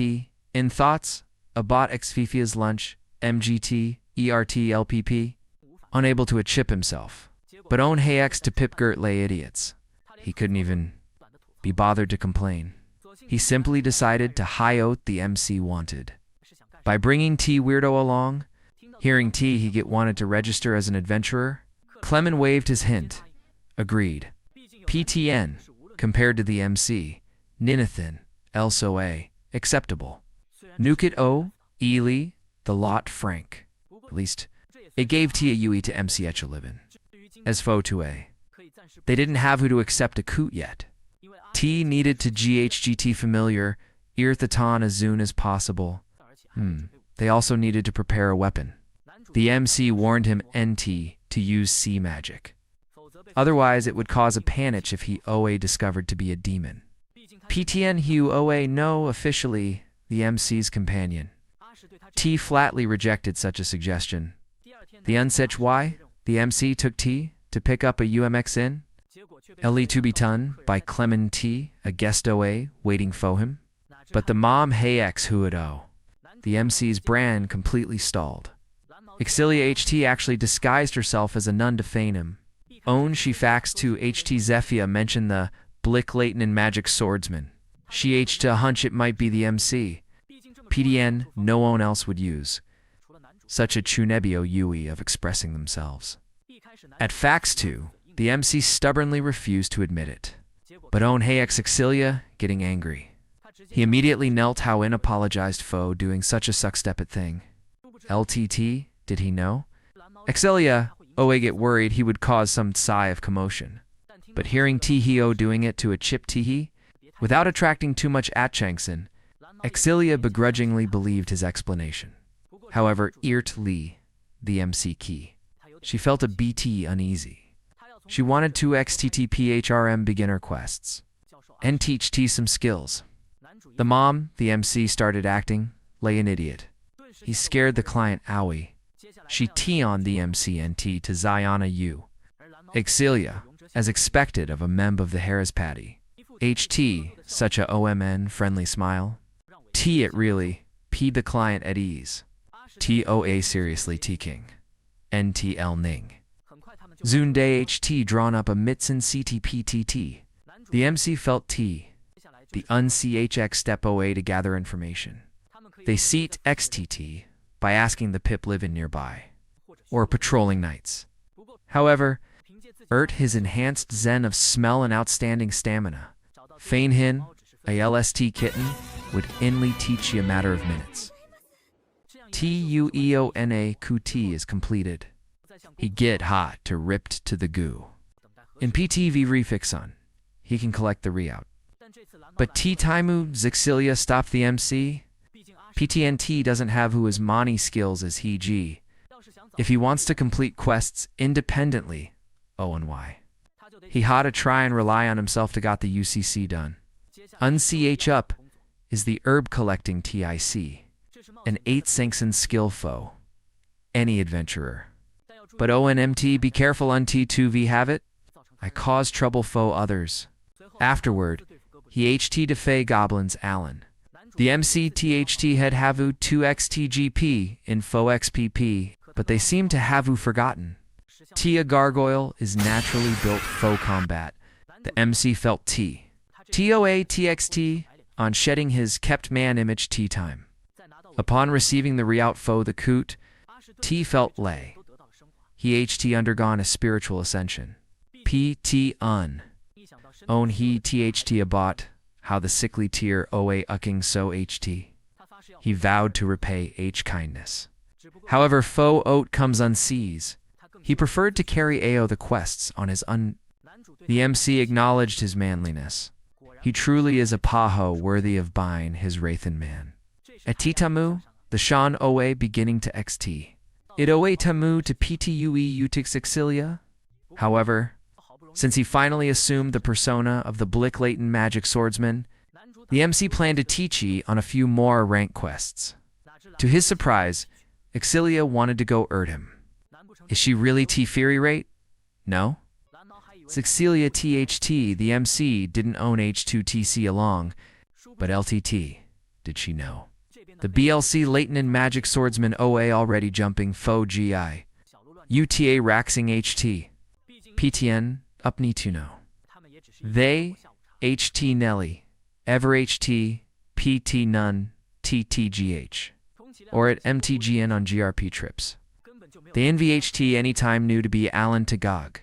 in thoughts, about Xfifia's lunch, MGT, ERT, unable to achip himself. But own HX to Pipgert lay idiots. He couldn't even be bothered to complain. He simply decided to high-oat the MC wanted. By bringing T Weirdo along, hearing T he get wanted to register as an adventurer, Clemen waved his hint. Agreed. PTN, compared to the MC, Ninathan, also A, acceptable. Nukit O, Ely, the lot Frank. At least, it gave T a UE to MC Echelivin. As foe to A. They didn't have who to accept a coot yet. T needed to GHGT familiar, Irthaton as soon as possible. They also needed to prepare a weapon. The MC warned him NT to use sea magic. Otherwise, it would cause a panic if he OA discovered to be a demon. PTN Hugh OA no officially the MC's companion. T flatly rejected such a suggestion. The unsech why? The MC took T to pick up a UMX in? LE to be ton by Clemen T, a guest OA waiting for him. But the mom hey X who it o. The MC's brand completely stalled. Exilia HT actually disguised herself as a nun to feign him. Own she faxed to HT Zephia mentioned the Blick Leighton and Magic Swordsman. She H to a hunch it might be the MC. PDN no one else would use. Such a chunebio UE of expressing themselves. At fax 2, the MC stubbornly refused to admit it. But own Hex Exilia getting angry. He immediately knelt how in apologized foe doing such a sucksteppet thing. LTT, did he know? Exilia, OA get worried he would cause some sigh of commotion. But hearing Tihio doing it to a chip Tihi, without attracting too much atchankson, Exilia begrudgingly believed his explanation. However, Irt Lee, the MC key, she felt a BT uneasy. She wanted to XTTPHRM beginner quests and teach T some skills. The mom, the MC, started acting like an idiot. He scared the client owie. She T on the MC and T to Ziana U. Exilia, as expected of a memb of the Harris Patty. HT, such a OMN friendly smile. T it really, P the client at ease. TOA seriously T King. NTL Ning. Zunde HT drawn up a Mitsun CTPTT. The MC felt T, the un-CHX step OA to gather information. They seat XTT by asking the Pip living nearby, or patrolling nights. However, his enhanced zen of smell and outstanding stamina, Fainhin, a LST kitten, would inly teach you a matter of minutes. TUEONA QT is completed. He get hot to ripped to the goo. In PTV Refixon, he can collect the reout. But T-Taimu Zixilia stopped the MC. PTNT doesn't have who his Mani skills as he G. If he wants to complete quests independently, O and Y. He had to try and rely on himself to got the UCC done. Un-CH up is the herb collecting TIC, an 8 Sanction skill foe. Any adventurer. But ONMT be careful un-T2V have it. I cause trouble foe others. Afterward, he HT defay goblins Allen. The MC THT had havu 2XTGP in foe XPP, but they seem to havu forgotten. Tia Gargoyle is naturally built foe combat. The MC felt T. TOA TXT on shedding his kept man image T time. Upon receiving the reout foe the coot, T felt lay. He HT undergone a spiritual ascension. PT un. Own he THT abot, how the sickly tear OA ucking so HT. He vowed to repay H kindness. However, foe oat comes unsees. He preferred to carry AO the quests on his The MC acknowledged his manliness. He truly is a Paho worthy of buying his Wraithen man. At Titamu, the Shan OA beginning to XT. It OA Tamu to PTUE Utix Exilia. However, since he finally assumed the persona of the Blick Leighton Magic Swordsman, the MC planned to teach he on a few more rank quests. To his surprise, Exilia wanted to go him. Is she really T-Fury rate? No? Cecilia THT, the MC, didn't own H2TC along, but LTT, did she know? The BLC Leighton Magic Swordsman OA already jumping Fo GI. UTA Raxing HT. PTN, Upni Tuno. They, HT Nelly, Ever HT, PT None, TTGH. Or at MTGN on GRP trips. The NVHT anytime knew to be Alan Tagog.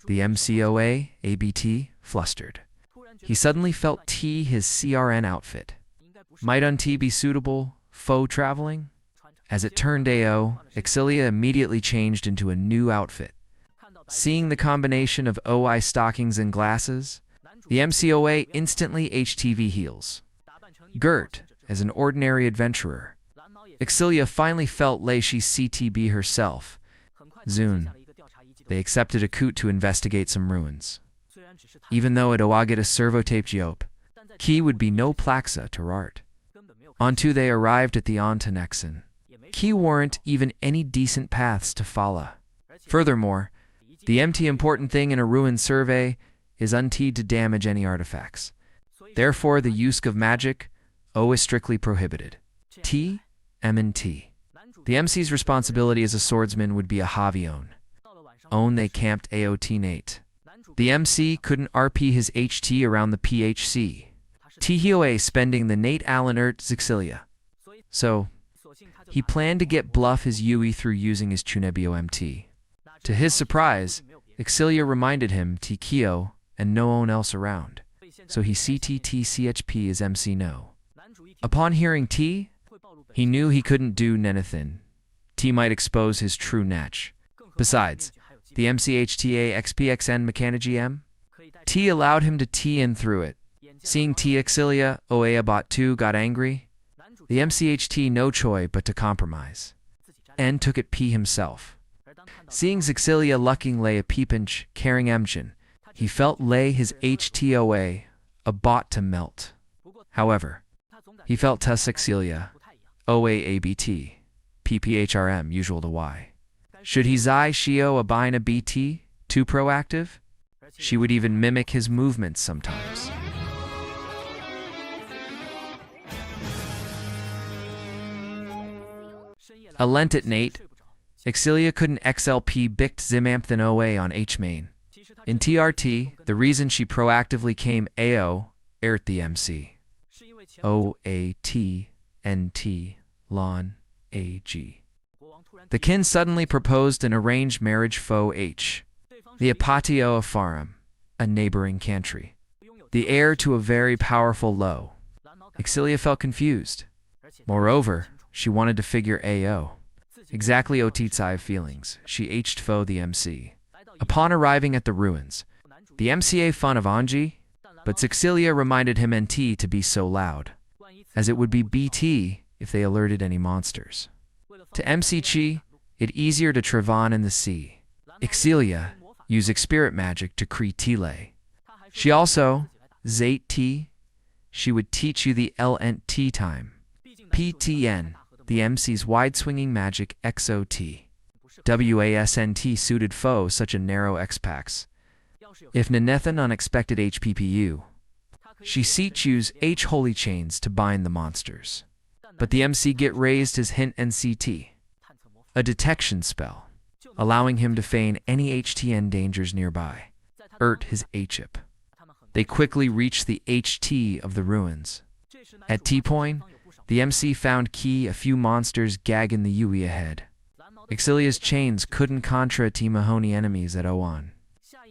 The MCOA, ABT, flustered. He suddenly felt T his CRN outfit. Might T be suitable, faux traveling? As it turned AO, Exilia immediately changed into a new outfit. Seeing the combination of OI stockings and glasses, the MCOA instantly HTV heals. Gert, as an ordinary adventurer, Exilia finally felt Leishi CTB herself. Zune. They accepted a coot to investigate some ruins. Even though it Oagita servotape Giop, Ki would be no plaxa to Rart. Onto they arrived at the Ontanexan. Ki weren't even any decent paths to Fala. Furthermore, the MT important thing in a ruin survey is unteed to damage any artifacts. Therefore, the use of magic, O is strictly prohibited. T, M and T. The MC's responsibility as a swordsman would be a Havion. Own they camped AOT Nate. The MC couldn't RP his HT around the PHC. THOA spending the Nate Allen Zexilia. So, he planned to get bluff his UE through using his Chunebio MT. To his surprise, Exilia reminded him T-Kyo and no one else around. So he CTT CHP his MC no. Upon hearing T, he knew he couldn't do Nenathan. T might expose his true natch. Besides, the MCHTA XPXN Mechanigm? T allowed him to T in through it. Seeing T Exilia, Oea Bot 2 got angry, the MCHT no choice but to compromise. N took it P himself. Seeing Zexilia lucking lay a peepinch, carrying Emjin, he felt lay his HTOA, a bot to melt. However, he felt Zexilia, OAABT, PPHRM usual to Y. Should he Zai Shio Abina BT, too proactive? She would even mimic his movements sometimes. Alentit Nate, Exilia couldn't XLP Bict Zimampthan OA on H main. In TRT, the reason she proactively came AO, airt the MC. OAT, NT, Lon, AG. The kin suddenly proposed an arranged marriage faux H. The Apatio of Farum, a neighboring country. The heir to a very powerful low. Exilia felt confused. Moreover, she wanted to figure AO. Exactly Otitsai feelings, she H'd faux the MC. Upon arriving at the ruins, the MCA fun of Anji, but Zexilia reminded him NT to be so loud, as it would be BT if they alerted any monsters. To MC Chi, it easier to Trevan in the sea. Exilia used spirit magic to Kree Tile. She also, Zate T, she would teach you the LNT time. PTN, the MC's wide-swinging magic XOT. WASNT suited foe such a narrow X-Pax. If Nenethan unexpected HPPU, she seat use H holy chains to bind the monsters. But the MC get raised his hint NCT, a detection spell, allowing him to feign any HTN dangers nearby. His HIP. They quickly reached the HT of the ruins. At T-point, the MC found Key a few monsters gagging the UE ahead. Exilia's chains couldn't contra T Mahoney enemies at Oan.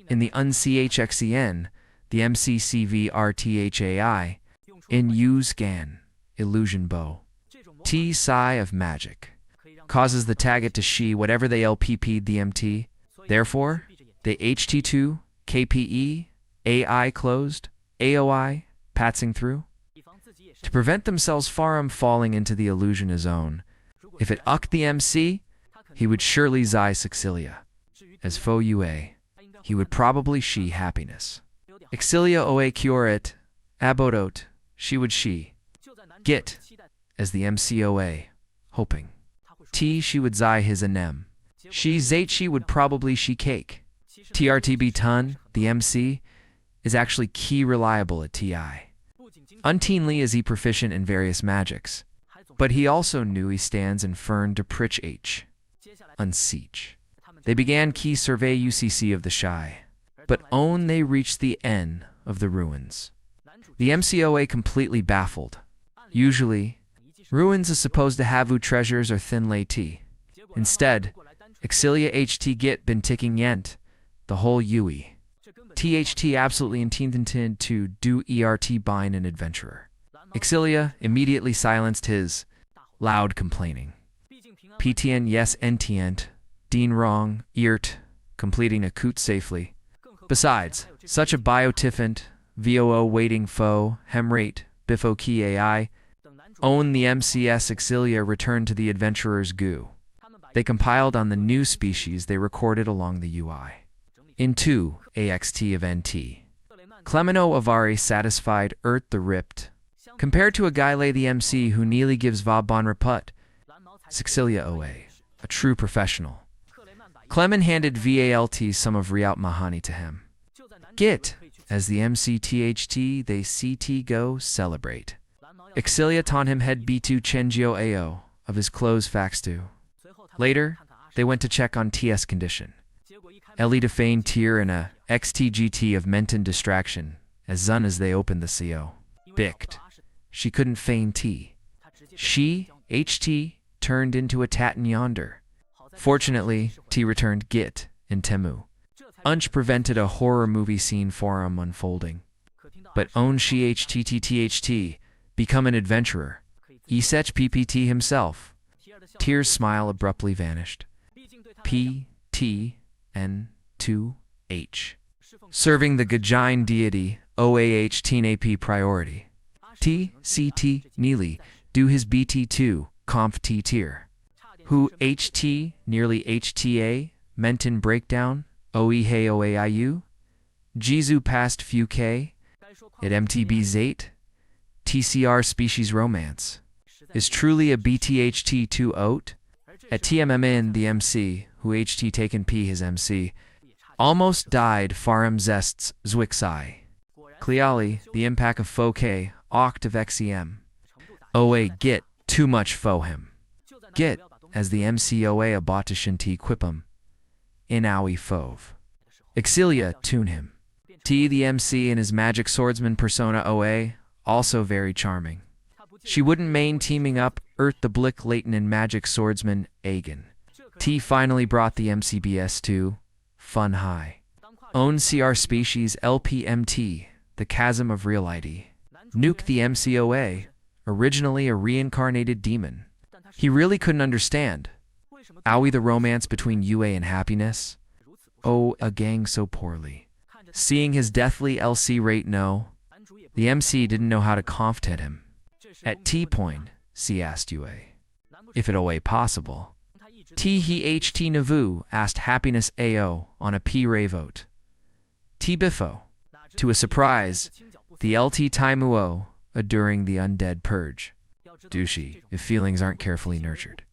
In the UNCHXEN, the MCCVRTHAI, in U scan, illusion bow. T psi of magic. Causes the target to she whatever they LPP'd the MT. Therefore, they HT2, KPE, AI closed, AOI, patsing through. To prevent themselves from falling into the illusion zone, if it ucked the MC, he would surely Zai Sexilia. As faux UA, he would probably she happiness. Exilia OA cure it, abodot, she would she. Git, as the MCOA, hoping. T she would Zai his anem. She Zate she would probably she cake. TRTB Tun, the MC, is actually key reliable at TI. Unteenly is he proficient in various magics, but he also knew he stands in Fern to Pritch H. Unsiege. They began key survey UCC of the Shy, but own they reached the N of the ruins. The MCOA completely baffled. Usually, ruins is supposed to have treasures or thin lay T. Instead, Exilia HT Git been ticking yent, the whole UE. THT absolutely intended to do ERT bind an adventurer. Exilia immediately silenced his loud complaining. PTN yes NTNT, Dean wrong, ERT, completing a coot safely. Besides, such a biotiffant, VOO waiting foe, hemrate, biffo key AI, own the MCS Exilia returned to the adventurer's goo. They compiled on the new species they recorded along the UI. In 2, AXT of NT. Clemeno Avari satisfied Ert the Ripped. Compared to a guy lay the MC who nearly gives Vauban Reput, Sexilia OA, a true professional. Clemen handed VALT some of Riot Mahani to him. Git, as the MCTHT they CT go celebrate. Exilia taught him head B2 Chengio AO of his clothes Faxtu. Later, they went to check on TS condition. Ellie to feign tear in a XTGT of Menton distraction, as soon as they opened the CO. Bicked. She couldn't feign T. She, HT, turned into a Tatin yonder. Fortunately, T returned Git in Temu. Unch prevented a horror movie scene for him unfolding. But own she HTTTHT, become an adventurer. Esech PPT himself. Tear's smile abruptly vanished. P, T, N, 2, H. Serving the Gajine deity, OAH teen AP priority. T, CT, Neely, do his BT2, conf T tier. Who HT, nearly HTA, Menton breakdown, OE OAIU? Jizu past few K, at MTB's 8, TCR species romance. Is truly a BTHT2 oat? At TMMN, the MC, who HT taken P his MC, almost died Farum Zests Zwixai. Cleali, the impact of faux K, Oct of XEM. OA Git, too much faux him. Git, as the MCOA about to shinti quipum. In owie fove. Exilia, tune him. T the MC and his magic swordsman persona OA, also very charming. She wouldn't main teaming up Ert the Blick Leighton and magic swordsman Agan. T finally brought the MCBS to Fun High. Own CR species LPMT, the chasm of real ID. Nuke the MCOA, originally a reincarnated demon. He really couldn't understand. Owie the romance between UA and happiness? Oh, a gang so poorly. Seeing his deathly LC rate no, the MC didn't know how to conf hit him. At T point, C asked UA. If it OA possible. T he HT Navu asked happiness AO on a P Ray vote. T Biffo. To a surprise, the LT Taimuo, during the undead purge. Douchey, if feelings aren't carefully nurtured.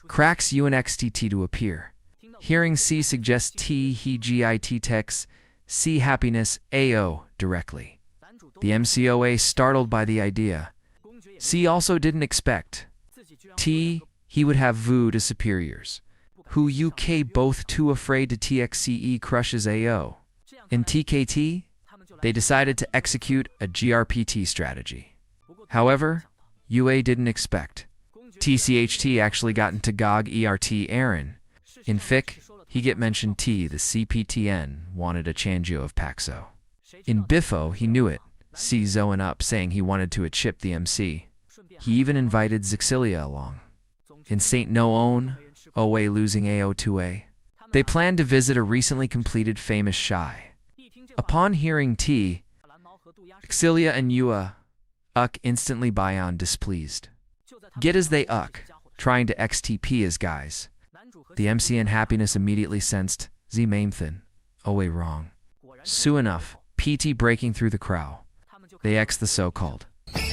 Cracks UNXTT to appear. Hearing C suggests T he GIT text C happiness AO directly. The MCOA startled by the idea. C also didn't expect. T he would have Vu to superiors. Who UK both too afraid to TXCE crushes AO. In TKT, they decided to execute a GRPT strategy. However, UA didn't expect. TCHT actually got into GOG ERT Aaron. In FIC, he get mentioned T, the CPTN, wanted a Changio of Paxo. In Biffo, he knew it, C zoing up saying he wanted to chip the MC. He even invited Zixilia along. In St. No-Own, OA losing AO2A, they planned to visit a recently completed famous Shy. Upon hearing T, Exilia and Yua, instantly Bion displeased. Get as they trying to XTP his guys. The MC and Happiness immediately sensed Z Maimthin, OA wrong. Soon enough, PT breaking through the crow. They X the so-called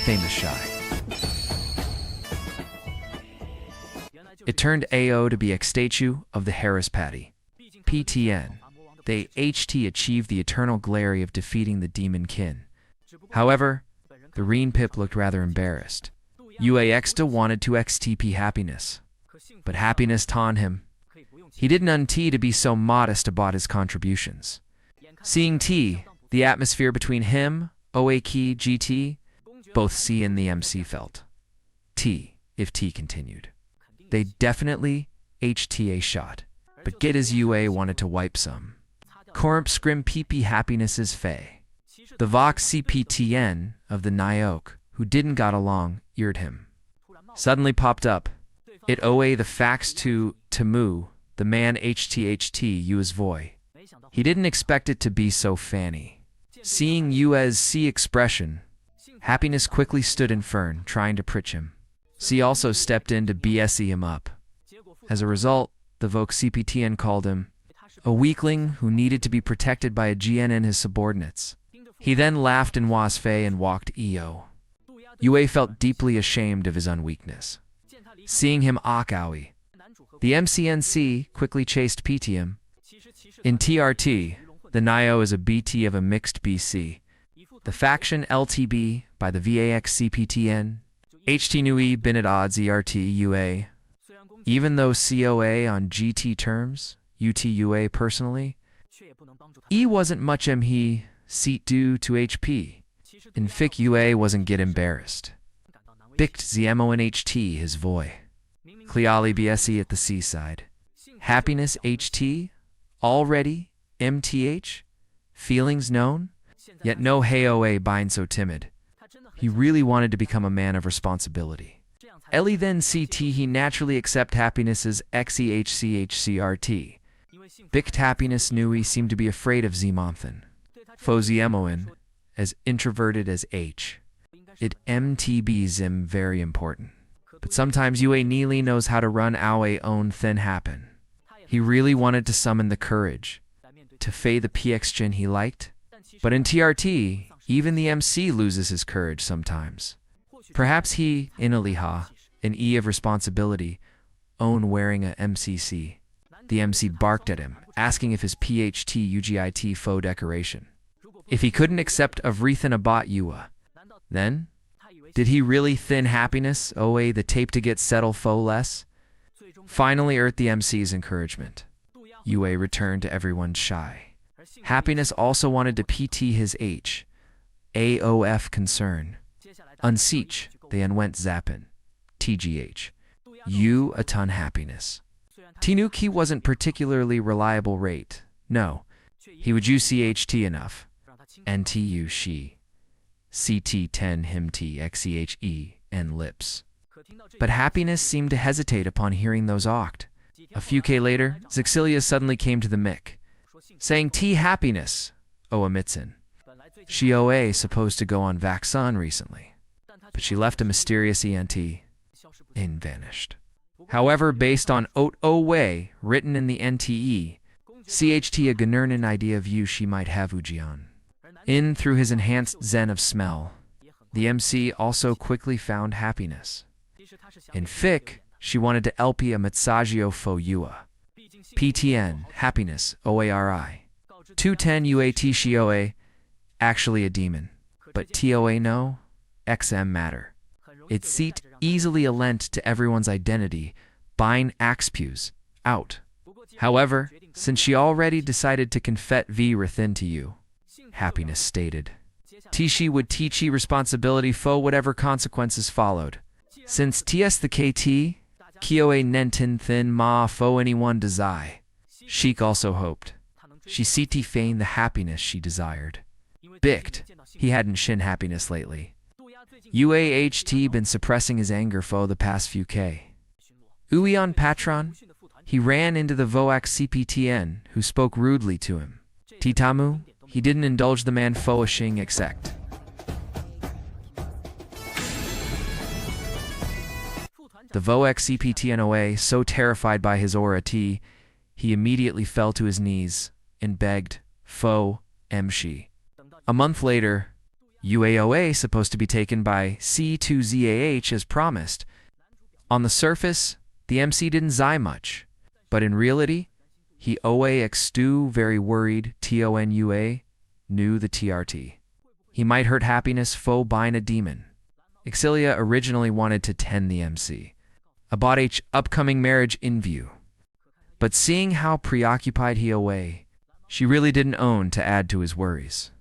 famous Shy. It turned AO to be X statue of the Harris Patty. PTN. They HT achieved the eternal glory of defeating the demon kin. However, the Reen Pip looked rather embarrassed. UAXTA wanted to XTP Happiness, but Happiness taunted him. He didn't want T to be so modest about his contributions. Seeing T, the atmosphere between him, OAK, GT, both C and the MC felt. T, if T continued. They definitely HTA shot, but get as UA wanted to wipe some. Corump Scrim PP Happiness's Faye. The Vox CPTN of the Nyok, who didn't got along, eared him. Suddenly popped up. It OA the facts to Tamu, the man HTHT U's voy. He didn't expect it to be so fanny. Seeing U's C expression, Happiness quickly stood in Fern, trying to pritch him. C also stepped in to BSE him up. As a result, the Vox CPTN called him a weakling who needed to be protected by a GN and his subordinates. He then laughed in Was Fei and walked EO. Yue felt deeply ashamed of his unweakness. Seeing him Akawi, the MCNC quickly chased PTM. In TRT, the Nio is a BT of a mixed BC. The faction LTB by the VAX CPTN, HT Nui bin at odds ERT UA. Even though COA on GT terms, UTUA personally, E wasn't much he seat due to HP. In FIC UA wasn't get embarrassed. Bict ZMO and HT his voy. Cleali BSE at the seaside. Happiness HT, already MTH, feelings known, yet no HOA bind so timid. He really wanted to become a man of responsibility. Ellie then CT he naturally accept Happiness's XEHCHCRT. Bict Happiness knew he seemed to be afraid of Zmonthan. Foziemoin, as introverted as H. It MTB Zim very important. But sometimes UA Neely knows how to run our own thing happen. He really wanted to summon the courage to fey the PX gen he liked. But in TRT, even the MC loses his courage sometimes. Perhaps he, in Aliha, an E of responsibility, own wearing a MCC. The MC barked at him, asking if his PHT UGIT faux decoration. If he couldn't accept of Rethan Abat Yua, then, did he really thin Happiness OA the tape to get settle faux less? Finally earned the MC's encouragement. UA returned to everyone's shy. Happiness also wanted to PT his H. AOF concern. Unseach, they went zappin. TGH. U a ton Happiness. Tinuki wasn't particularly reliable rate. No. He would use CHT enough. NTU she. CT10 him T XEHE and lips. But Happiness seemed to hesitate upon hearing those oct. A few K later, Zixilia suddenly came to the mic, saying T Happiness, Oamitsin. She OA supposed to go on Vaxon recently, but she left a mysterious ENT and vanished. However, based on Way written in the NTE, CHT a Ganernan idea view she might have Ujian. In through his enhanced Zen of smell, the MC also quickly found Happiness. In FIC, she wanted to LP a Matsagio fo Yua. PTN, Happiness, OARI. 210 UAT Shioa, actually a demon. But TOA no, XM matter. Its seat easily lent to everyone's identity, bine Axpews, out. However, since she already decided to confet V Rathin to you, Happiness stated. Tishi would teach you responsibility fo whatever consequences followed. Since TS the KT, Kioe Nentin Thin Ma fo anyone desire. Sheik also hoped. She CT feign the happiness she desired. Bicked, he hadn't shin Happiness lately. UAHT been suppressing his anger fo the past few K. Uion Patron, he ran into the Voax CPTN, who spoke rudely to him. Titamu, he didn't indulge the man foishing except. The Voax CPTNOA, so terrified by his aura T, he immediately fell to his knees and begged, Fo, Mshi. A month later, UAOA supposed to be taken by C2ZAH as promised. On the surface, the MC didn't zai much, but in reality, He oa extu very worried tonua, knew the TRT. He might hurt happiness fo bine a demon. Exilia originally wanted to tend the MC, about H upcoming marriage in view. But seeing how preoccupied he away, she really didn't own to add to his worries.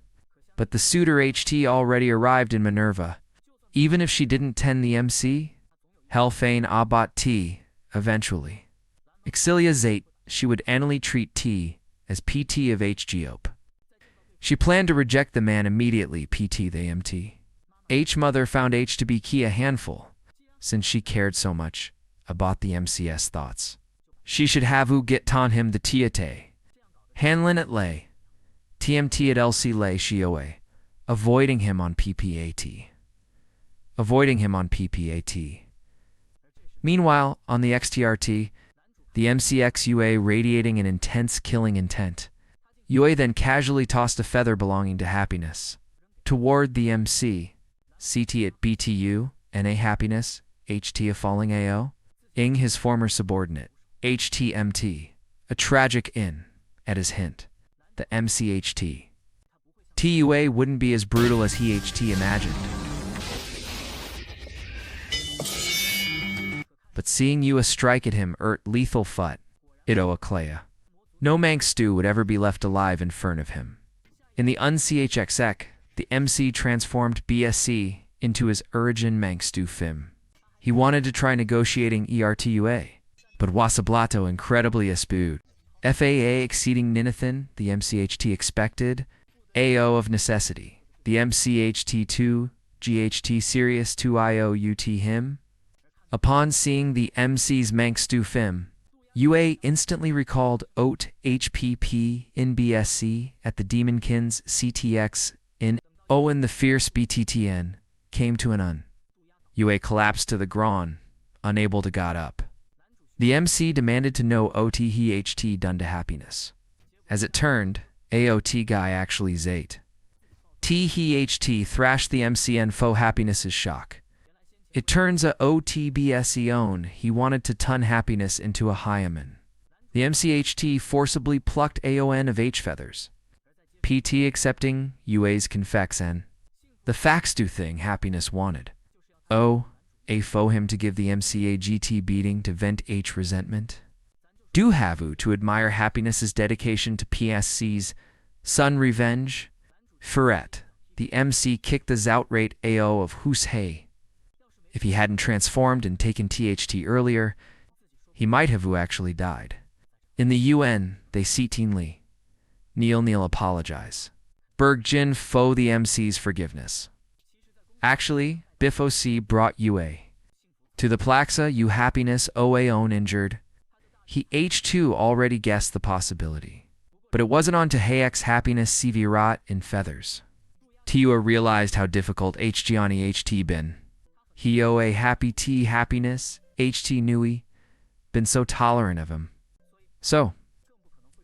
But the suitor HT already arrived in Minerva. Even if she didn't tend the MC, Helfane abat T, eventually. Exilia Zate, she would annually treat T as PT of HGOP. She planned to reject the man immediately, PT the MT. H mother found H to be key a handful, since she cared so much about the MCS thoughts. She should have u get ton him the Tiate. Hanlin at lay. TMT at LC lay Shioe. Avoiding him on PPAT. Avoiding him on PPAT. Meanwhile, on the XTRT, the MCXUA radiating an intense killing intent. UA then casually tossed a feather belonging to happiness toward the MC. CT at BTU, NA happiness, HT a falling AO. Ing his former subordinate, HTMT, a tragic in, at his hint, the MCHT. TUA wouldn't be as brutal as he HT imagined. But seeing Yua strike at him lethal fut, Ito a Clea. No Mank Stew would ever be left alive in front of him. In the UnCHXEC, the MC transformed BSC into his origin Mank Stew Fim. He wanted to try negotiating ERTUA, but Wasablato incredibly espied. FAA exceeding Ninathan, the MCHT expected, AO of necessity, the MCHT2, GHT Sirius 2IOUT him. Upon seeing the MC's Mank Stew Fim, UA instantly recalled OAT HPP in BSC at the Demonkins CTX in Owen the Fierce BTTN came to an un. UA collapsed to the ground, unable to got up. The MC demanded to know OT he HT done to happiness. As it turned, AOT guy actually zate. T he HT thrashed the MCN fo happiness's shock. It turns a OTBSE own he wanted to ton happiness into a hyamen. The MCHT forcibly plucked AON of H feathers. PT accepting UA's confex-N. The faxdu thing happiness wanted. A fo him to give the MCA GT beating to vent H resentment. Do have u to admire happiness's dedication to PSC's Sun Revenge. Ferret, the MC kicked the Zoutrate AO of Hus Hay. If he hadn't transformed and taken THT earlier, he might have actually died. In the UN, they see teenly. Neil apologize. Bergjin fo the MC's forgiveness. Actually, Biff OC brought UA. To the Plaxa, you happiness OA own injured. He H2 already guessed the possibility. But it wasn't on to Hayek's happiness CV rot in feathers. Tua realized how difficult HGani HT been. He OA happy T happiness, HT Nui, been so tolerant of him. So,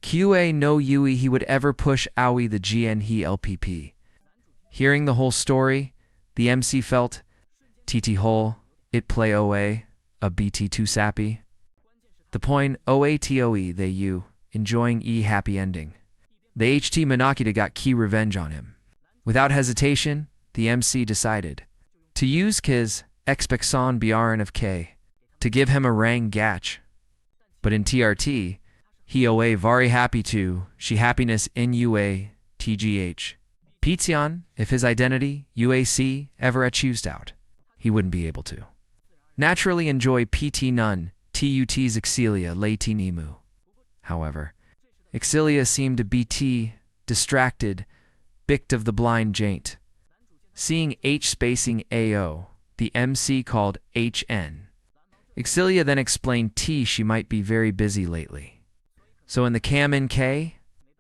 QA no Yui he would ever push Aoi the GN he LPP. Hearing the whole story, the MC felt, TT hole, it play OA, a BT2 sappy. The point OATOE they you, enjoying E happy ending. The HT Monokita got key revenge on him. Without hesitation, the MC decided to use Kiz Expexon Bjarn of K to give him a rang gatch. But in TRT, he OA very happy to, she happiness in UA, TGH. Pizion, if his identity, UAC, ever achieved out, he wouldn't be able to. Naturally enjoy PT Nun, TUT's Exilia Lati Nimu. However, Exilia seemed to be distracted, bicked of the blind jaint. Seeing H spacing AO, the MC called HN. Exilia then explained T she might be very busy lately. So in the cam in K,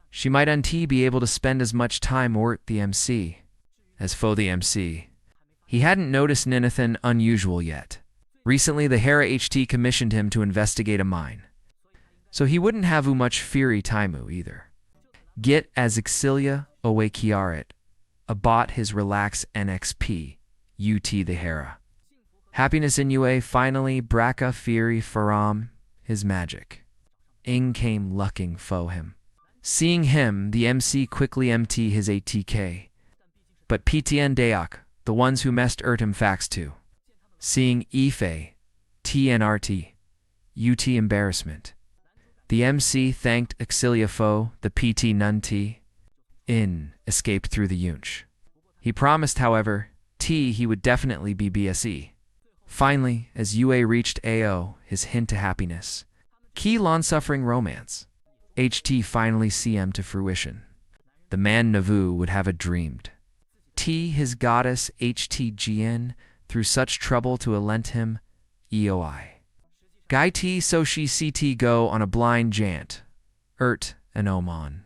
she might on T be able to spend as much time or the MC as fo the MC. He hadn't noticed Ninathan unusual yet. Recently the Hera HT commissioned him to investigate a mine. So he wouldn't have much Fury Taimu either. Get as Exilia Owe Kiaret, abot his relax NXP, UT the Hera. Happiness in UA finally Bracca Fury Faram, his magic. Ing came lucking fo him. Seeing him, the MC quickly empty his ATK. But PTN Dayak, the ones who messed him fax too. Seeing Ife, TNRT, UT embarrassment. The MC thanked Exilia Fo, the PT Nun T. In escaped through the Yunch. He promised, however, T he would definitely be BSE. Finally, as UA reached AO, his hint to happiness. Key long-suffering romance. HT finally CM to fruition. The man Navu would have it dreamed. T his goddess HTGN through such trouble to alent him EOI. Guy T so she CT go on a blind jant. And Oman.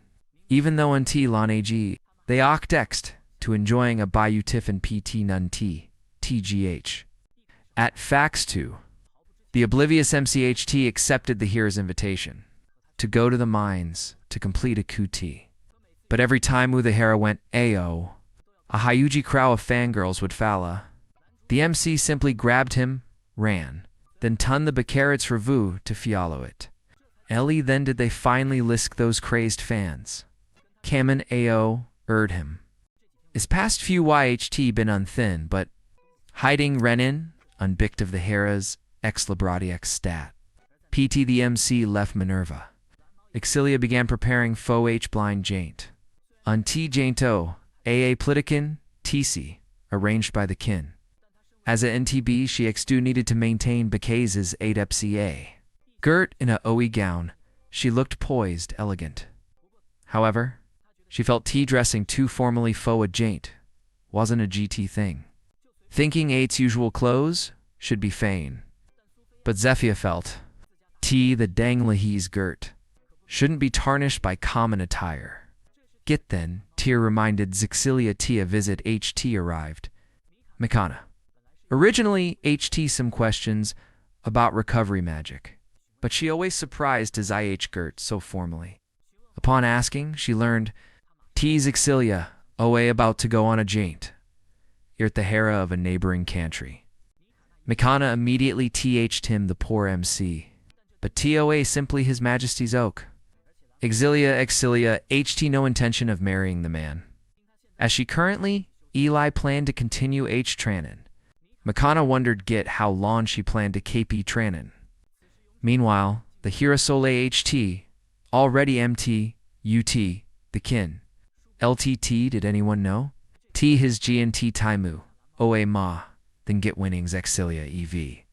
Even though on T lon AG, they octext to enjoying a Bayou Tiffin PT Nun T, TGH. At Fax 2, the oblivious MCHT accepted the hero's invitation to go to the mines to complete a QT. But every time Udahara went AO, a Hyuji crowd of fangirls would falla. The MC simply grabbed him, ran, then turned the Bacarats Revu to fialo it. Ellie then did they finally lisk those crazed fans. Kamen AO urd him. His past few YHT been unthin, but hiding Renin, unbicked of the Hera's ex-Labrati stat. PT the MC left Minerva. Exilia began preparing faux H blind jaint. On T jainto, AA Plitikin, TC, arranged by the kin. As a NTB, she X2 needed to maintain Bacazes 8FCA. Girt in a OE gown, she looked poised, elegant. However, she felt T dressing too formally faux a jaint. Wasn't a GT thing. Thinking 8's usual clothes should be Fane. But Zephia felt T the dang Lahey's girt shouldn't be tarnished by common attire. Git then, Tyr reminded Zixilia T a visit HT arrived. Mikana. Originally, HT some questions about recovery magic, but she always surprised his IH girt so formally. Upon asking, she learned T's Exilia, OA about to go on a jaint. Irt the Hera of a neighboring country. Mikana immediately TH'd him the poor MC, but TOA simply His Majesty's Oak. Exilia HT no intention of marrying the man. As she currently, Eli planned to continue H Tranin. Mikana wondered Git how long she planned to KP Tranin. Meanwhile, the Hirasole HT, already MT, UT, the kin. LTT, did anyone know? T his GNT Taimu, OA Ma, then Git winnings Exilia EV.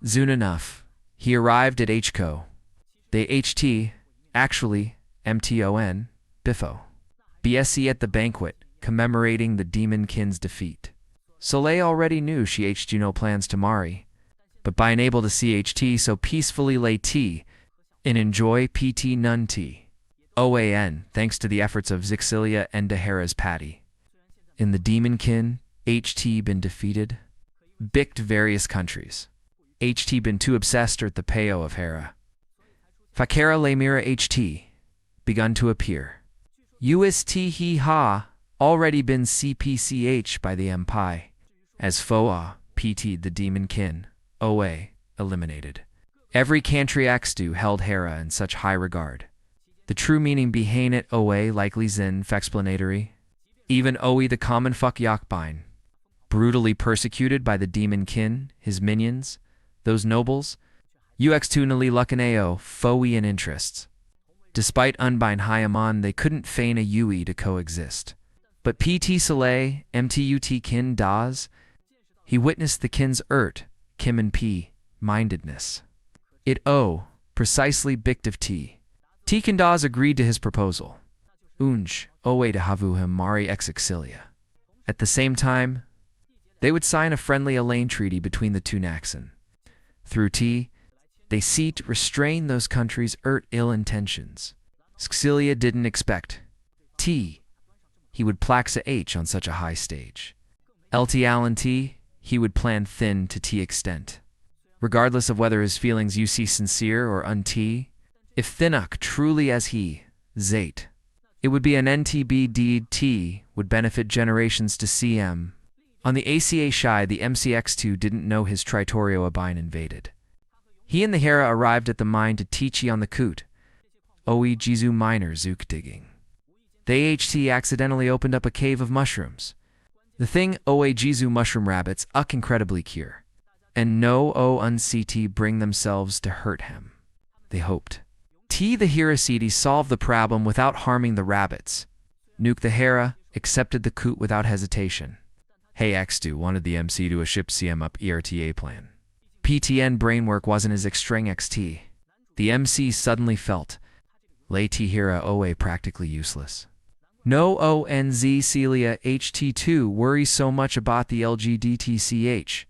Soon enough, he arrived at HCO. They HT, actually, MTON, Biffo. BSC at the banquet, commemorating the demon kin's defeat. Soleil already knew she HG no plans to marry, but by unable to see HT so peacefully lay T, and enjoy PT Nun T. OAN, thanks to the efforts of Zixilia and Dahera's Patty. In the demonkin, HT been defeated, bicked various countries. HT been too obsessed at the payo of Hera. Fakera Lemira HT, begun to appear. UST he ha, already been CPCH by the MPI, as Foa, PT'd the demonkin, OA, eliminated. Every country Xdu held Hera in such high regard. The true meaning behind it OA likely Zin fexplanatory. Even OE the common fuck Yakbine. Brutally persecuted by the demon kin, his minions, those nobles, UX2 Nali Lucaneo, Foe and interests. Despite unbind Hyamon, they couldn't feign a UE to coexist. But PT Soleil, MTUT kin Daz, he witnessed the kin's Kim and P, mindedness. It precisely bicked of T. T Kindaz agreed to his proposal. Unj, Owe to havu him Mari ex Exilia. At the same time, they would sign a friendly Elaine treaty between the two Naxon. Through T, they seat restrain those countries' ill intentions. Exilia didn't expect T. He would plaxa H on such a high stage. LT Allen T, he would plan thin to T extent. Regardless of whether his feelings you see sincere or un-T, if Thinnock truly as he, Zate, it would be an NTB deed T would benefit generations to CM. On the ACA shy, the MCX2 didn't know his Tritorio Abine invaded. He and the Hera arrived at the mine to Tichi on the coot, Oe Jizu minor zook digging. They HT accidentally opened up a cave of mushrooms. The thing Oe Jizu mushroom rabbits incredibly cure. And no o uncT bring themselves to hurt him. They hoped. T the Hiracidi solved the problem without harming the rabbits. Nuke the Hera accepted the coot without hesitation. Hey X2 wanted the MC to a ship CM up ERTA plan. PTN brainwork wasn't as extreme XT. The MC suddenly felt. Lay T Hera OA practically useless. No ONZ Celia HT2 worries so much about the LGDTCH.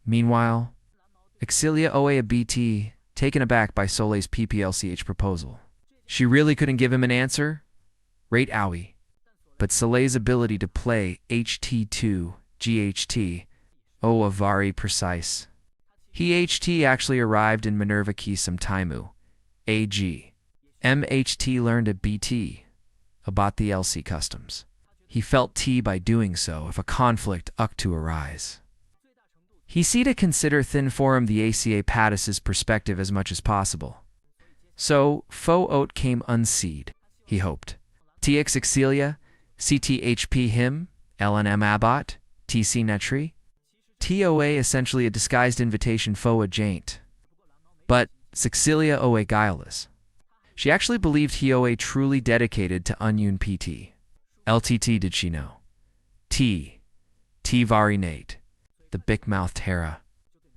Meanwhile, Exilia OA a BT, taken aback by Soleil's PPLCH proposal. She really couldn't give him an answer? Rate Owie. But Soleil's ability to play HT2, GHT, a very precise. He HT actually arrived in Minerva Key some Taimu, AG. MHT learned at BT about the LC customs. He felt T by doing so if a conflict to arise. He see to consider thin forum the ACA Pattis's perspective as much as possible. So, faux oat came unseed, he hoped. TX Exilia, CTHP him, LNM Abbott, TC Netri. TOA essentially a disguised invitation faux a jaint. But, Sexilia OA guileless. She actually believed he OA truly dedicated to Onion PT. LTT did she know. T Vari Nate, the big-mouthed Hera,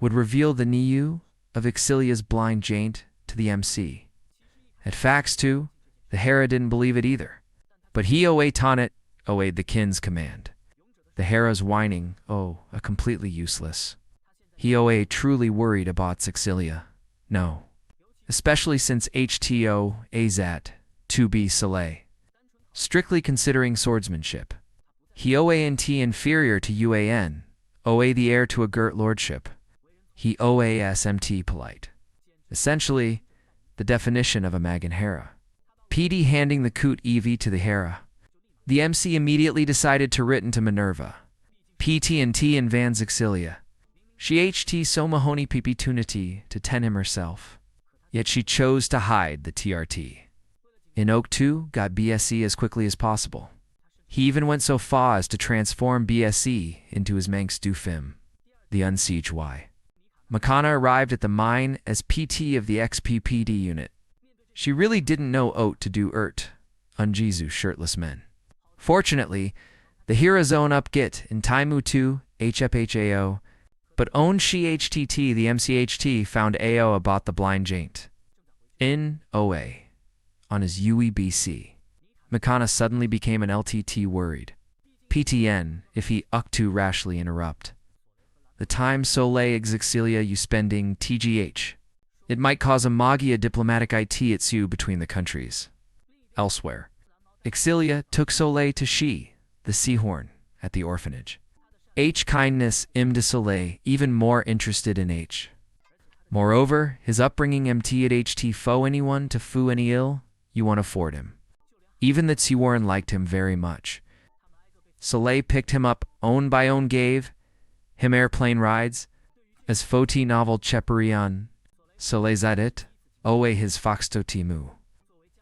would reveal the Niu of Exilia's blind jaint to the MC. At Fax 2, the Hera didn't believe it either. But he OA Tonnet OA'd the kin's command. The Hera's whining, a completely useless. He OA truly worried about Sexilia. No. Especially since HTO Azat 2B Soleil. Strictly considering swordsmanship. He OA and T inferior to UAN, OA the heir to a girt lordship. He OA SMT polite. Essentially, the definition of a Magan Hera. PD handing the coot EV to the Hera. The MC immediately decided to written to Minerva. PT and T and Van Zexilia. She HT so Mahoney Pipitunity to ten him herself. Yet she chose to hide the TRT. In Oak 2, got BSE as quickly as possible. He even went so far as to transform BSE into his Manx du Fim, the Unsiege Y. Makana arrived at the mine as PT of the XPPD unit. She really didn't know Oat to do Unjizu shirtless men. Fortunately, the Hera's own up git in Taimu 2, HFHAO, but own she HTT the MCHT found AO about the blind jaint. In OA, on his UEBC, Makana suddenly became an LTT worried. PTN, if he too rashly interrupt. The time Soleil Exilia you spending TGH. It might cause a Magia diplomatic IT at Su between the countries. Elsewhere, Exilia took Soleil to she, the Seahorn, at the orphanage. H kindness im de Soleil even more interested in H. Moreover, his upbringing MT at HT foe anyone to foo any ill, you want afford him. Even that Seahorn liked him very much. Soleil picked him up, own by own gave, him airplane rides, as Foti novel Cheperion, Soleil Zadit, Owe his Foxto Timu.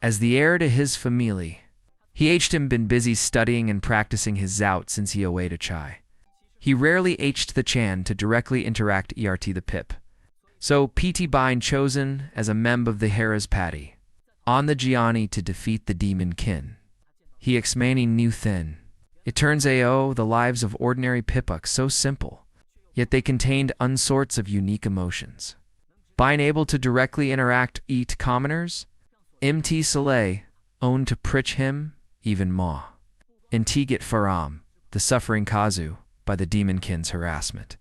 As the heir to his family, he H'd him been busy studying and practicing his zout since he awayed a chai. He rarely H'd the Chan to directly interact ERT the Pip. So PT Bind chosen as a member of the Hera's Patty, on the Gianni to defeat the demon kin. He exmani new thin. It turns AO the lives of ordinary Pipuk so simple, yet they contained unsorts of unique emotions. Being able to directly interact eat commoners, MT Soleil owned to pritch him, even ma. And Tigit Faram, the suffering Kazu, by the demonkin's harassment.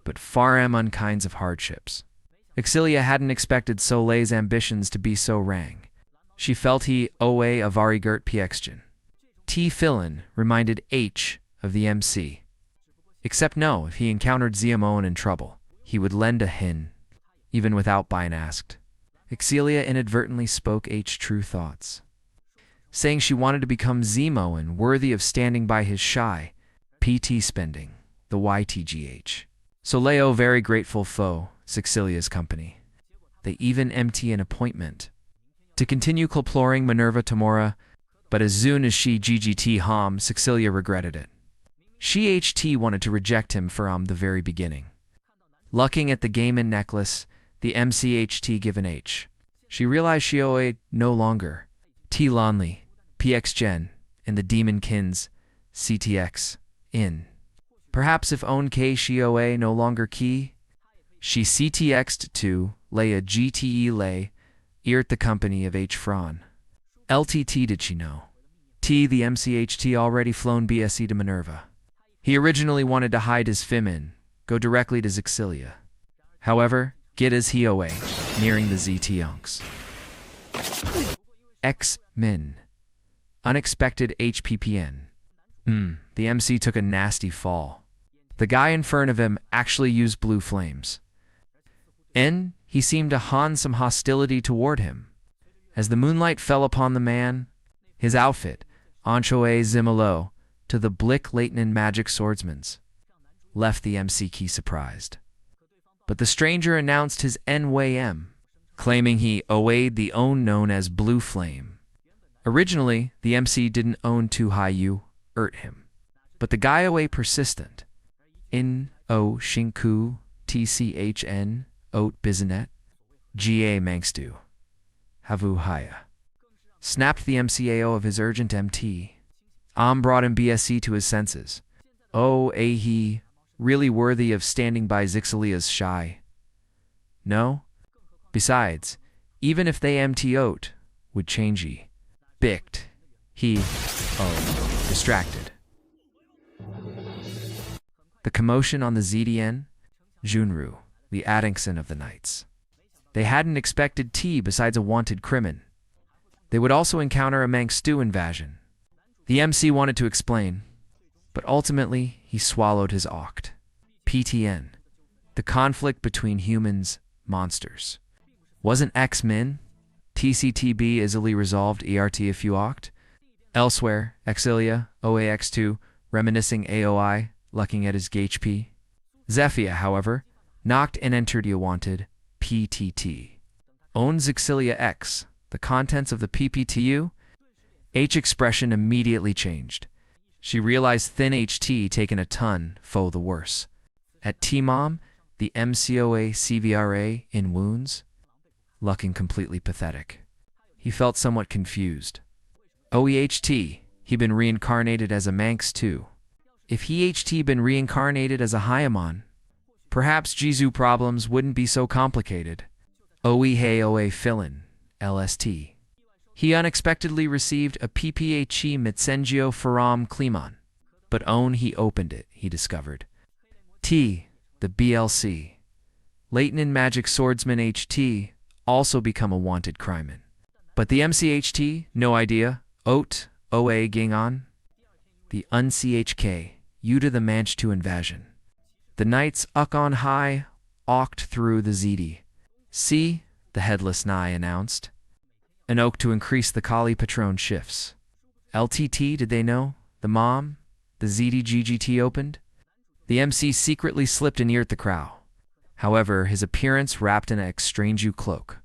But far unkinds of hardships. Exilia hadn't expected Soleil's ambitions to be so rang. She felt he owe a varigert piexgen. T. Philin reminded H of the MC. Except no, if he encountered Ziamoan in trouble, he would lend a hin, even without being asked. Exilia inadvertently spoke H true thoughts, saying she wanted to become Zemoan worthy of standing by his shy, PT spending, the YTGH. Soleil very grateful foe, Sexilia's company. They even empty an appointment. to continue imploring Minerva Tamora, but as soon as she GGT Hom, Cexilia regretted it. She HT wanted to reject him from the very beginning. Looking at the game and necklace, the MCHT given H. She realized she owed no longer T Lonely, PX Gen, and the Demon Kins, CTX, in. Perhaps if own K she OA no longer key, she CTX'd to lay a GTE lay, eart the company of H Fron. LTT did she know? T the MCHT already flown BSE to Minerva. He originally wanted to hide his Fimin, go directly to Cexilia. However, get as he OA, nearing the ZT Unks. X Min. Unexpected HPPN. The MC took a nasty fall. The guy in front of him actually used blue flames. N, he seemed to haunt some hostility toward him. As the moonlight fell upon the man, his outfit, Anchoe Zimalo, to the Blick Leighton Magic Swordsman's, left the MC key surprised. But the stranger announced his NWM, claiming he OA'd the own known as Blue Flame. Originally, the MC didn't own too high you, him. But the guy OA persistent. In O Shinku TCHN Oat Bizinet GA Mangstu Havu Haya. Snapped the MCAO of his urgent MT. Brought him BSC to his senses. Oh, he really worthy of standing by Zixalia's shy. No? Besides, even if they MT oat, would change ye. Bicked. Distracted. The commotion on the ZDN? Junru, the Addingson of the Knights. They hadn't expected T besides a wanted crimin. They would also encounter a Mangstu invasion. The MC wanted to explain, but ultimately he swallowed his oct. PTN. The conflict between humans, monsters. Wasn't X-Min? TCTB easily resolved ERT if you oct? Elsewhere, Exilia, OAX2, reminiscing AOI, looking at his HP. Zephia, however, knocked and entered you wanted, PTT. Owns Exilia X, the contents of the PPTU? H expression immediately changed. She realized thin HT taken a ton, foe the worse. At T-Mom, the MCOA CVRA in wounds? Looking completely pathetic. He felt somewhat confused. OEHT, he been reincarnated as a Manx too. If he HT been reincarnated as a Hyamon, perhaps Jizu problems wouldn't be so complicated. OE Fillin, LST. He unexpectedly received a PPHE Mitsengio Faram Kliman, but he opened it, he discovered. T, the BLC. Leighton Magic Swordsman HT, also become a wanted crimin. But the MCHT, no idea. Oat, OA Gingon. The UnCHK, Yuta the Manch2 invasion. The Knights up on high, oct through the ZD. C, the Headless Nye announced. An oak to increase the Kali Patron shifts. LTT, did they know? The mom? The ZDGGT opened? The MC secretly slipped and eared the crow. However, his appearance wrapped in a strange cloak.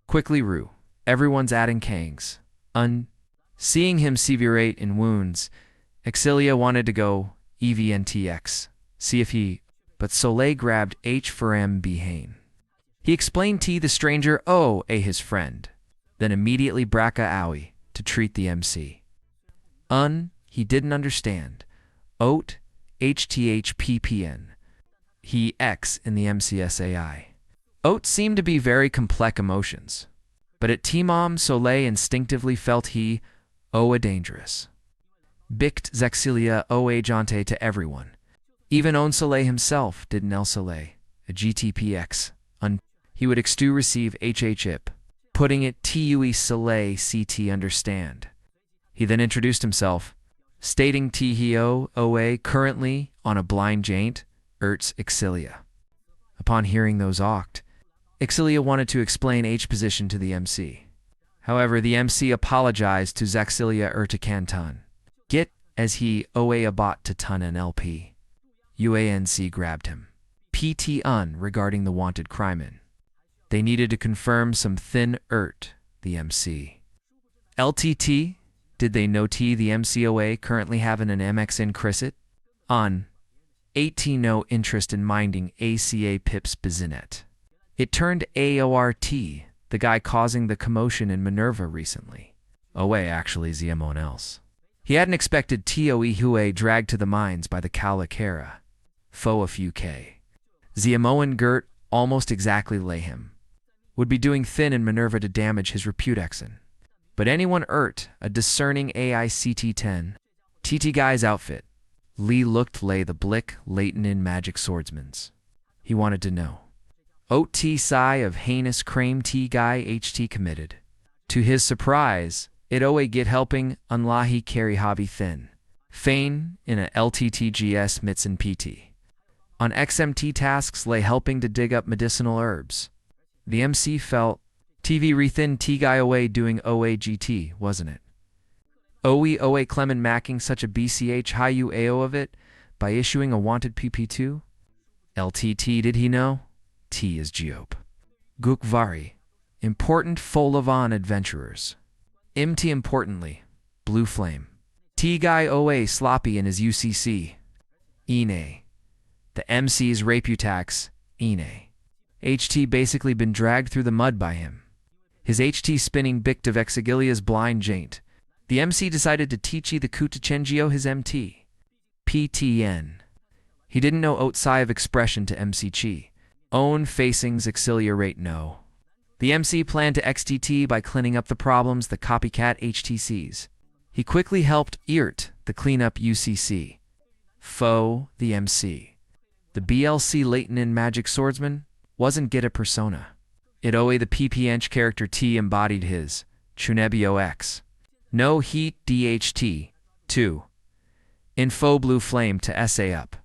Quickly Rue, everyone's adding Kangs. Seeing him severate in wounds, Exilia wanted to go EVNTX, see if he, but Soleil grabbed H for M Behane. He explained T the stranger his friend, then immediately Braca Owie to treat the MC. He didn't understand. Oat, HTHPPN. He X in the MCSAI. Oat seemed to be very complex emotions, but at T-Mom Soleil instinctively felt he, a dangerous. Bicked Zexilia Jante to everyone. Even own Soleil himself didn't El Soleil, a GTPX. He would extu receive HHIP, putting it TUE Soleil CT understand. He then introduced himself, stating T-Hio OA currently on a blind jaint, Exilia. Upon hearing those oct, Exilia wanted to explain H position to the MC. However, the MC apologized to Zexilia to Canton. Get, as he OA abot to Tun and LP. UANC grabbed him. PT regarding the wanted crimin. They needed to confirm some thin the MC. LTT, did they know T the MCOA currently having an MX in Crisset? On 18 no interest in minding ACA Pips Bizinet. It turned AORT, the guy causing the commotion in Minerva recently. Owe actually Ziemon else. He hadn't expected Toe Hue dragged to the mines by the Kalakera. Fo a few K. Ziemon Gert almost exactly lay him. Would be doing thin in Minerva to damage his reputexin. But anyone a discerning AICT-10, TT guy's outfit. Lee looked lay the blick Leighton in magic swordsman's. He wanted to know. Oat T Sai of heinous crame T guy HT committed. To his surprise, it owe get helping unlahi carry hobby thin. Feign in a LTTGS Mitsun PT. On XMT tasks lay helping to dig up medicinal herbs. The MC felt TV rethin T guy away doing OAGT, wasn't it? OE Clement macking such a BCH high UAO of it by issuing a wanted PP2? LTT did he know? T is Geop. Gukvari. Important Folavan adventurers. MT importantly. Blue Flame. T guy OA sloppy in his UCC. Ine. The MC's Raputax. Ine. HT basically been dragged through the mud by him. His HT spinning bict of Exigilia's blind jaint. The MC decided to teach the Kutachengio his MT. PTN. He didn't know outside of expression to MC Chi. Own facings Exilia rate no. The MC planned to XTT by cleaning up the problems the copycat HTCs. He quickly helped IRT, the cleanup UCC. Fo, the MC. The BLC Leighton in Magic Swordsman wasn't get a persona. It owe the PPNch character T embodied his, Chunebio X. No heat DHT, 2. Info Blue Flame to SA up.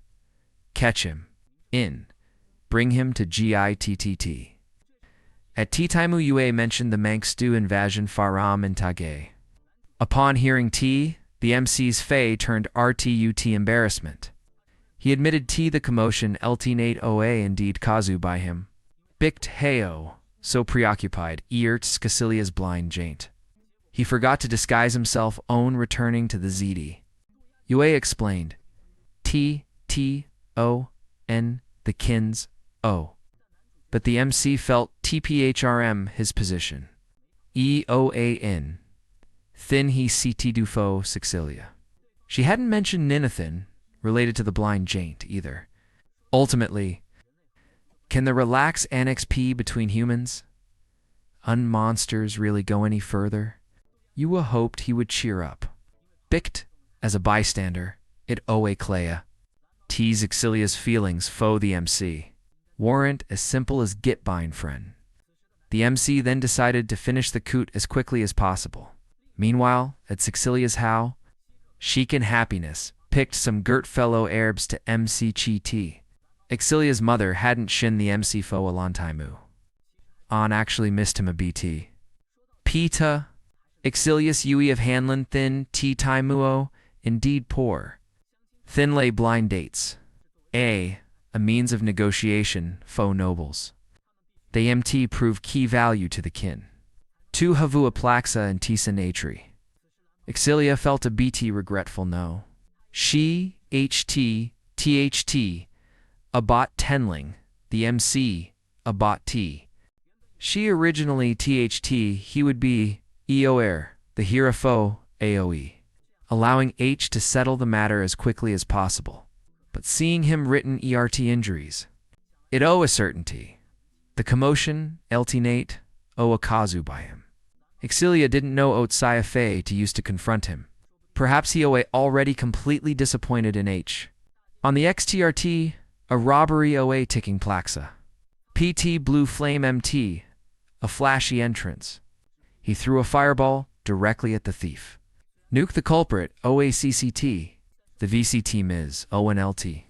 Catch him. In. Bring him to GITTT. At T-Taimu Ue mentioned the Manx-Stu invasion Faram and Tage. Upon hearing T, the MC's Fei turned RTUT embarrassment. He admitted T the commotion LT-Nate OA indeed Kazu by him. Bict Heo, so preoccupied, Eert Scasilia's blind jaint. He forgot to disguise himself own returning to the ZD. Yue explained. T, O, N, the kins, O. But the MC felt TPHRM his position. EOAN. Thin he CT Dufo Sixilia. She hadn't mentioned Ninathin, related to the blind jaint, either. Ultimately, can the relax Annex P between humans? Unmonsters really go any further? Yua hoped he would cheer up. Bict, as a bystander, it owe Clea. Tease Exilia's feelings foe the MC. Warrant as simple as get bind friend. The MC then decided to finish the coot as quickly as possible. Meanwhile, at Sixilia's how, Chic in happiness picked some girt fellow Arabs to MC Chi T. Exilia's mother hadn't shin the MC foe a long time. On actually missed him a BT. Pita, Exilius Ue of Hanlon thin T Taimuo, indeed poor. Thin lay blind dates. A means of negotiation, foe nobles. The MT prove key value to the kin. Tu Havua Plaxa and Tisa Natri. Exilia felt a BT regretful no. She, HT, THT, Abat Tenling, the MC, Abat T. She originally THT, he would be EOR, the hero foe, AOE, allowing H to settle the matter as quickly as possible. But seeing him written ERT injuries, it owe a certainty. The commotion, LT-Nate, owe a Kazu by him. Exilia didn't know Otsaya Fei to use to confront him. Perhaps he owe already completely disappointed in H. On the XTRT, a robbery OA ticking Plaxa. PT Blue Flame MT, a flashy entrance. He threw a fireball directly at the thief. Nuke the culprit, OACCT. The VCT Ms, ONLT.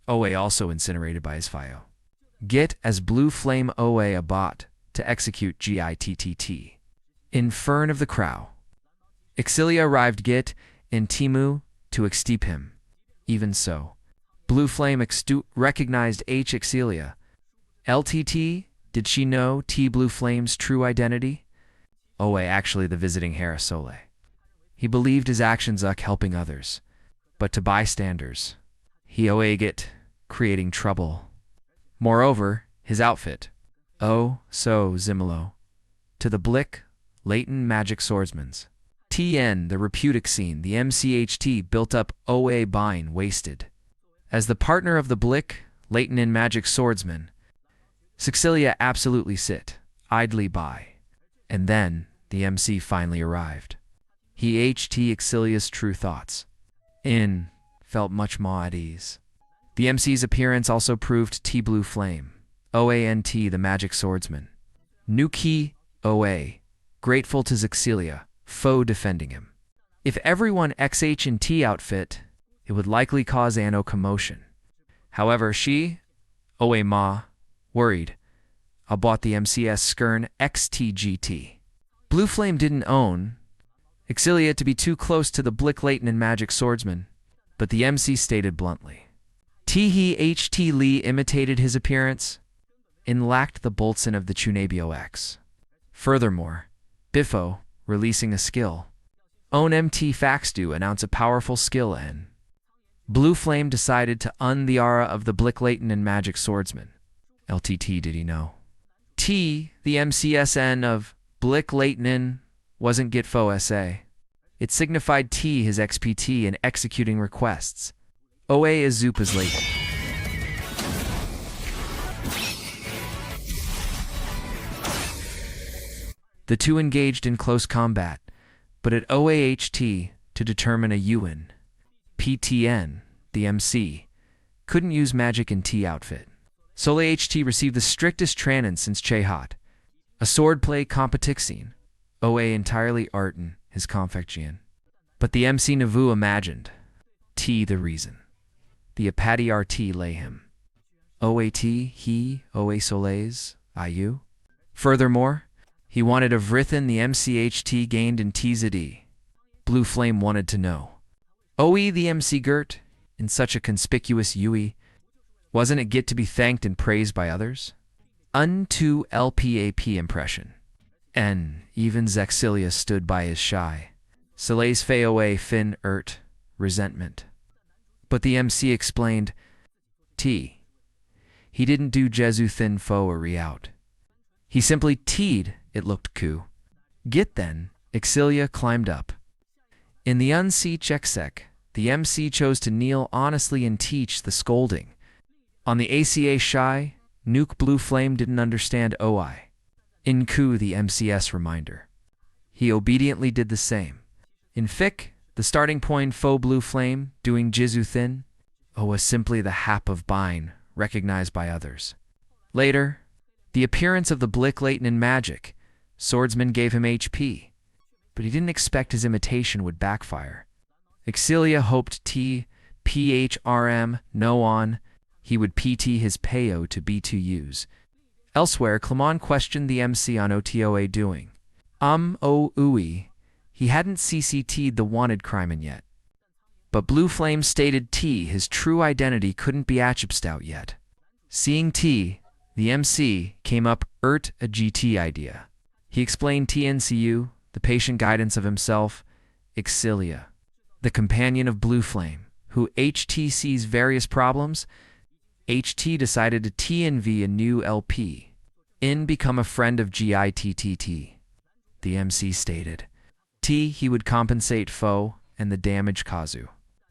OA also incinerated by his FIO. Get as Blue Flame OA a bot to execute GITTT. Infern of the Crow. Exilia arrived Git in Timu to exteep him. Even so, Blue Flame recognized H. Exilia. LTT, did she know T. Blue Flame's true identity? Owe actually the visiting Harasole. He believed his actions helping others, but to bystanders, he Oegit, creating trouble. Moreover, his outfit, oh, so Zimilo, to the Blick, Leighton magic swordsman's. TN, the reputic scene, the MCHT built up Oe Bine wasted. As the partner of the Blick, Leighton in magic swordsman, Sexilia absolutely sit, idly by. And then, the MC finally arrived. He HT Exilia's true thoughts. Felt much more at ease. The MC's appearance also proved T Blue Flame, OANT the magic swordsman. Nuki, OA, grateful to Zexilia, foe defending him. If everyone XH and T outfit, it would likely cause Anno commotion. However, she, OA Ma, worried, bought the MCS Skern XTGT. Blue Flame didn't own Exilia to be too close to the Blick Leighton and magic swordsman, but the MC stated bluntly. Teehee HT Lee imitated his appearance and lacked the Boltson of the Chunabio X. Furthermore, Biffo, releasing a skill. Own MT Faxdu announce a powerful skill and Blue Flame decided to the aura of the Blick Leighton and magic swordsman. LTT did he know? T, the MCSN of Blick Leighton wasn't Gitfo SA. It signified T his XPT in executing requests. OA is Zupa's Leighton. The two engaged in close combat, but at OAHT to determine a UN. PTN, the MC, couldn't use magic in T outfit. Sole HT received the strictest trainin since Chehat. A swordplay competixine. OA entirely artin his confection. But the MC Navu imagined. T the reason. The Apati RT lay him. OAT, he, OA Soleils, IU. Furthermore, he wanted a Vrithin the MCHT gained in TZD. Blue Flame wanted to know. OE the MC Gert, in such a conspicuous UE, wasn't it get to be thanked and praised by others? Unto LPAP impression. Even Zexilia stood by his shy. Soleil's fey away fin resentment. But the MC explained, T. He didn't do Jesu thin foe a re-out. He simply T'd, it looked coup. Git then, Exilia climbed up. In the unsee checksec, the MC chose to kneel honestly and teach the scolding. On the ACA shy, Nuke Blue Flame didn't understand OI. In coup the MCS reminder. He obediently did the same. In Fic, the starting point faux Blue Flame, doing Jizu thin, was simply the hap of Bine, recognized by others. Later, the appearance of the Blick Leighton in magic, swordsman gave him HP, but he didn't expect his imitation would backfire. Exilia hoped PHRM, no on, he would PT his payo to B2Us. Elsewhere, Clemon questioned the MC on OTOA doing. Ooey, he hadn't CCT'd the wanted crimin yet. But Blue Flame stated T his true identity couldn't be atchipsed out yet. Seeing T, the MC came up a GT idea. He explained TNCU, the patient guidance of himself, Exilia, the companion of Blue Flame, who HT sees various problems. HT decided to TNV a new LP. Become a friend of GITTT. The MC stated. T he would compensate foe and the damage Kazu.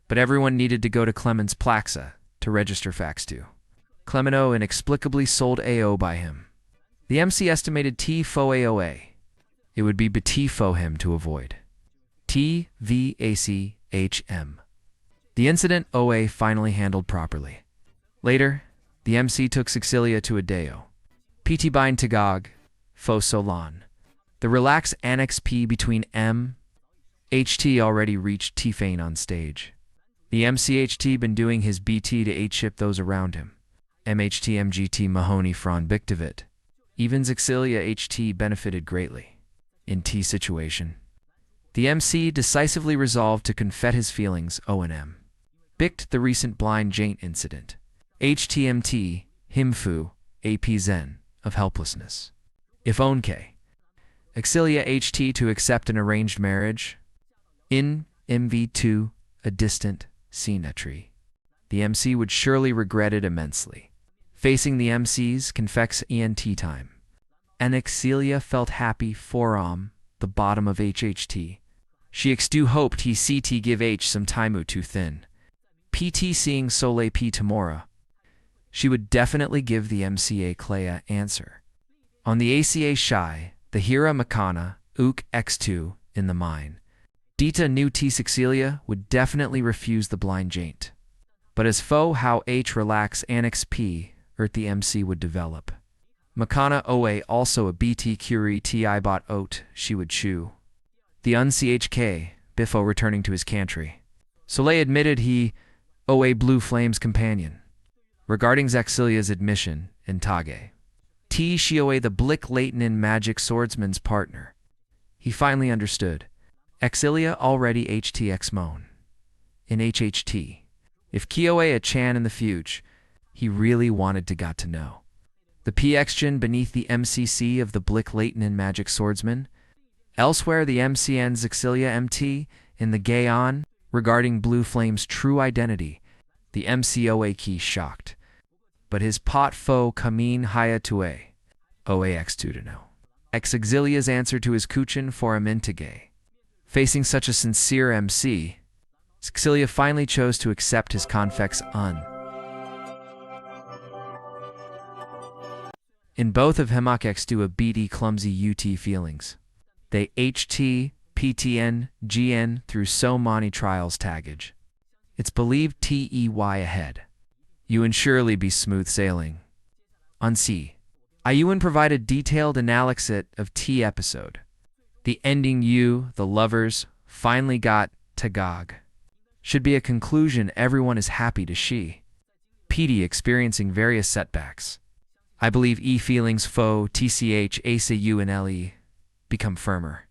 But everyone needed to go to Clement's Plaxa to register Fax2. Clemeno inexplicably sold AO by him. The MC estimated T fo AOA. It would be T fo him to avoid. TVACHM. The incident OA finally handled properly. Later, the MC took Sexilia to Adeo. PT bind Tagog, fo Solon. The relaxed Annex P between HT already reached T-Fane on stage. The MCHT been doing his BT to H-ship those around him. MHT Mahoney Fron Bictivit. Even Zexilia HT benefited greatly. In T situation, the MC decisively resolved to confess his feelings O&M. Bict the recent blind Jaint incident. HTMT, Himfu, AP Zen, of helplessness. If Onke. Exilia HT to accept an arranged marriage. In MV2, a distant scenery. The MC would surely regret it immensely. Facing the MC's confex ENT time. Exilia felt happy forearm, the bottom of HHT. She do hoped he CT give H some timeu too thin. PT seeing Soleil P Tamora. She would definitely give the MCA Clea answer. On the ACA Shy, the Hira Makana, Ook X2, in the mine. Dita New T Sexilia would definitely refuse the blind jaint. But as foe how H relax Annex P, the MC would develop. Makana OA also a BT Curie TI bot oat, she would chew. The UnCHK, Biffo returning to his country. Soleil admitted he, OA Blue Flame's companion. Regarding Zexilia's admission, in Tage. T Shioe the Blick Leighton in Magic Swordsman's partner. He finally understood. Exilia already HTX Moan. In HHT. If Kioe a Chan in the future, he really wanted to got to know. The PX-gen beneath the MCC of the Blick Leighton in Magic Swordsman. Elsewhere the MCN Zexilia MT, in the Gaon, regarding Blue Flame's true identity, the MCOA key shocked. But his pot foe Kamin Haya Tue, OAX Tudino. Exilia's answer to his kuchin for a mintige. Facing such a sincere MC, Zexilia finally chose to accept his confex un. In both of Hemakex do a BD clumsy UT feelings. They HT, PTN, GN through so many trials taggage. It's believed TEY ahead. You and surely be smooth sailing. On C. Iuan provided detailed analysis of T episode. The ending you, the lovers, finally got Tagog. Should be a conclusion everyone is happy to she. PD experiencing various setbacks. I believe E feelings foe TCH ACU and LE become firmer.